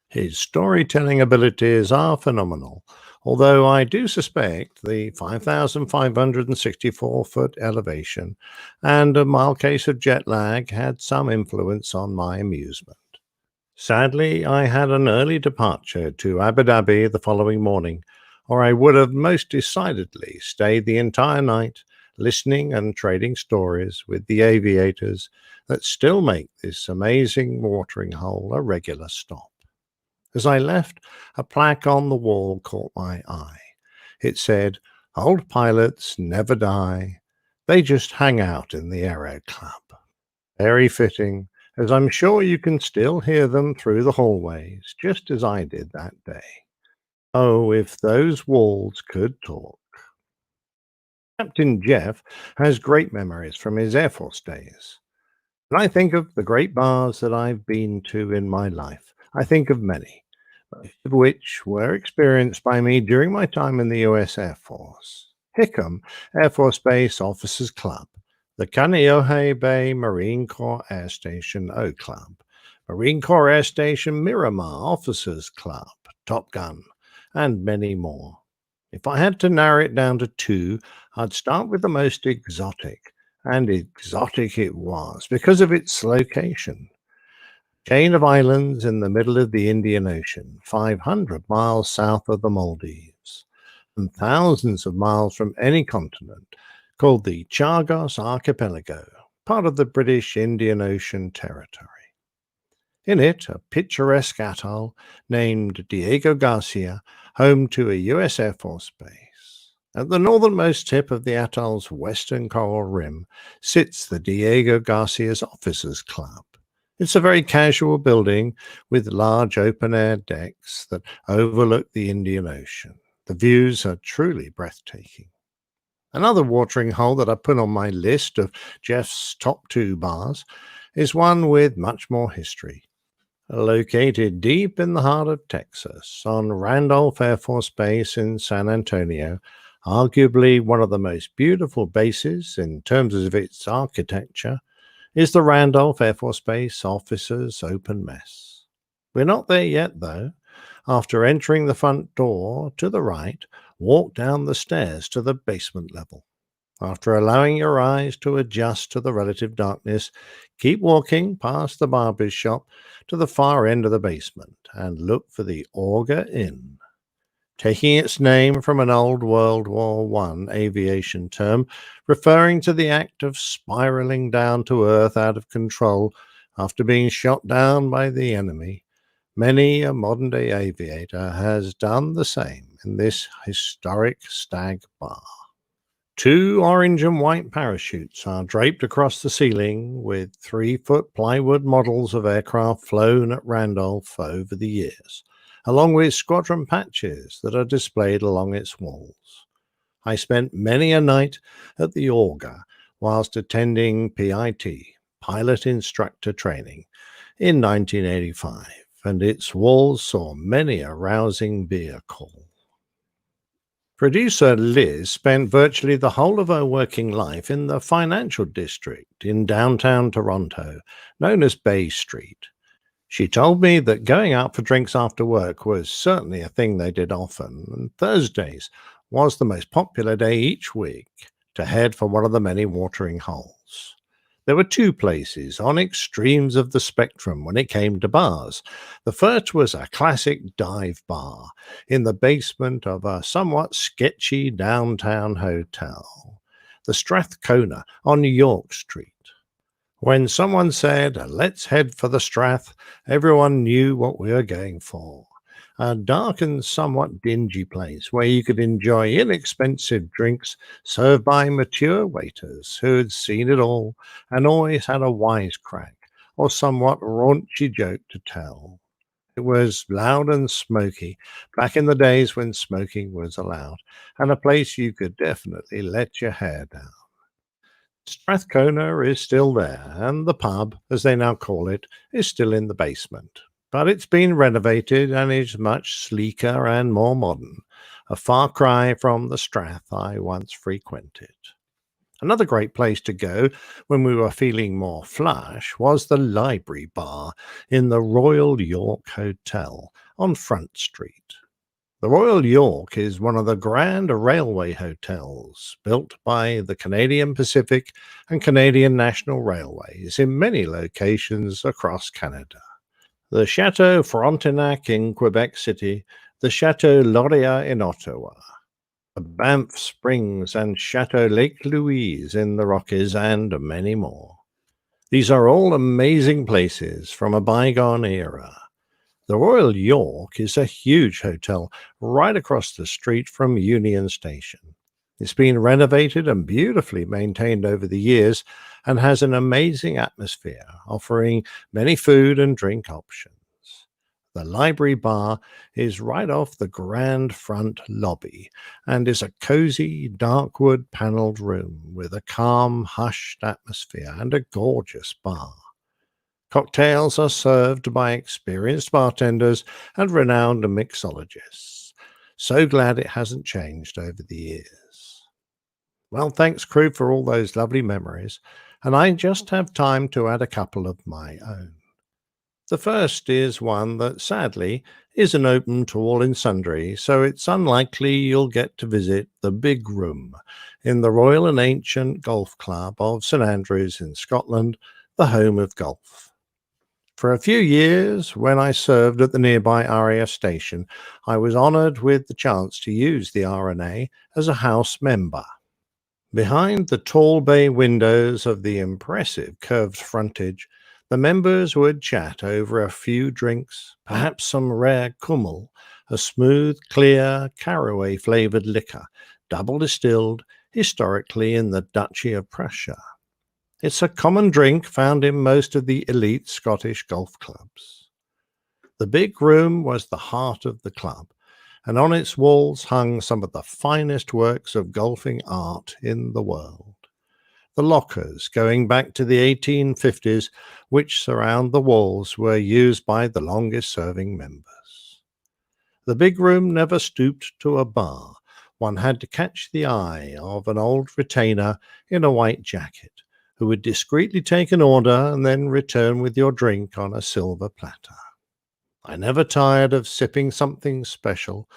His storytelling abilities are phenomenal, although I do suspect the 5,564-foot elevation and a mild case of jet lag had some influence on my amusement. Sadly, I had an early departure to Abu Dhabi the following morning, or I would have most decidedly stayed the entire night listening and trading stories with the aviators that still make this amazing watering hole a regular stop. As I left, a plaque on the wall caught my eye. It said, "Old pilots never die. They just hang out in the Aero Club." Very fitting, as I'm sure you can still hear them through the hallways, just as I did that day. Oh, if those walls could talk. Captain Jeff has great memories from his Air Force days. When I think of the great bars that I've been to in my life, I think of many, most of which were experienced by me during my time in the U.S. Air Force. Hickam Air Force Base Officers Club, the Kaneohe Bay Marine Corps Air Station O Club, Marine Corps Air Station Miramar Officers Club, Top Gun, and many more. If I had to narrow it down to two, I'd start with the most exotic, and exotic it was because of its location. Chain of islands in the middle of the Indian Ocean, 500 miles south of the Maldives, and thousands of miles from any continent, called the Chagos Archipelago, part of the British Indian Ocean Territory. In it, a picturesque atoll named Diego Garcia, home to a U.S. Air Force base. At the northernmost tip of the atoll's western coral rim sits the Diego Garcia's Officers Club. It's a very casual building with large open-air decks that overlook the Indian Ocean. The views are truly breathtaking. Another watering hole that I put on my list of Jeff's top two bars is one with much more history. Located deep in the heart of Texas, on Randolph Air Force Base in San Antonio, arguably one of the most beautiful bases in terms of its architecture, is the Randolph Air Force Base Officers Open Mess. We're not there yet, though. After entering the front door to the right, walk down the stairs to the basement level. After allowing your eyes to adjust to the relative darkness, keep walking past the barber's shop to the far end of the basement and look for the Auger Inn. Taking its name from an old World War I aviation term referring to the act of spiraling down to earth out of control after being shot down by the enemy, many a modern-day aviator has done the same in this historic stag bar. Two orange and white parachutes are draped across the ceiling with 3-foot plywood models of aircraft flown at Randolph over the years, along with squadron patches that are displayed along its walls. I spent many a night at the Auger whilst attending PIT, Pilot Instructor Training, in 1985, and its walls saw many a rousing beer call. Producer Liz spent virtually the whole of her working life in the financial district in downtown Toronto, known as Bay Street. She told me that going out for drinks after work was certainly a thing they did often, and Thursdays was the most popular day each week to head for one of the many watering holes. There were two places on extremes of the spectrum when it came to bars. The first was a classic dive bar in the basement of a somewhat sketchy downtown hotel, the Strathcona on New York Street. When someone said, "Let's head for the Strath," everyone knew what we were going for. A dark and somewhat dingy place where you could enjoy inexpensive drinks served by mature waiters who had seen it all and always had a wisecrack or somewhat raunchy joke to tell. It was loud and smoky, back in the days when smoking was allowed, and a place you could definitely let your hair down. Strathcona is still there, and the pub, as they now call it, is still in the basement. But it's been renovated and is much sleeker and more modern, a far cry from the Strath I once frequented. Another great place to go when we were feeling more flush was the Library Bar in the Royal York Hotel on Front Street. The Royal York is one of the grand railway hotels built by the Canadian Pacific and Canadian National Railways in many locations across Canada. The Chateau Frontenac in Quebec City, the Chateau Laurier in Ottawa, the Banff Springs and Chateau Lake Louise in the Rockies, and many more. These are all amazing places from a bygone era. The Royal York is a huge hotel right across the street from Union Station. It's been renovated and beautifully maintained over the years and has an amazing atmosphere, offering many food and drink options. The Library Bar is right off the grand front lobby and is a cozy, dark wood panelled room with a calm, hushed atmosphere and a gorgeous bar. Cocktails are served by experienced bartenders and renowned mixologists. So glad it hasn't changed over the years. Well, thanks, crew, for all those lovely memories, and I just have time to add a couple of my own. The first is one that, sadly, isn't open to all and sundry, so it's unlikely you'll get to visit the Big Room in the Royal and Ancient Golf Club of St Andrews in Scotland, the home of golf. For a few years, when I served at the nearby RAF station, I was honoured with the chance to use the RNA as a house member. Behind the tall bay windows of the impressive curved frontage, the members would chat over a few drinks, perhaps some rare kummel, a smooth, clear, caraway-flavoured liquor, double distilled, historically in the Duchy of Prussia. It's a common drink found in most of the elite Scottish golf clubs. The Big Room was the heart of the club, and on its walls hung some of the finest works of golfing art in the world. The lockers, going back to the 1850s, which surround the walls, were used by the longest-serving members. The Big Room never stooped to a bar. One had to catch the eye of an old retainer in a white jacket, who would discreetly take an order and then return with your drink on a silver platter. I never tired of sipping something special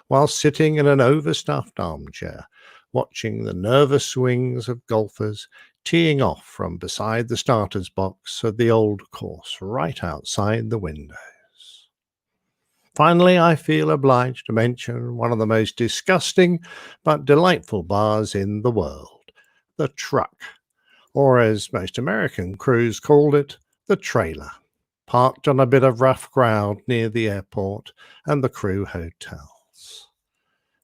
while sitting in an overstuffed armchair, watching the nervous swings of golfers teeing off from beside the starter's box of the old course right outside the windows. Finally, I feel obliged to mention one of the most disgusting but delightful bars in the world, the Truck, or as most American crews called it, the trailer, parked on a bit of rough ground near the airport and the crew hotels.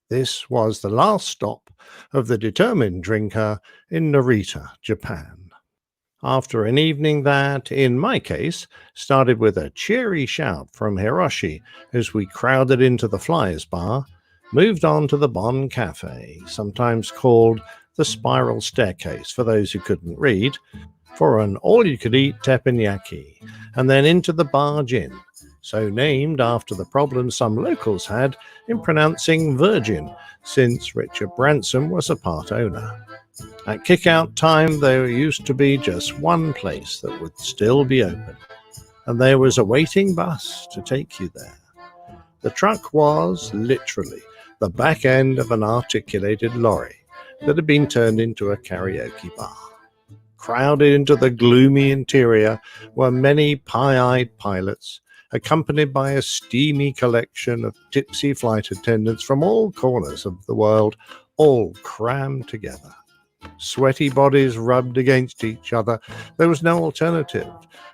This was the last stop of the determined drinker in Narita, Japan. After an evening that, in my case, started with a cheery shout from Hiroshi as we crowded into the Flyers Bar, moved on to the Bon Cafe, sometimes called the Spiral Staircase for those who couldn't read, for an all-you-could-eat teppanyaki, and then into the Barge Inn, so named after the problem some locals had in pronouncing Virgin, since Richard Branson was a part owner. At kick-out time, there used to be just one place that would still be open, and there was a waiting bus to take you there. The truck was, literally, the back end of an articulated lorry that had been turned into a karaoke bar. Crowded into the gloomy interior were many pie-eyed pilots, accompanied by a steamy collection of tipsy flight attendants from all corners of the world, all crammed together. Sweaty bodies rubbed against each other. There was no alternative,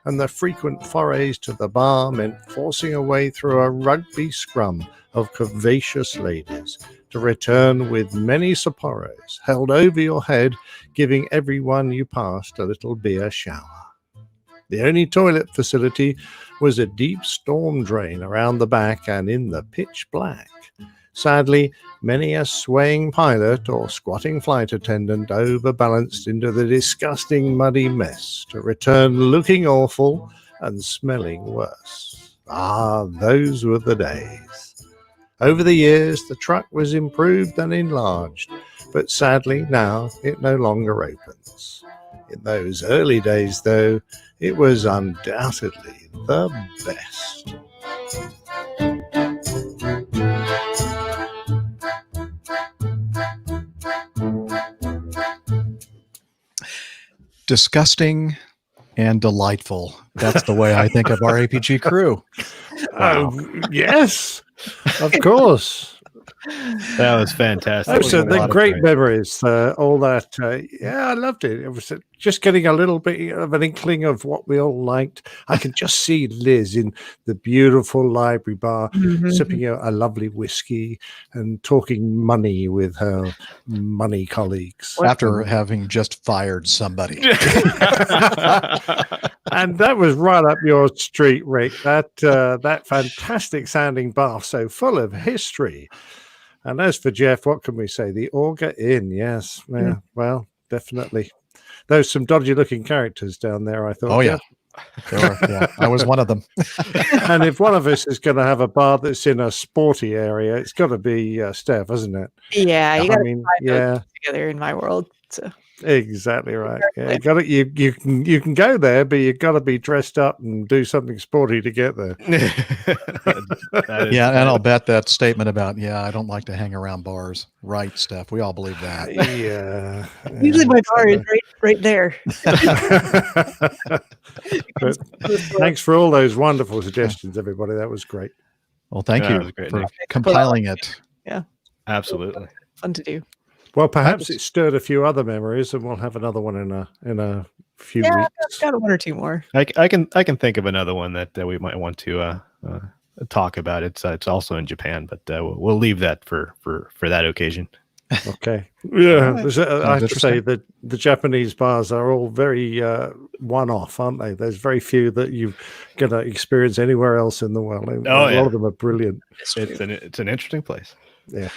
and the frequent forays to the bar meant forcing a way through a rugby scrum of curvaceous ladies to return with many Sapporos held over your head, giving everyone you passed a little beer shower. The only toilet facility was a deep storm drain around the back and in the pitch black. Sadly, many a swaying pilot or squatting flight attendant overbalanced into the disgusting muddy mess to return looking awful and smelling worse. Ah, those were the days. Over the years, the truck was improved and enlarged, but sadly now it no longer opens. In those early days, though, it was undoubtedly the best. Disgusting and delightful. That's the way I think of our APG crew. Wow. Yes, of course. That was fantastic. They're great memories. All that. Yeah, I loved it. It was just getting a little bit of an inkling of what we all liked. I can just see Liz in the beautiful library bar, sipping a lovely whiskey and talking money with her money colleagues. After having just fired somebody. And that was right up your street, Rick. That fantastic sounding bar, so full of history. And as for Jeff, what can we say? The Auger Inn, yes. Yeah, well, definitely. There's some dodgy looking characters down there, I thought. Oh, yeah. Yeah. I was one of them. And if one of us is going to have a bar that's in a sporty area, it's got to be Steph, isn't it? Yeah, you got to yeah, together in my world. So. Exactly right. Yeah, you can go there, but you've got to be dressed up and do something sporty to get there. Yeah, and I'll bet that statement about I don't like to hang around bars. Right, Steph. We all believe that. Yeah. Usually my bar is right there. But thanks for all those wonderful suggestions, everybody. That was great. Well, thank you for compiling it. Yeah, absolutely fun to do. Well, perhaps it stirred a few other memories, and we'll have another one in a few weeks. I've got one or two more. I can think of another one that we might want to talk about. It's also in Japan, but we'll leave that for that occasion. Okay. Yeah, I have to say that the Japanese bars are all very one-off, aren't they? There's very few that you're going to experience anywhere else in the world. A lot of them are brilliant. It's an interesting place. Yeah.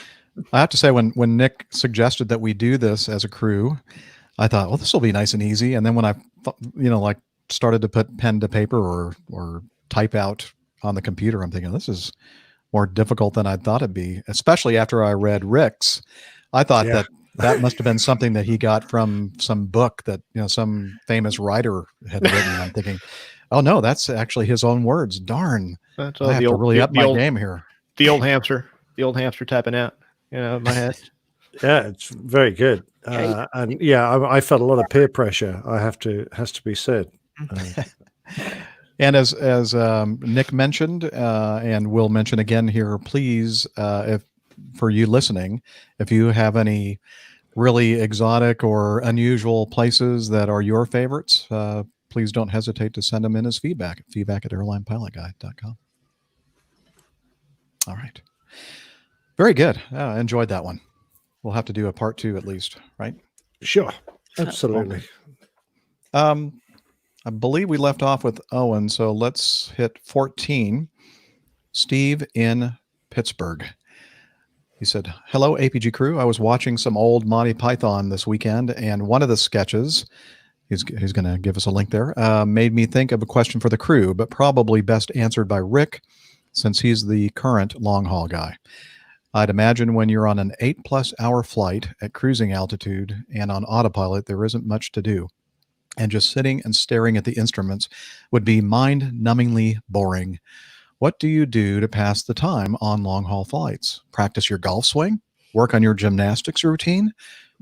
I have to say, when Nick suggested that we do this as a crew, I thought, well, this will be nice and easy. And then when I, started to put pen to paper or type out on the computer, I'm thinking this is more difficult than I thought it'd be. Especially after I read Rick's, I thought that must have been something that he got from some book that some famous writer had written. I'm thinking, oh no, that's actually his own words. Darn, I have to really up my game here. The old hamster tapping out. In my head. Yeah, it's very good. And I felt a lot of peer pressure. Has to be said. And as Nick mentioned, and we'll mention again here, please, if for you listening, if you have any really exotic or unusual places that are your favorites, please don't hesitate to send them in as feedback at airlinepilotguide.com. All right. Very good. I enjoyed that one. We'll have to do a part 2 at least, right? Sure. Absolutely. I believe we left off with Owen, so let's hit 14. Steve in Pittsburgh. He said, hello, APG crew. I was watching some old Monty Python this weekend, and one of the sketches, he's going to give us a link there, made me think of a question for the crew, but probably best answered by Rick, since he's the current long-haul guy. I'd imagine when you're on an 8+ hour flight at cruising altitude and on autopilot, there isn't much to do. and just sitting and staring at the instruments would be mind-numbingly boring. What do you do to pass the time on long-haul flights? Practice your golf swing? Work on your gymnastics routine?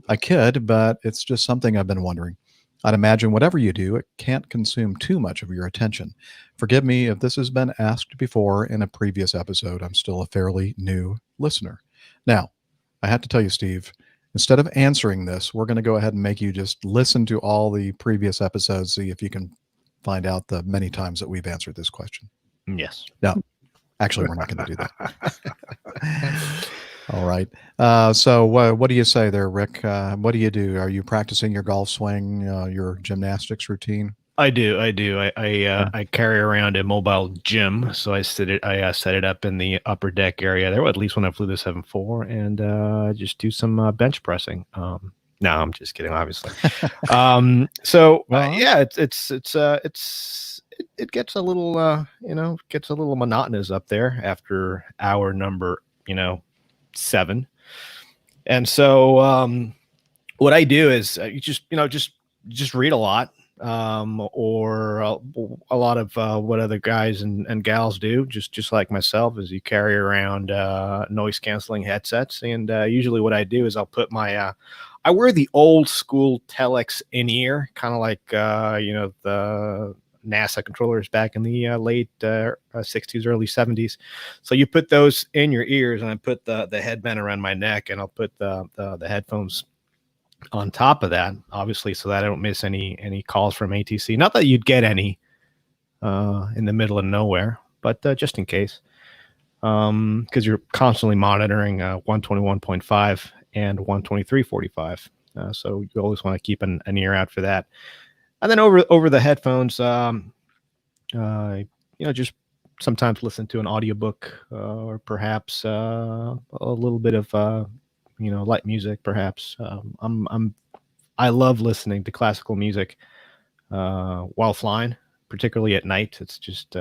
I kid, but it's just something I've been wondering. I'd imagine whatever you do, it can't consume too much of your attention. Forgive me if this has been asked before in a previous episode. I'm still a fairly new listener. Now, I have to tell you, Steve, instead of answering this, we're going to go ahead and make you just listen to all the previous episodes, see if you can find out the many times that we've answered this question. Yes. No, actually, we're not going to do that. All right. So what do you say there, Rick? What do you do? Are you practicing your golf swing, your gymnastics routine? I do. I carry around a mobile gym, so I set it up in the upper deck area there, at least when I flew the 747, and just do some bench pressing. No, I'm just kidding, obviously. Yeah, it gets a little gets a little monotonous up there after hour number 7, and so what I do is you just read a lot. Or a lot of what other guys and gals do, just like myself, is you carry around noise canceling headsets. And usually what I do is I'll put my I wear the old school Telex in-ear, kind of like the NASA controllers back in the late 60s, early 70s. So you put those in your ears, and I put the headband around my neck, and I'll put the headphones on top of that, obviously, so that I don't miss any calls from ATC. Not that you'd get any in the middle of nowhere, but just in case, because you're constantly monitoring 121.5 and 123.45. So you always want to keep an ear out for that. And then over the headphones, just sometimes listen to an audiobook or perhaps a little bit of light music, perhaps. I love listening to classical music while flying, particularly at night. It's just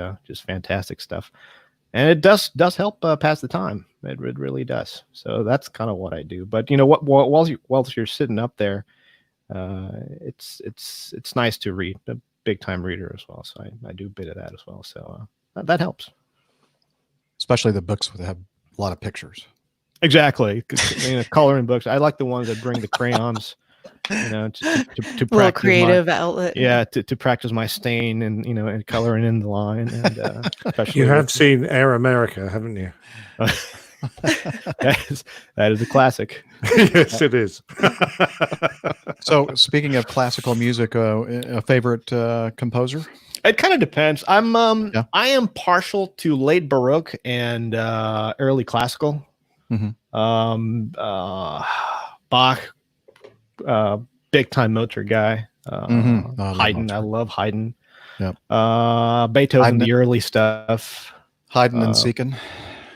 fantastic stuff, and it does help pass the time. It really does. So that's kind of what I do. But while you're sitting up there, it's nice to read. A big time reader as well, so I do a bit of that as well. So that helps, especially the books that have a lot of pictures. Exactly. Coloring books. I like the ones that bring the crayons, to practice creative outlet. Yeah, to practice my stain and coloring in the line. And especially you have seen Air America, haven't you? that is a classic. Yes, it is. So, speaking of classical music, a favorite composer? It kind of depends. I am partial to late Baroque and early classical. Mm-hmm. Bach, big time Mozart guy. Haydn, I love Haydn. Yep. Beethoven, Haydn, the early stuff. Haydn and Seekin.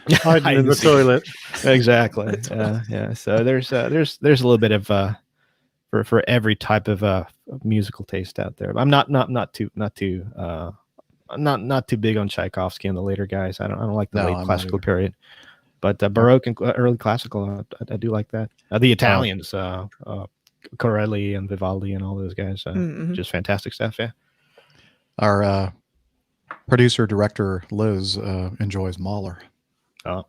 Haydn in the toilet. Exactly. Yeah. So there's a little bit of for every type of musical taste out there. I'm not too big on Tchaikovsky and the later guys. I don't like the late classical period. But Baroque and early classical, I do like that. The Italians, Corelli and Vivaldi and all those guys, just fantastic stuff. Yeah. Our producer director Liz enjoys Mahler. Oh,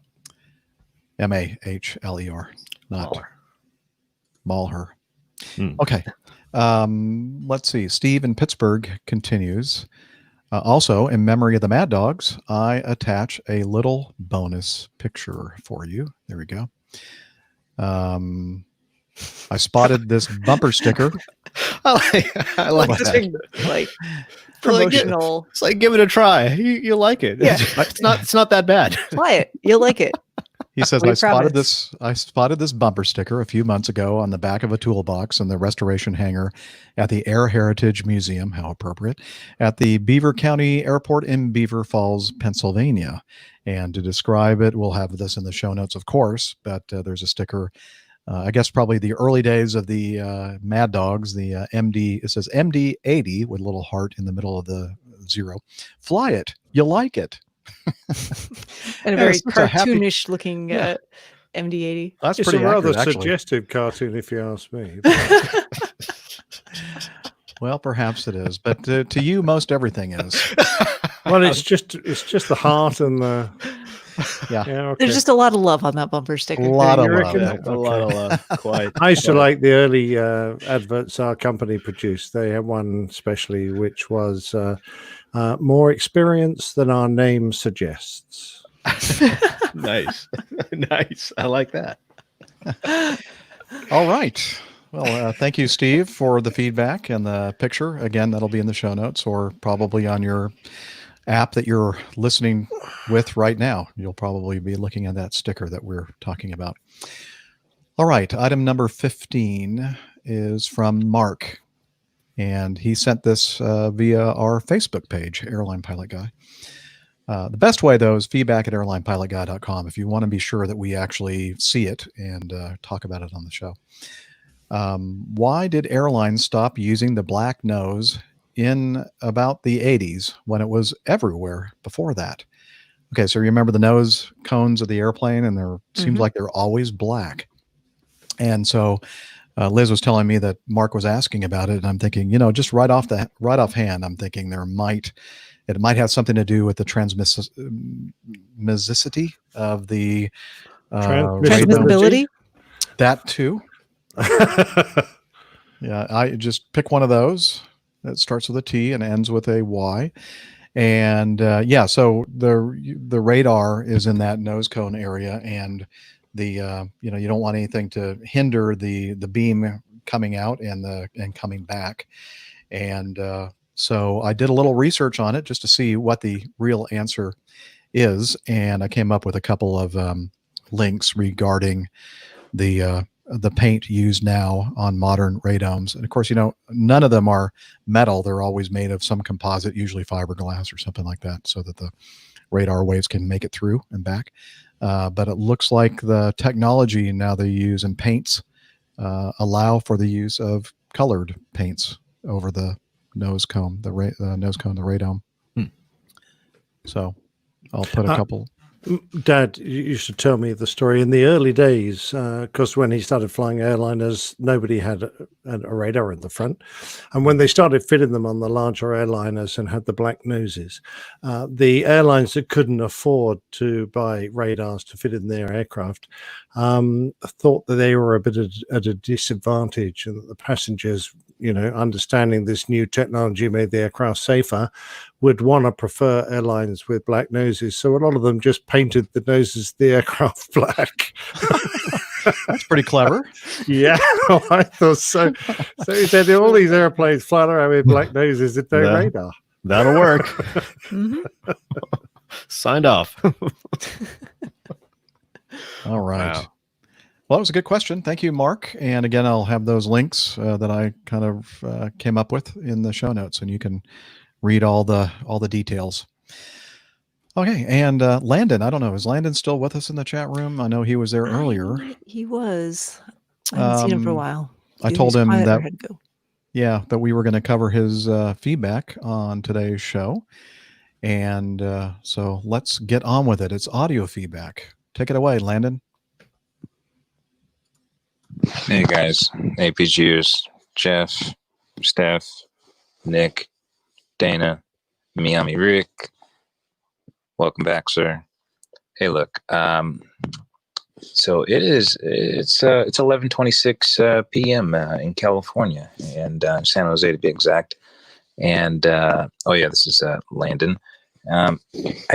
Mahler, not Mahler. Okay. Let's see. Steve in Pittsburgh continues. Also, in memory of the Mad Dogs, I attach a little bonus picture for you. There we go. I spotted this bumper sticker. I like this like promotional. It's like give it a try. You like it. Yeah. It's not that bad. Try it. You'll like it. He says, I spotted this bumper sticker a few months ago on the back of a toolbox in the restoration hangar at the Air Heritage Museum, how appropriate, at the Beaver County Airport in Beaver Falls, Pennsylvania. And to describe it, we'll have this in the show notes, of course, but there's a sticker, I guess probably the early days of the Mad Dogs, the MD, it says MD-80 with a little heart in the middle of the 0. Fly it. You like it. And a very cartoonish looking MD-80. That's it's pretty a rather accurate, suggestive cartoon, if you ask me. Well, perhaps it is, but to you, most everything is. Well, it's just the heart and the Yeah. okay. There's just a lot of love on that bumper A sticker. lot you of reckon? love. A lot of love. Quite. I used to quite. like the early adverts our company produced. They had one especially which was more experience than our name suggests. Nice. Nice. I like that. All right. Well, thank you, Steve, for the feedback and the picture. Again, that'll be in the show notes or probably on your app that you're listening with right now. You'll probably be looking at that sticker that we're talking about. All right. Item number 15 is from Mark. And he sent this via our Facebook page, Airline Pilot Guy. The best way, though, is feedback@airlinepilotguy.com if you want to be sure that we actually see it and talk about it on the show. Why did airlines stop using the black nose in about the 80s when it was everywhere before that? Okay, so remember the nose cones of the airplane, and there seems like they're always black. And so Liz was telling me that Mark was asking about it, and I'm thinking, just right offhand, I'm thinking it might have something to do with the transmissivity of the Transmissibility. That too. Yeah, I just pick one of those that starts with a T and ends with a Y. And so the radar is in that nose cone area, and the you don't want anything to hinder the beam coming out and coming back. And so I did a little research on it just to see what the real answer is, and I came up with a couple of links regarding the paint used now on modern radomes. And of course, none of them are metal. They're always made of some composite, usually fiberglass or something like that, so that the radar waves can make it through and back. But it looks like the technology now they use in paints allow for the use of colored paints over the nose cone, the radome. So I'll put a couple. Dad, you used to tell me the story in the early days, because when he started flying airliners, nobody had a radar in the front. And when they started fitting them on the larger airliners and had the black noses, the airlines that couldn't afford to buy radars to fit in their aircraft thought that they were a bit at a disadvantage, and that the passengers, understanding this new technology made the aircraft safer, would want to prefer airlines with black noses. So a lot of them just painted the noses of the aircraft black. That's pretty clever. Yeah, I thought so. So he said all these airplanes flying around with black noses with no radar. That'll work. Signed off. All right. Wow. Well, that was a good question. Thank you, Mark. And again, I'll have those links that I kind of came up with in the show notes, and you can read all the details. Okay, and Landon, I don't know, is Landon still with us in the chat room? I know he was there earlier. He was. I haven't seen him for a while. I told him that that we were going to cover his feedback on today's show, and so let's get on with it. It's audio feedback. Take it away, Landon. Hey guys, APGers, Jeff, Steph, Nick, Dana, Miami Rick. Welcome back, sir. Hey, look. So it's 11:26 p.m. In California, and San Jose to be exact. And this is Landon. I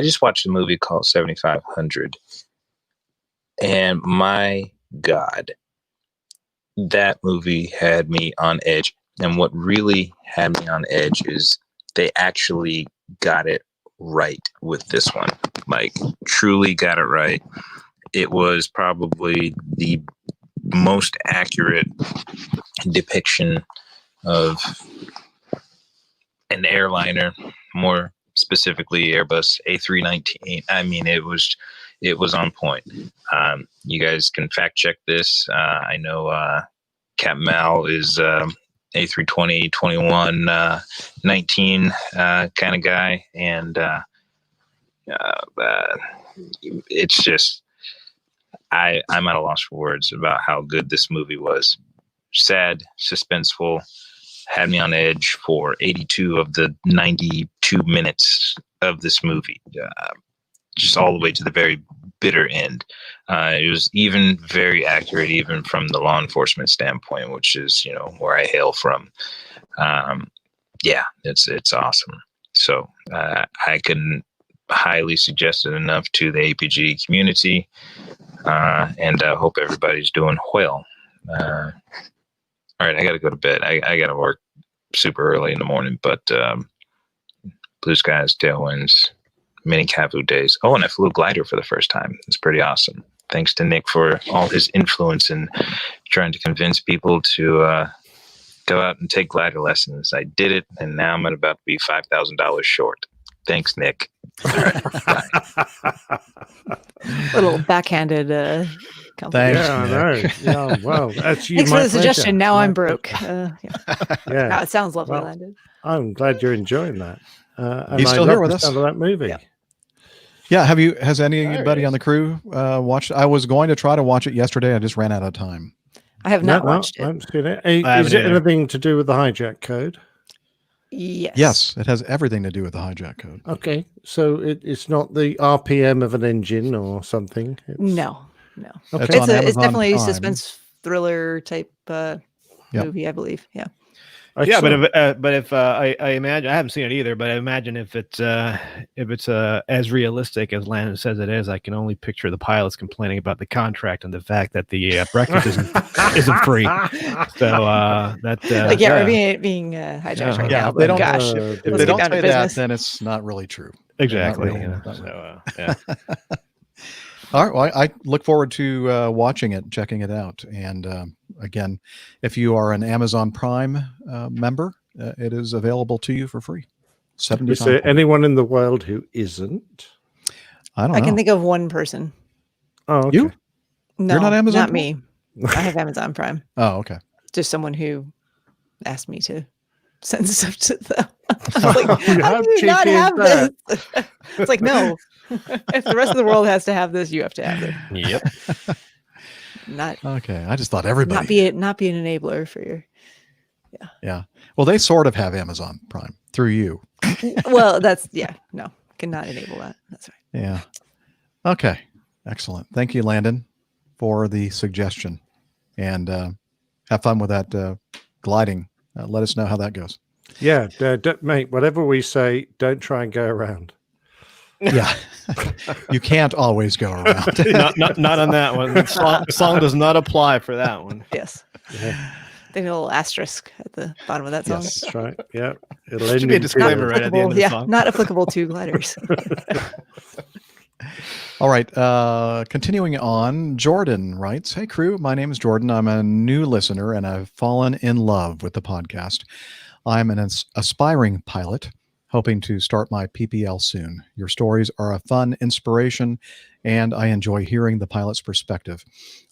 just watched a movie called 7500, and my God, that movie had me on edge. And what really had me on edge is they actually got it right with this one. Like, truly got it right. It was probably the most accurate depiction of an airliner, more specifically Airbus A319. I mean, it was on point. You guys can fact check this. I know Cap Mal is A320, 21, 19 kind of guy. And it's just, I'm at a loss for words about how good this movie was. Sad, suspenseful, had me on edge for 82 of the 92 minutes of this movie, just all the way to the very bitter end. It was even very accurate, even from the law enforcement standpoint, which is, where I hail from. Yeah, it's awesome. So I couldn't highly suggest it enough to the APG community, and I hope everybody's doing well. All right, I got to go to bed. I got to work super early in the morning, but blue skies, tailwinds, many Cavu days. Oh, and I flew a glider for the first time. It's pretty awesome. Thanks to Nick for all his influence in trying to convince people to go out and take glider lessons. I did it, and now I'm about to be $5,000 short. Thanks, Nick. All right, bye. Little backhanded compliment. Thanks, Yeah, I Nick. know. Yeah, well, that's you. Thanks for my the suggestion. pleasure. Now My I'm broke. pleasure. Yeah. Yeah. Now it sounds lovely, Well, Landon. I'm glad you're enjoying that. And He's I still love here with the us. sound of that movie. Yeah. Yeah. Has anybody on the crew watched? I was going to try to watch it yesterday. I just ran out of time. I have not watched I it. haven't seen it. I haven't Is it either. anything to do with the hijack code? Yes. Yes, it has everything to do with the hijack code. Okay, so it's not the RPM of an engine or something. No. Okay. It's on It's Amazon definitely a Prime. suspense thriller type movie, I believe. Yeah. Yeah, but Excellent. if I imagine, I haven't seen it either, but I imagine if it's as realistic as Landon says it is, I can only picture the pilots complaining about the contract and the fact that the breakfast isn't free. So We're being hijacked right Yeah, now. if they But don't, gosh, if let's they get don't down to say that, business. then it's not really true. exactly. Not really, Yeah. not really. So yeah. All right. Well, I look forward to watching it, checking it out. And again, if you are an Amazon Prime member, it is available to you for free. Is 75. there anyone in the world who isn't? I don't I know. can think of one person. Oh, okay. You? No, not Amazon not Prime? me. I have Amazon Prime. Oh, okay. Just someone who asked me to send stuff to them. I was like, how How do you cheeky not is have that? this? It's like, no. If the rest of the world has to have this, you have to have it. Yep. Not Okay. I just thought everybody. not be an enabler for your. Yeah. Well, they sort of have Amazon Prime through you. Well, no, cannot enable that. That's right. Yeah. Okay. Excellent. Thank you, Landon, for the suggestion. And have fun with that gliding. Let us know how that goes. Yeah, mate, whatever we say, don't try and go around. Yeah. You can't always go around. not on that one. The song does not apply for that one. Yes. Yeah, They need a little asterisk at the bottom of that song. Yes. that's right. Yeah, it'll Should end be a in disclaimer zero. right at the end of the song. Not applicable to gliders. All right. Continuing on, Jordan writes, "Hey, crew. My name is Jordan. I'm a new listener, and I've fallen in love with the podcast. I'm an aspiring pilot, hoping to start my PPL soon. Your stories are a fun inspiration, and I enjoy hearing the pilot's perspective.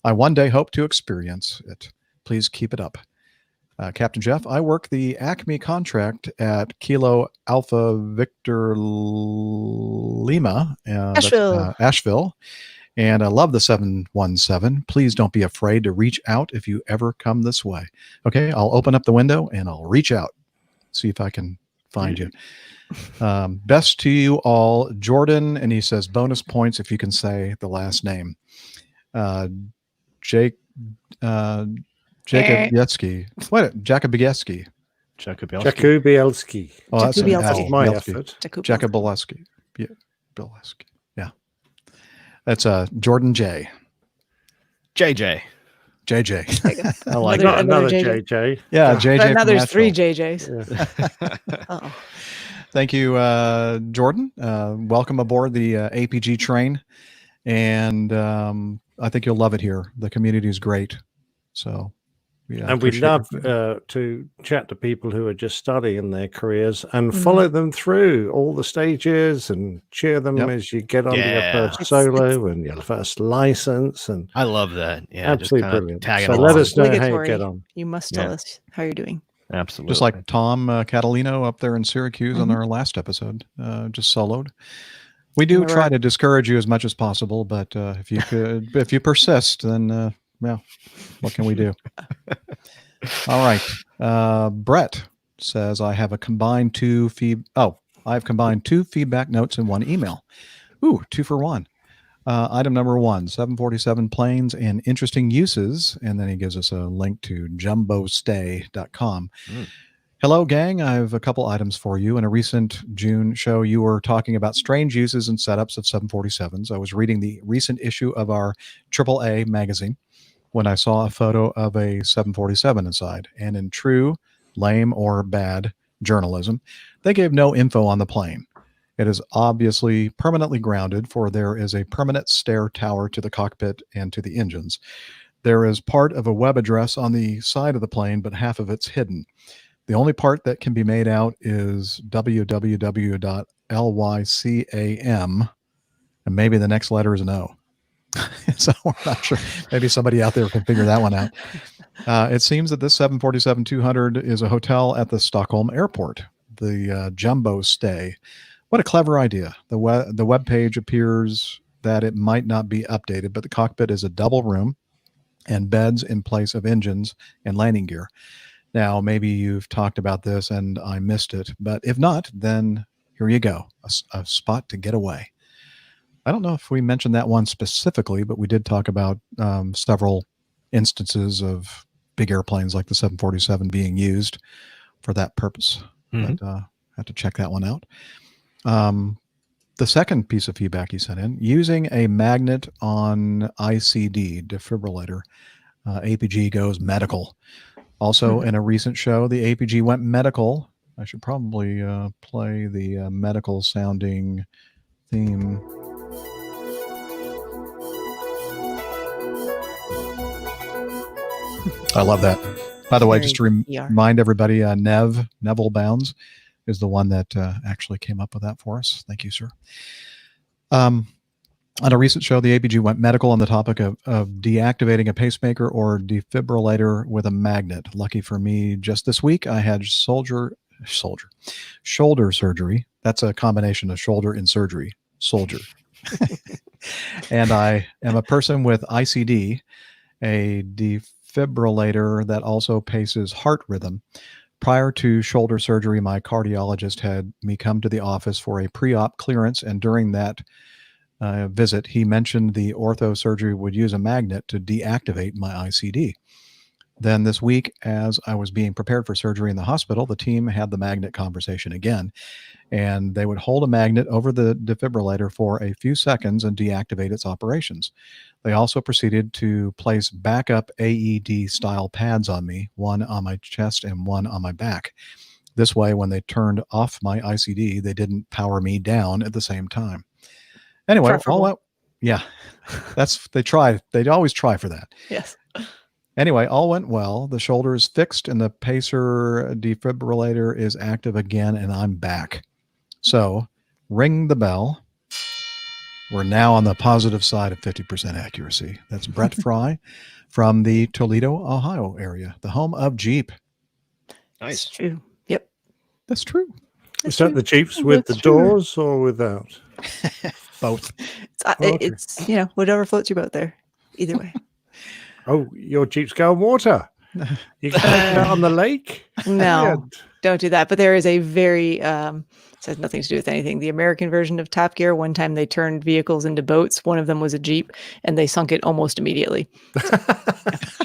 I one day hope to experience it. Please keep it up. Captain Jeff, I work the Acme contract at Kilo Alpha Victor Lima, Asheville, and I love the 717. Please don't be afraid to reach out if you ever come this way. Okay, I'll open up the window and I'll reach out, see if I can find you. Best to you all, Jordan." And he says bonus points if you can say the last name. Jakubielski. What? Jakubielski. Jakubielski. Oh, that's an Jakubielski. L. My Bielski. effort. Jakubielski. Yeah, Bielski. Yeah. That's Jordan J. JJ. JJ. I like Not it. another JJ. JJ. Yeah, JJ. But now from there's 3 Nashville. JJs. Yeah. Oh. Thank you, Jordan. Welcome aboard the APG train. And I think you'll love it here. The community is great. So, yeah. And we appreciate love it. to chat to people who are just starting in their careers and follow them through all the stages and cheer them as you get onto your first solo and your first license. And I love that. Yeah, absolutely just kinda brilliant. tagging So along. let us know how you Obligatory. get on. You must tell us how you're doing. Absolutely. Just like Tom Catalino up there in Syracuse on our last episode, just soloed. We do try to discourage you as much as possible, but if you persist, then well, what can we do? All right. Brett says I have combined two feedback notes in one email. Ooh, 2 for 1. Item number 1, 747 planes and interesting uses. And then he gives us a link to jumbostay.com. Hello, gang. I have a couple items for you. In a recent June show, you were talking about strange uses and setups of 747s. I was reading the recent issue of our AAA magazine when I saw a photo of a 747 inside. And in true lame or bad journalism, they gave no info on the plane. It is obviously permanently grounded, for there is a permanent stair tower to the cockpit and to the engines. There is part of a web address on the side of the plane, but half of it's hidden. The only part that can be made out is www.lycam, and maybe the next letter is an O. So we're not sure. Maybe somebody out there can figure that one out. It seems that this 747-200 is a hotel at the Stockholm airport, the Jumbo Stay. What a clever idea. The web page appears that it might not be updated, but the cockpit is a double room and beds in place of engines and landing gear. Now, maybe you've talked about this and I missed it, but if not, then here you go, a spot to get away. I don't know if we mentioned that one specifically, but we did talk about several instances of big airplanes like the 747 being used for that purpose. But have to check that one out. The second piece of feedback he sent in, using a magnet on ICD defibrillator, APG goes medical. Also, in a recent show, the APG went medical. I should probably play the medical sounding theme. I love that. By the way, just to remind everybody, Neville Bounds is the one that actually came up with that for us. Thank you, sir. On a recent show, the APG went medical on the topic of deactivating a pacemaker or defibrillator with a magnet. Lucky for me, just this week, I had shoulder surgery. That's a combination of shoulder and surgery. Soldier. And I am a person with ICD, a defibrillator that also paces heart rhythm. Prior to shoulder surgery, my cardiologist had me come to the office for a pre-op clearance, and during that visit, he mentioned the ortho surgery would use a magnet to deactivate my ICD. Then this week, as I was being prepared for surgery in the hospital, the team had the magnet conversation again, and they would hold a magnet over the defibrillator for a few seconds and deactivate its operations. They also proceeded to place backup AED-style pads on me, one on my chest and one on my back. This way, when they turned off my ICD, they didn't power me down at the same time. Anyway, they tried. They always try for that. Yes. Anyway, all went well. The shoulder is fixed and the pacer defibrillator is active again, and I'm back. So ring the bell. We're now on the positive side of 50% accuracy. That's Brett Fry from the Toledo, Ohio area, the home of Jeep. Nice. That's true. Yep. That's true. Is that the Jeeps with the doors or without? Both. It's whatever floats your boat there. Either way. Oh, your Jeeps go on water. You can take it out on the lake? No, don't do that. But there is a very, it has nothing to do with anything. The American version of Top Gear, one time they turned vehicles into boats. One of them was a Jeep, and they sunk it almost immediately. So,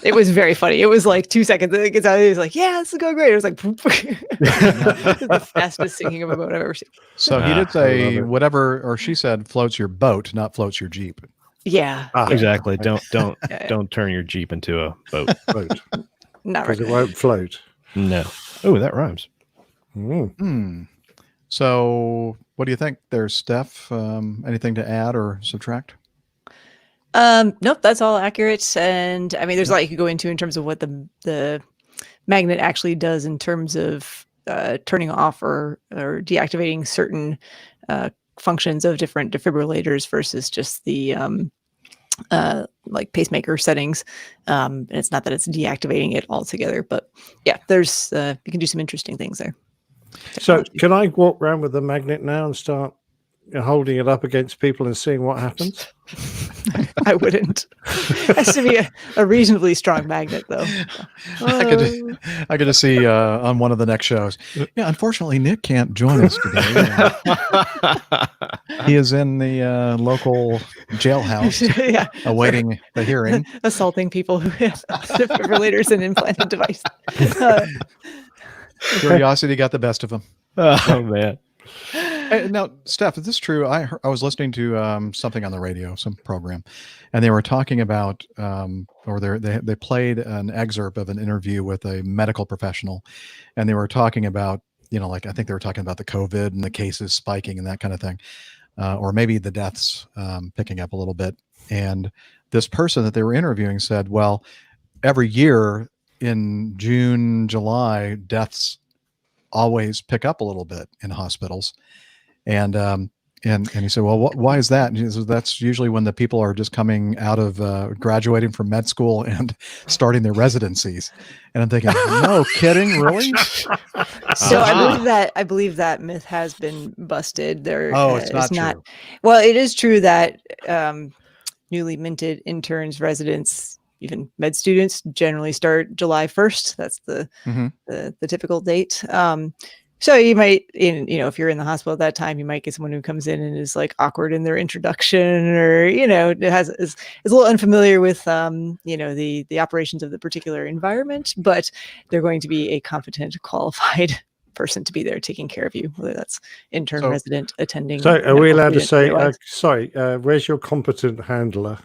it was very funny. It was like 2 seconds. It gets out. It was like, yeah, this is going great. It was like, the fastest sinking of a boat I've ever seen. So he did say whatever, or she said, floats your boat, not floats your Jeep. Yeah. Exactly. Don't turn your Jeep into a boat. Not because it won't float. No. Oh, that rhymes. So what do you think there, Steph? Anything to add or subtract? Nope, that's all accurate. And I mean, there's a lot you could go into in terms of what the magnet actually does in terms of turning off or deactivating certain functions of different defibrillators versus just the like pacemaker settings. And it's not that it's deactivating it altogether, but yeah, there's you can do some interesting things there. So can I walk around with the magnet now and start holding it up against people and seeing what happens? I wouldn't. It has to be a reasonably strong magnet, though. I could just see on one of the next shows. Yeah, unfortunately, Nick can't join us today. He is in the local jailhouse Yeah, awaiting the hearing. assaulting people who have defibrillators and implanted device. Curiosity got the best of him. Oh man. Now, Steph, is this true? I was listening to something on the radio, some program, and they were talking about, or they played an excerpt of an interview with a medical professional, and they were talking about, like I think they were talking about the COVID and the cases spiking and that kind of thing, or maybe the deaths picking up a little bit. And this person that they were interviewing said, well, every year in June, July, deaths always pick up a little bit in hospitals. And he said, well, why is that? And he said, that's usually when the people are just coming out of graduating from med school and starting their residencies. And I'm thinking, no kidding, really? So I believe that myth has been busted. It's not true. Well, it is true that newly minted interns, residents, even med students generally start July 1st. That's the typical date. So you might, if you're in the hospital at that time, you might get someone who comes in and is like awkward in their introduction, or is a little unfamiliar with the operations of the particular environment, but they're going to be a competent, qualified person to be there taking care of you, whether that's intern, resident, attending. So are we allowed to say, where's your competent handler?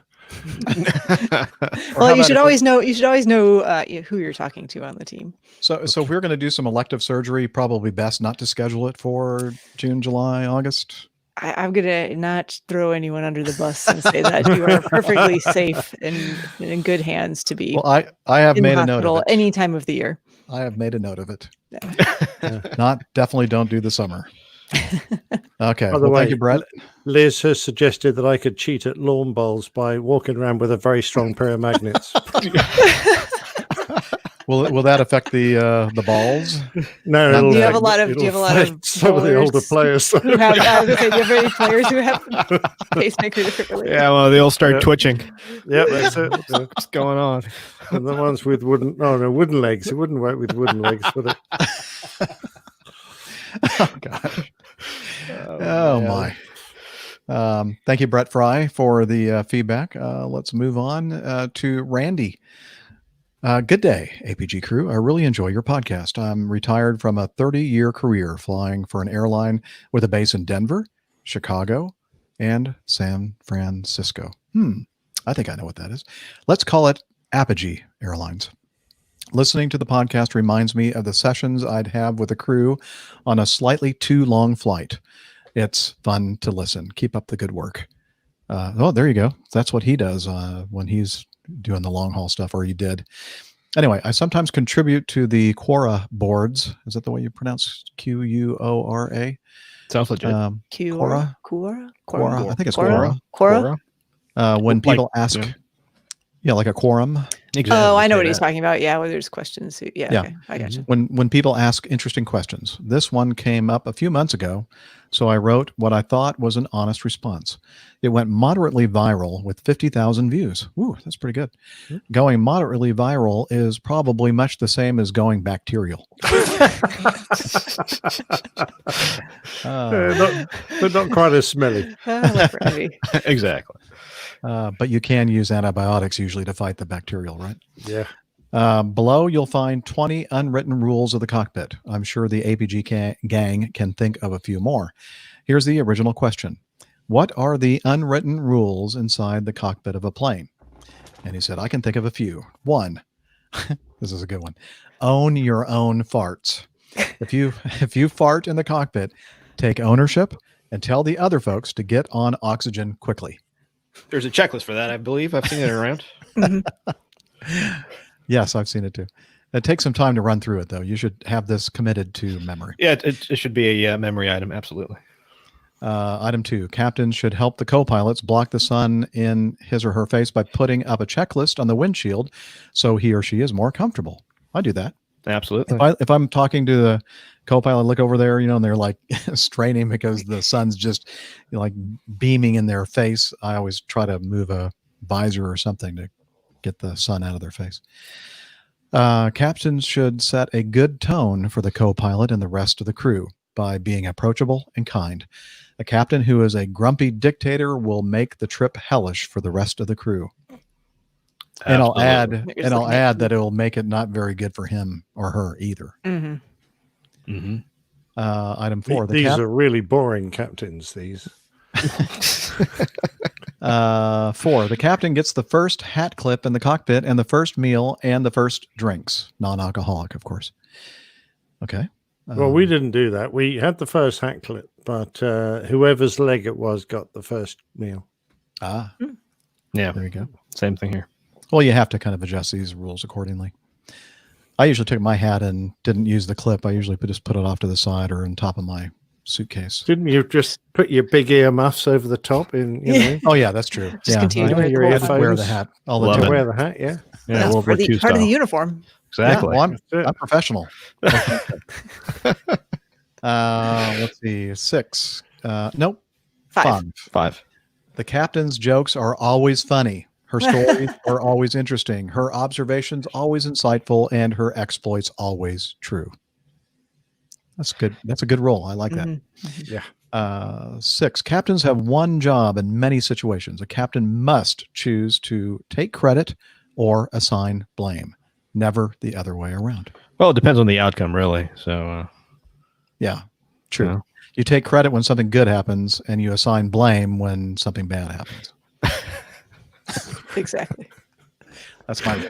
Well, you should always know who you're talking to on the team. So if we're going to do some elective surgery, probably best not to schedule it for June, July, August. I'm going to not throw anyone under the bus and say that you are perfectly safe and in good hands to be. Well, I have made a note of it. Any time of the year. I have made a note of it. Definitely don't do the summer. Okay. By the way, thank you, Brett. Liz has suggested that I could cheat at lawn bowls by walking around with a very strong pair of magnets. Will that affect the balls? No. Do you have a lot of some of the older players who have? I was going to say, do you have any players who have pacemaker defibrillators? Yeah, well, they all start twitching. Yeah, that's it. What's going on? And the ones with wooden legs. It wouldn't work with wooden legs, would it? Oh gosh. Oh my. Thank you, Brett Fry, for the feedback. Let's move on to Randy. Good day, APG crew. I really enjoy your podcast. I'm retired from a 30-year career flying for an airline with a base in Denver, Chicago, and San Francisco. I think I know what that is. Let's call it Apogee Airlines. Listening to the podcast reminds me of the sessions I'd have with the crew on a slightly too long flight. It's fun to listen. Keep up the good work. There you go. That's what he does when he's doing the long haul stuff, or he did. Anyway, I sometimes contribute to the Quora boards. Is that the way you pronounce Quora? Sounds legit. Quora? I think it's Quora. When people ask, like a quorum. Exactly. Oh, I know what he's talking about. Yeah, where there's questions. Yeah. Okay, I gotcha. When people ask interesting questions. This one came up a few months ago, so I wrote what I thought was an honest response. It went moderately viral with 50,000 views. Ooh, that's pretty good. Going moderately viral is probably much the same as going bacterial. But not quite as smelly. Exactly. But you can use antibiotics usually to fight the bacterial, right? Yeah. Below, you'll find 20 unwritten rules of the cockpit. I'm sure the APG gang can think of a few more. Here's the original question. What are the unwritten rules inside the cockpit of a plane? And he said, I can think of a few. 1, this is a good one. Own your own farts. If you fart in the cockpit, take ownership and tell the other folks to get on oxygen quickly. There's a checklist for that, I believe. I've seen it around. Yes, I've seen it too. It takes some time to run through it, though. You should have this committed to memory. Yeah, it should be a memory item. Absolutely. Item 2, captains should help the co-pilots block the sun in his or her face by putting up a checklist on the windshield so he or she is more comfortable. I do that. Absolutely. If I'm talking to the co-pilot, look over there, and they're like straining because the sun's just like beaming in their face, I always try to move a visor or something to get the sun out of their face. Captains should set a good tone for the co-pilot and the rest of the crew by being approachable and kind. A captain who is a grumpy dictator will make the trip hellish for the rest of the crew. And I'll add that it will make it not very good for him or her either. Mm-hmm. Mm-hmm. Item 4. These are really boring captains, these. 4. The captain gets the first hat clip in the cockpit and the first meal and the first drinks. Non-alcoholic, of course. Okay. Well, we didn't do that. We had the first hat clip, but whoever's leg it was got the first meal. Yeah. There you go. Same thing here. Well, you have to kind of adjust these rules accordingly. I usually took my hat and didn't use the clip. I usually just put it off to the side or on top of my suitcase. Didn't you just put your big earmuffs over the top? Oh yeah, that's true. Just continue to wear your earphones. Wear the hat all the time. Wear the hat, yeah. Yeah, World part War II of the style. uniform. Exactly. Yeah, well, I'm professional. Let's see. 6. Nope. 5. The captain's jokes are always funny. Her stories are always interesting. Her observations always insightful, and her exploits always true. That's good. That's a good role. I like that. Yeah. 6. Captains have one job in many situations. A captain must choose to take credit or assign blame. Never the other way around. Well, it depends on the outcome, really. So, yeah, true. Yeah. You take credit when something good happens, and you assign blame when something bad happens. Exactly. That's my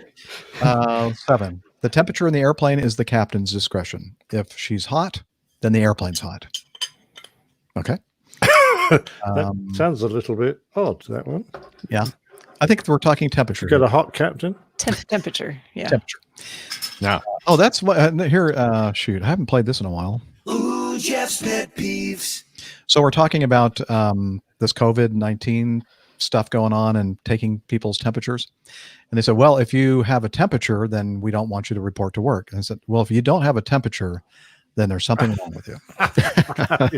7. The temperature in the airplane is the captain's discretion. If she's hot, then the airplane's hot. Okay. That sounds a little bit odd, that one. Yeah. I think we're talking temperature. Got a hot captain? Temperature. Yeah. Temperature. No. Oh, that's what here. Shoot, I haven't played this in a while. Ooh, Jeff's pet peeves. So we're talking about this COVID-19 stuff going on and taking people's temperatures. And they said, well, if you have a temperature, then we don't want you to report to work. And I said, well, if you don't have a temperature, then there's something wrong with you.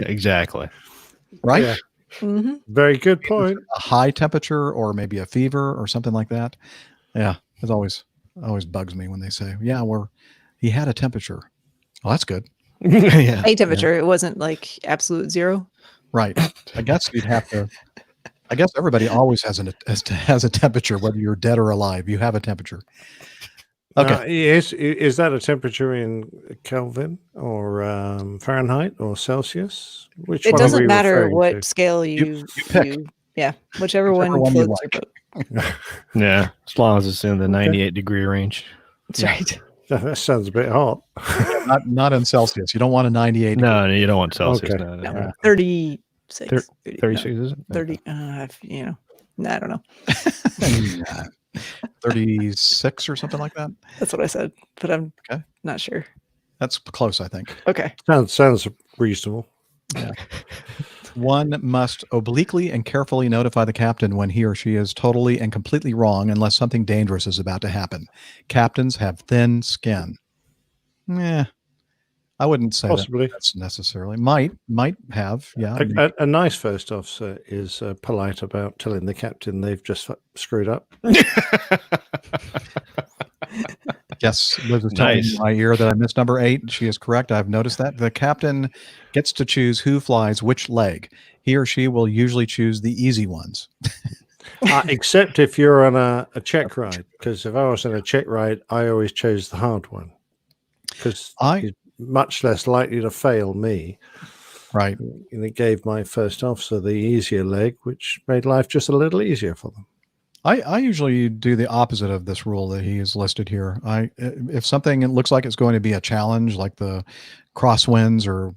Exactly. Right? Yeah. Mm-hmm. Very good point. A high temperature or maybe a fever or something like that. Yeah. It always bugs me when they say, yeah, he had a temperature. Well, that's good. Yeah. A temperature. It wasn't like absolute 0. Right. I guess you'd have to. I guess everybody always has a temperature, whether you're dead or alive. You have a temperature. Okay. Is that a temperature in Kelvin or Fahrenheit or Celsius? Which It one are doesn't we matter referring what to? scale you pick. yeah, whichever one you floats like. your boat. Yeah. As long as it's in the 98-degree range. That's right. That sounds a bit hot. Not in Celsius. You don't want a 98. No, you don't want Celsius. Okay. No, no, No, no. 36. 36, is it? 30. I don't know. 36 or something like that. That's what I said, but I'm Okay. not sure. That's close, I think. Okay. Sounds reasonable. Yeah. One must obliquely and carefully notify the captain when he or she is totally and completely wrong unless something dangerous is about to happen. Captains have thin skin. I wouldn't say Possibly. that's necessarily. Might have, yeah. A nice first officer is polite about telling the captain they've just screwed up. Yes, Liz is telling me Nice. in my ear that I missed number 8. She is correct. I've noticed that. The captain gets to choose who flies which leg. He or she will usually choose the easy ones. Except if you're on a check ride, because if I was on a check ride, I always chose the hard one because he's much less likely to fail me. Right. And it gave my first officer the easier leg, which made life just a little easier for them. I usually do the opposite of this rule that he has listed here. If something looks like it's going to be a challenge, like the crosswinds or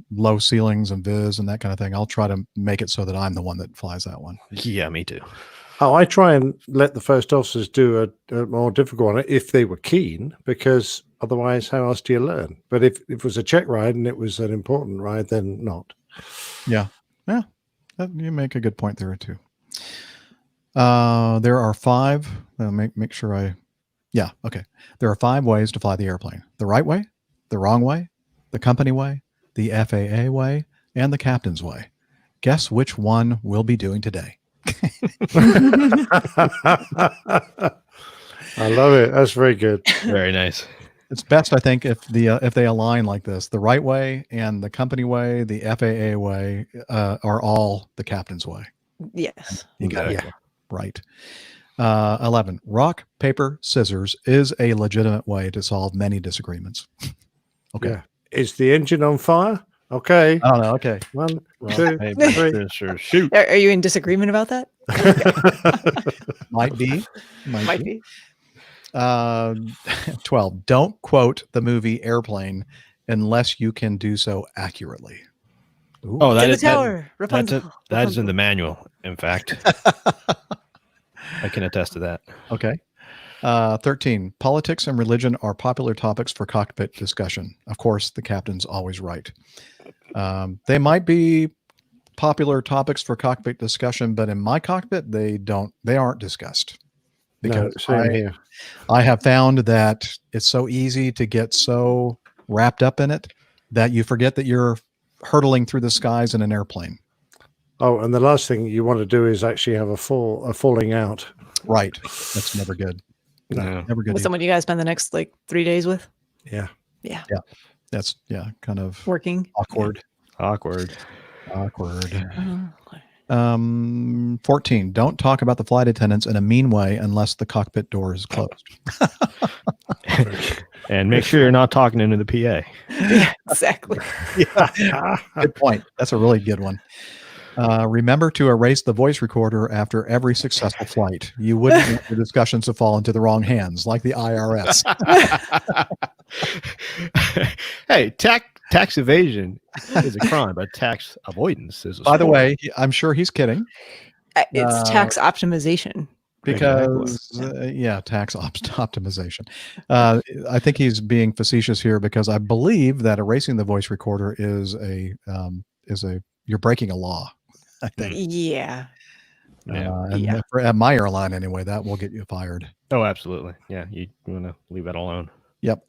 low ceilings and viz and that kind of thing, I'll try to make it so that I'm the one that flies that one. Yeah, me too. Oh, I try and let the first officers do a more difficult one if they were keen, because otherwise, how else do you learn? But if it was a check ride and it was an important ride, then not. Yeah. You make a good point there too. There are 5. Make sure Yeah. Okay. There are 5 ways to fly the airplane: the right way, the wrong way, the company way, the FAA way, and the captain's way. Guess which one we'll be doing today. I love it. That's very good. Very nice. It's best, I think, if they align like this: the right way and the company way, the FAA way are all the captain's way. Yes. You got it. Exactly. Right. 11. Rock, paper, scissors is a legitimate way to solve many disagreements. Okay. Yeah. Is the engine on fire? Okay. I don't know. Okay. 1, Rock, 2, paper, 3. scissors, shoot. Are you in disagreement about that? Might be. Might be. 12. Don't quote the movie Airplane unless you can do so accurately. Ooh. Oh, that To the is that- tower. Rapunzel. that is in the manual. In fact, I can attest to that. Okay. 13. Politics and religion are popular topics for cockpit discussion. Of course, the captain's always right. They might be popular topics for cockpit discussion, but in my cockpit, they aren't discussed. No, same here. I have found that it's so easy to get so wrapped up in it that you forget that you're hurtling through the skies in an airplane. Oh, and the last thing you want to do is actually have a falling out. Right. That's never good. No. Never good. With someone you guys spend the next 3 days with? Yeah. Yeah. That's kind of Working. awkward. Awkward. 14. Don't talk about the flight attendants in a mean way unless the cockpit door is closed. And make sure you're not talking into the PA. Yeah, exactly. Good point. That's a really good one. Remember to erase the voice recorder after every successful flight. You wouldn't want the discussions to fall into the wrong hands, like the IRS. Hey, tax evasion is a crime, but tax avoidance is a By the sport. way, I'm sure he's kidding. It's tax optimization. Because tax optimization. I think he's being facetious here because I believe that erasing the voice recorder is you're breaking a law. I think. Yeah. And at my airline anyway, that will get you fired. Oh, absolutely. Yeah, you want to leave that alone. Yep.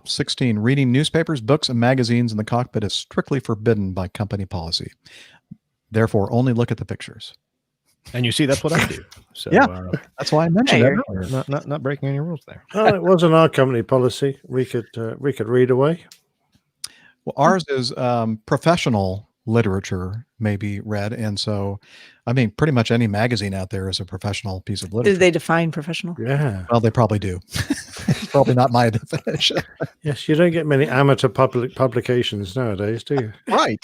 16. Reading newspapers, books, and magazines in the cockpit is strictly forbidden by company policy. Therefore, only look at the pictures. And you see, that's what I do. So that's why I mentioned it earlier. Not breaking any rules there. Oh, it wasn't our company policy. We could read away. Well, ours is professional literature may be read, and so I mean, pretty much any magazine out there is a professional piece of literature. Did they define professional? Yeah. Well, they probably do. It's probably not my definition. Yes, you don't get many amateur publications nowadays, do you? Right.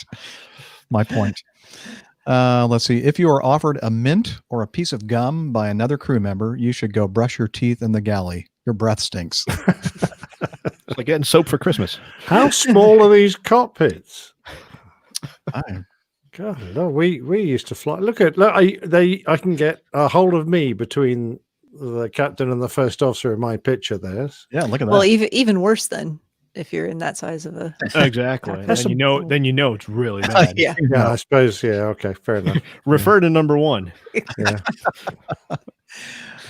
My point. Let's see. If you are offered a mint or a piece of gum by another crew member, you should go brush your teeth in the galley. Your breath stinks. It's like getting soap for Christmas. How small are these cockpits? God, no, we used to fly. Look, I can get a hold of me between the captain and the first officer in my picture there. Yeah, look at that. Well, even worse then, if you're in that size of a Exactly. Then you know it's really bad. Yeah. Yeah, I suppose. Yeah, okay, fair enough. Refer to number 1. Yeah.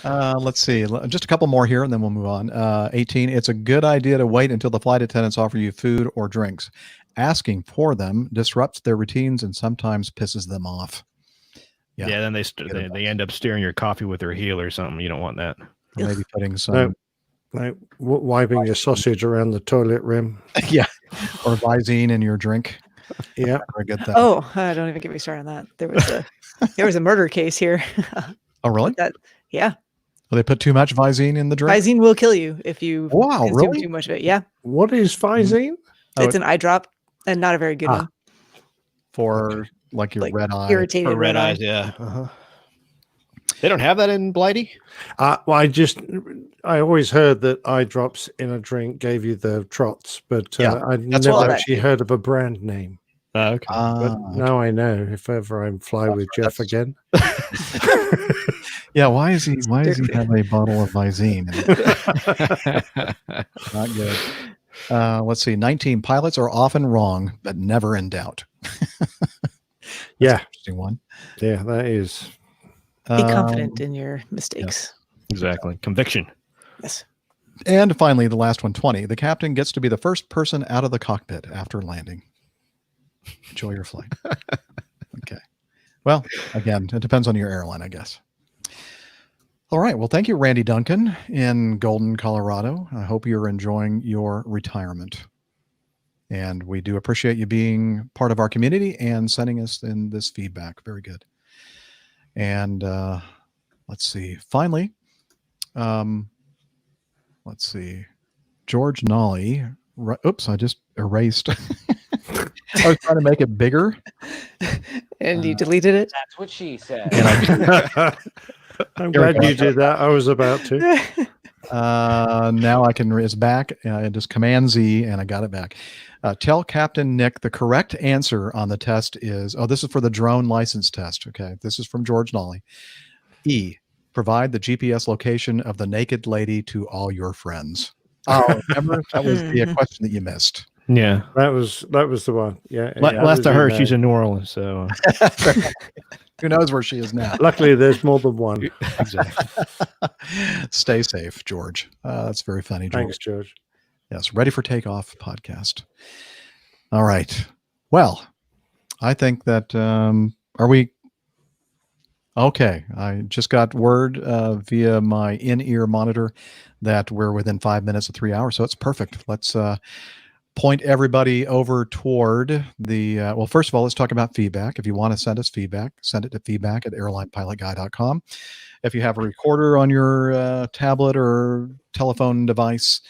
Let's see. Just a couple more here, and then we'll move on. 18. It's a good idea to wait until the flight attendants offer you food or drinks. Asking for them disrupts their routines and sometimes pisses them off. Yeah, then they end up steering your coffee with their heel or something. You don't want that. Or maybe putting some wiping your sausage around the toilet rim. Yeah, or Visine in your drink. Yeah, I get that. Oh, don't even get me started on that. There was a murder case here. Oh, really? Yeah. Well, they put too much Visine in the drink. Visine will kill you if you consume really? too much of it. Yeah. What is Visine? It's an eye drop and not a very good one. For like your red eye. Irritated For red eyes, yeah. Uh-huh. They don't have that in Blighty? Well, I always heard that eye drops in a drink gave you the trots, but I never actually heard of a brand name. Okay. But now I know if ever I fly with Jeff again. Yeah, why does he have a bottle of Visine? Not good. Let's see. 19. Pilots are often wrong, but never in doubt. Yeah. Interesting one. Yeah, that is. Be confident in your mistakes. Exactly. Conviction. Yes. And finally, the last one, 20. The captain gets to be the first person out of the cockpit after landing. Enjoy your flight. Okay. Well, again, it depends on your airline, I guess. All right. Well, thank you, Randy Duncan in Golden, Colorado. I hope you're enjoying your retirement. And we do appreciate you being part of our community and sending us in this feedback. Very good. And let's see. Finally, let's see. George Nolly. Oops, I just erased. I was trying to make it bigger. And you deleted it? That's what she said. I'm glad you did that. I was about to. Now I can, it's back. I just Command Z and I got it back. Tell Captain Nick the correct answer on the test is, this is for the drone license test. Okay. This is from George Nolly. E, provide the GPS location of the naked lady to all your friends. Oh, remember? That was the question that you missed. Yeah. That was the one. Yeah. Last I heard, she's in New Orleans. So who knows where she is now? Luckily, there's more than one. Exactly. Stay safe, George. That's very funny, George. Thanks, George. Yes. Ready for Takeoff podcast. All right. Well, I think that, are we? Okay. I just got word via my in-ear monitor that we're within 5 minutes of 3 hours. So it's perfect. Let's point everybody over toward the, well, first of all, let's talk about feedback. If you want to send us feedback, send it to feedback@airlinepilotguy.com. If you have a recorder on your tablet or telephone device,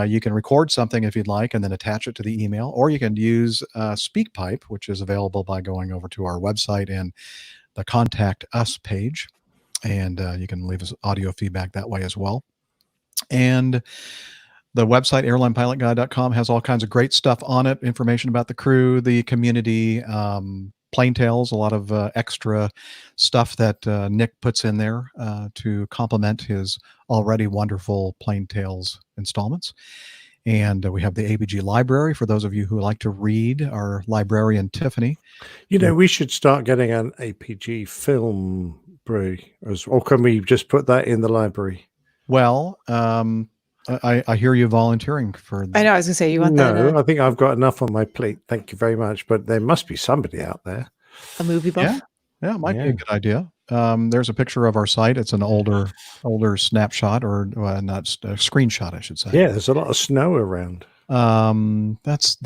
you can record something if you'd like and then attach it to the email, or you can use SpeakPipe, which is available by going over to our website and the Contact Us page. And you can leave us audio feedback that way as well. And the website, airlinepilotguy.com, has all kinds of great stuff on it, information about the crew, the community, Plane Tales, a lot of extra stuff that Nick puts in there to complement his already wonderful Plane Tales installments. And we have the APG library for those of you who like to read. Our librarian, Tiffany. You know, we should start getting an APG film, or can we just put that in the library? Well, I hear you volunteering for that. I know. I was going to say, you want that? No, I think I've got enough on my plate. Thank you very much. But there must be somebody out there. A movie buff? Yeah, it might be a good idea. There's a picture of our site. It's an older snapshot, or not a screenshot, I should say. Yeah, there's a lot of snow around. That's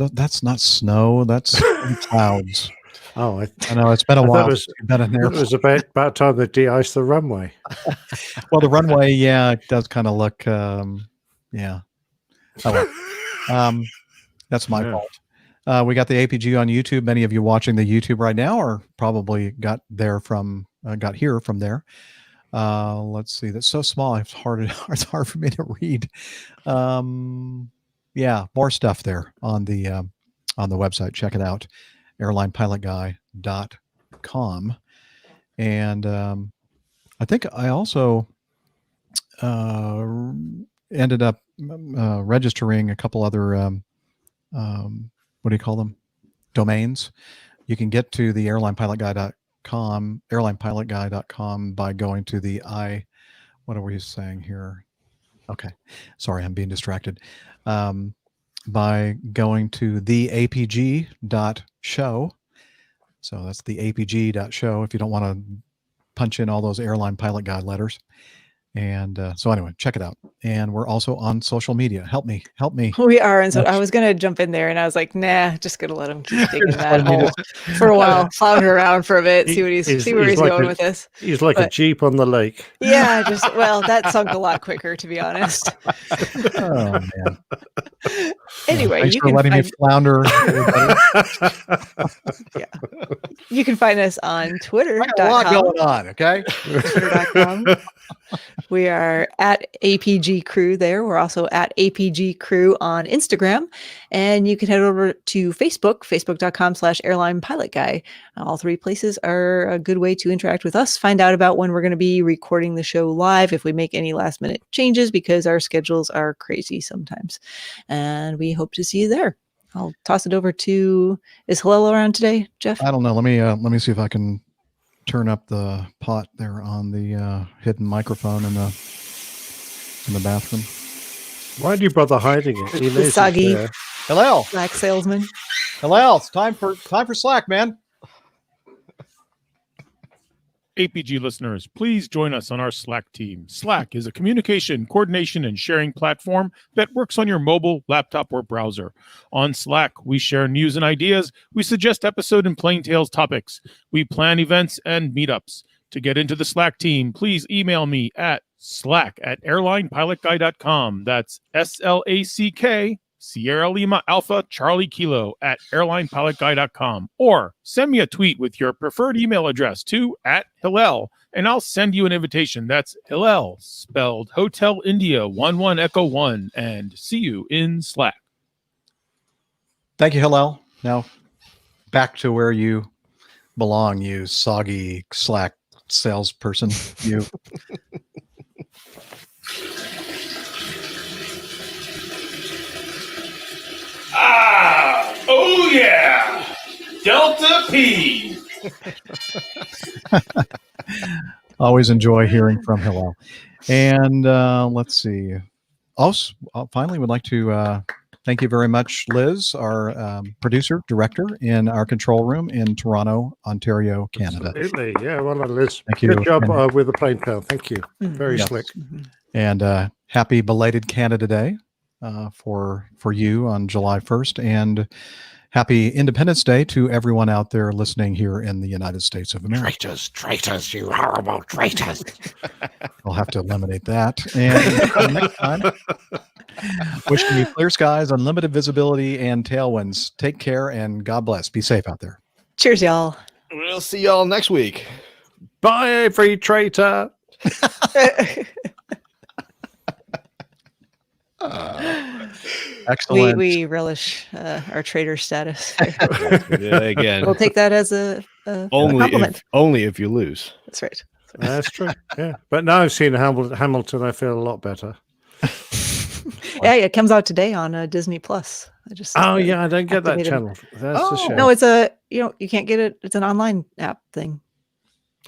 not snow. That's clouds. Oh, I know it's been a while. It was about time they de-iced the runway. Well, the runway, yeah, it does kind of look, yeah. Oh, well. That's my fault. We got the APG on YouTube. Many of you watching the YouTube right now are probably got here from there. Let's see. That's so small. It's hard for me to read. Yeah, more stuff there on the website. Check it out. airlinepilotguy.com. And I think I also ended up registering a couple other what do you call them? Domains. You can get to the airlinepilotguy.com by going to the what are we saying here? Okay. Sorry, I'm being distracted. By going to the apg.show. So that's the apg.show if you don't want to punch in all those Airline Pilot Guide letters. And so anyway, check it out. And we're also on social media. Help me. We are. And so I was going to jump in there and I was like, nah, just going to let him keep digging that hole for a while, flounder around for a bit, see where he's going with this. He's like a Jeep on the lake. Yeah, that sunk a lot quicker, to be honest. Oh, man. Anyway, thanks for letting me flounder. Yeah. You can find us on Twitter.com. A lot going on, okay? Twitter.com. We are at APG Crew there. We're also at APG Crew on Instagram. And you can head over to Facebook, facebook.com/Airline Pilot Guy. All three places are a good way to interact with us, find out about when we're going to be recording the show live, if we make any last minute changes, because our schedules are crazy sometimes. And we hope to see you there. I'll toss it over to, is Hillel around today, Jeff? I don't know. Let me see if I can turn up the pot there on the hidden microphone and the in the bathroom. Why do you bother hiding it? He The knows it's soggy there. Hillel, black salesman. Hillel, it's time for Slack, man. APG listeners, please join us on our Slack team. Slack is a communication, coordination, and sharing platform that works on your mobile, laptop, or browser. On Slack, we share news and ideas. We suggest episode and plain tales topics. We plan events and meetups. To get into the Slack team, please email me at slack@airlinepilotguy.com. That's SLACK Sierra Lima Alpha Charlie Kilo at airlinepilotguy.com, or send me a tweet with your preferred email address to @Hillel, and I'll send you an invitation. That's Hillel, spelled Hotel India 11 Echo 1, and see you in Slack. Thank you, Hillel. Now back to where you belong, you soggy Slack salesperson. You. Oh yeah, Delta P. Always enjoy hearing from Hillel. And let's see. Also, finally, would like to thank you very much, Liz, our producer, director in our control room in Toronto, Ontario, Canada. Absolutely. Yeah, well done, Liz. Thank you. Good job And- with the plane tail. Thank you. Very Yes. slick. And happy belated Canada Day for you on July 1st. And happy Independence Day to everyone out there listening here in the United States of America. Traitors, you horrible traitors. I'll have to eliminate that. And until next time, wishing you clear skies, unlimited visibility, and tailwinds. Take care and God bless. Be safe out there. Cheers, y'all. We'll see y'all next week. Bye, every traitor. Excellent. We relish our traitor status. Yeah, again, We'll take that as a compliment. only if you lose. That's right. That's true. Yeah. But now I've seen Hamilton, I feel a lot better. Yeah, it comes out today on Disney Plus. I just Oh, yeah, I don't get that activated- channel. That's a shame. No, it's a you can't get it. It's an online app thing.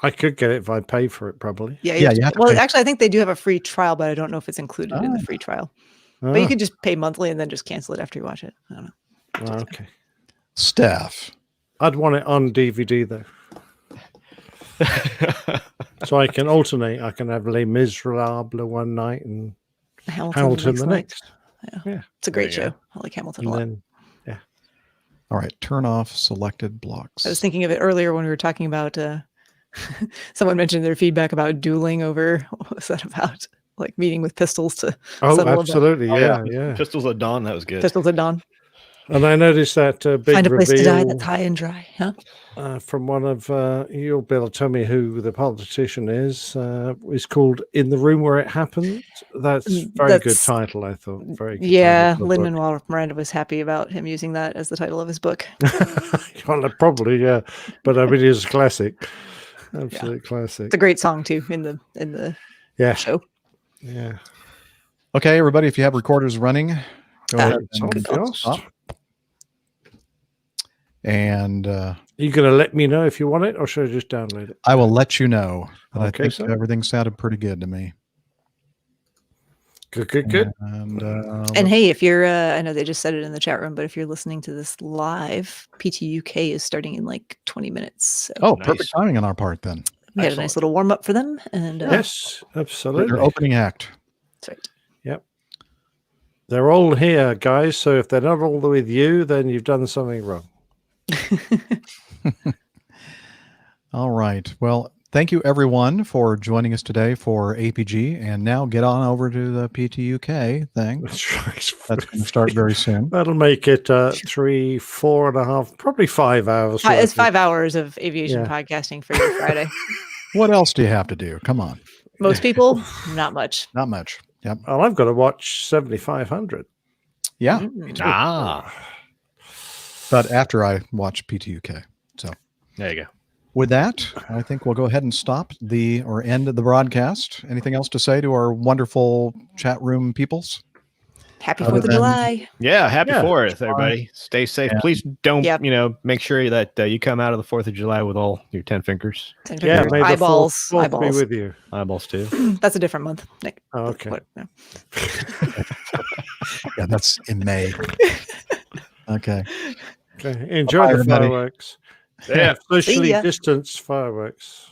I could get it if I pay for it, probably. Yeah, Yeah, you have to well, pay. actually, I think they do have a free trial, but I don't know if it's included in the free trial. But you Ah, could just pay monthly and then just cancel it after you watch it. I don't know. oh, okay. Steph. I'd want it on DVD, though. So I can alternate. I can have Les Miserables one night and Hamilton the next. Yeah. It's a great There you show. I like Hamilton a And lot. then, All right. Turn off selected blocks. I was thinking of it earlier when we were talking about someone mentioned their feedback about dueling over what was that about? Like meeting with pistols to oh, settle absolutely. Oh, Yeah, yeah. yeah. Pistols at Dawn, that was good. pistols at dawn. And I noticed that big Find a place to die reveal that's high and dry. Huh? from one of you'll be able to tell me who the politician is. Is called "In the Room Where It Happened." That's very good That's- title. I thought very good. Yeah, title for a Lin book. Manuel Miranda was happy about him using that as the title of his book. Well, probably, yeah. But I mean, it is a classic. Absolute classic. It's a great song too in the Yeah. show. Yeah. Okay, everybody, if you have recorders running, go ahead Tom and Frost. stop. And You going to let me know if you want it, or should I just download it? I will let you know. But Okay, I think sir. everything sounded pretty good to me. Good. And hey, if you're, I know they just said it in the chat room, but if you're listening to this live, PTUK is starting in like 20 minutes. So Oh, Nice. perfect timing on our part then. we had a nice little warm up for them, and Yes, absolutely. Your opening act. that's right. They're all here, guys. So if they're not all with you, then you've done something wrong. All right. Well, thank you everyone for joining us today for APG. And now get on over to the PTUK thing. That's right. That's going to start very soon. That'll make it 3, 4.5, probably 5 hours. It's worth 5 hours of aviation Yeah. podcasting for your Friday. What else do you have to do? Come on. Most people, not much. Not much. Yep. Well, I've got to watch 7,500. Yeah. Ah, But after I watch PTUK. So there you go. with that, I think we'll go ahead and stop end the broadcast. Anything else to say to our wonderful chat room peoples? Happy Other 4th of than- July. Yeah, happy Yeah. 4th, everybody. Stay safe. Yeah. Please don't, Yep. make sure that you come out of the 4th of July with all your 10 fingers. 10 Yeah, fingers. may the Eyeballs. fourth be Eyeballs. with you. Eyeballs too. That's a different month, Nick. Oh, okay. No. Yeah, that's in May. Okay. Okay. Enjoy Bye, the everybody. fireworks. Yeah, socially ya. distanced fireworks.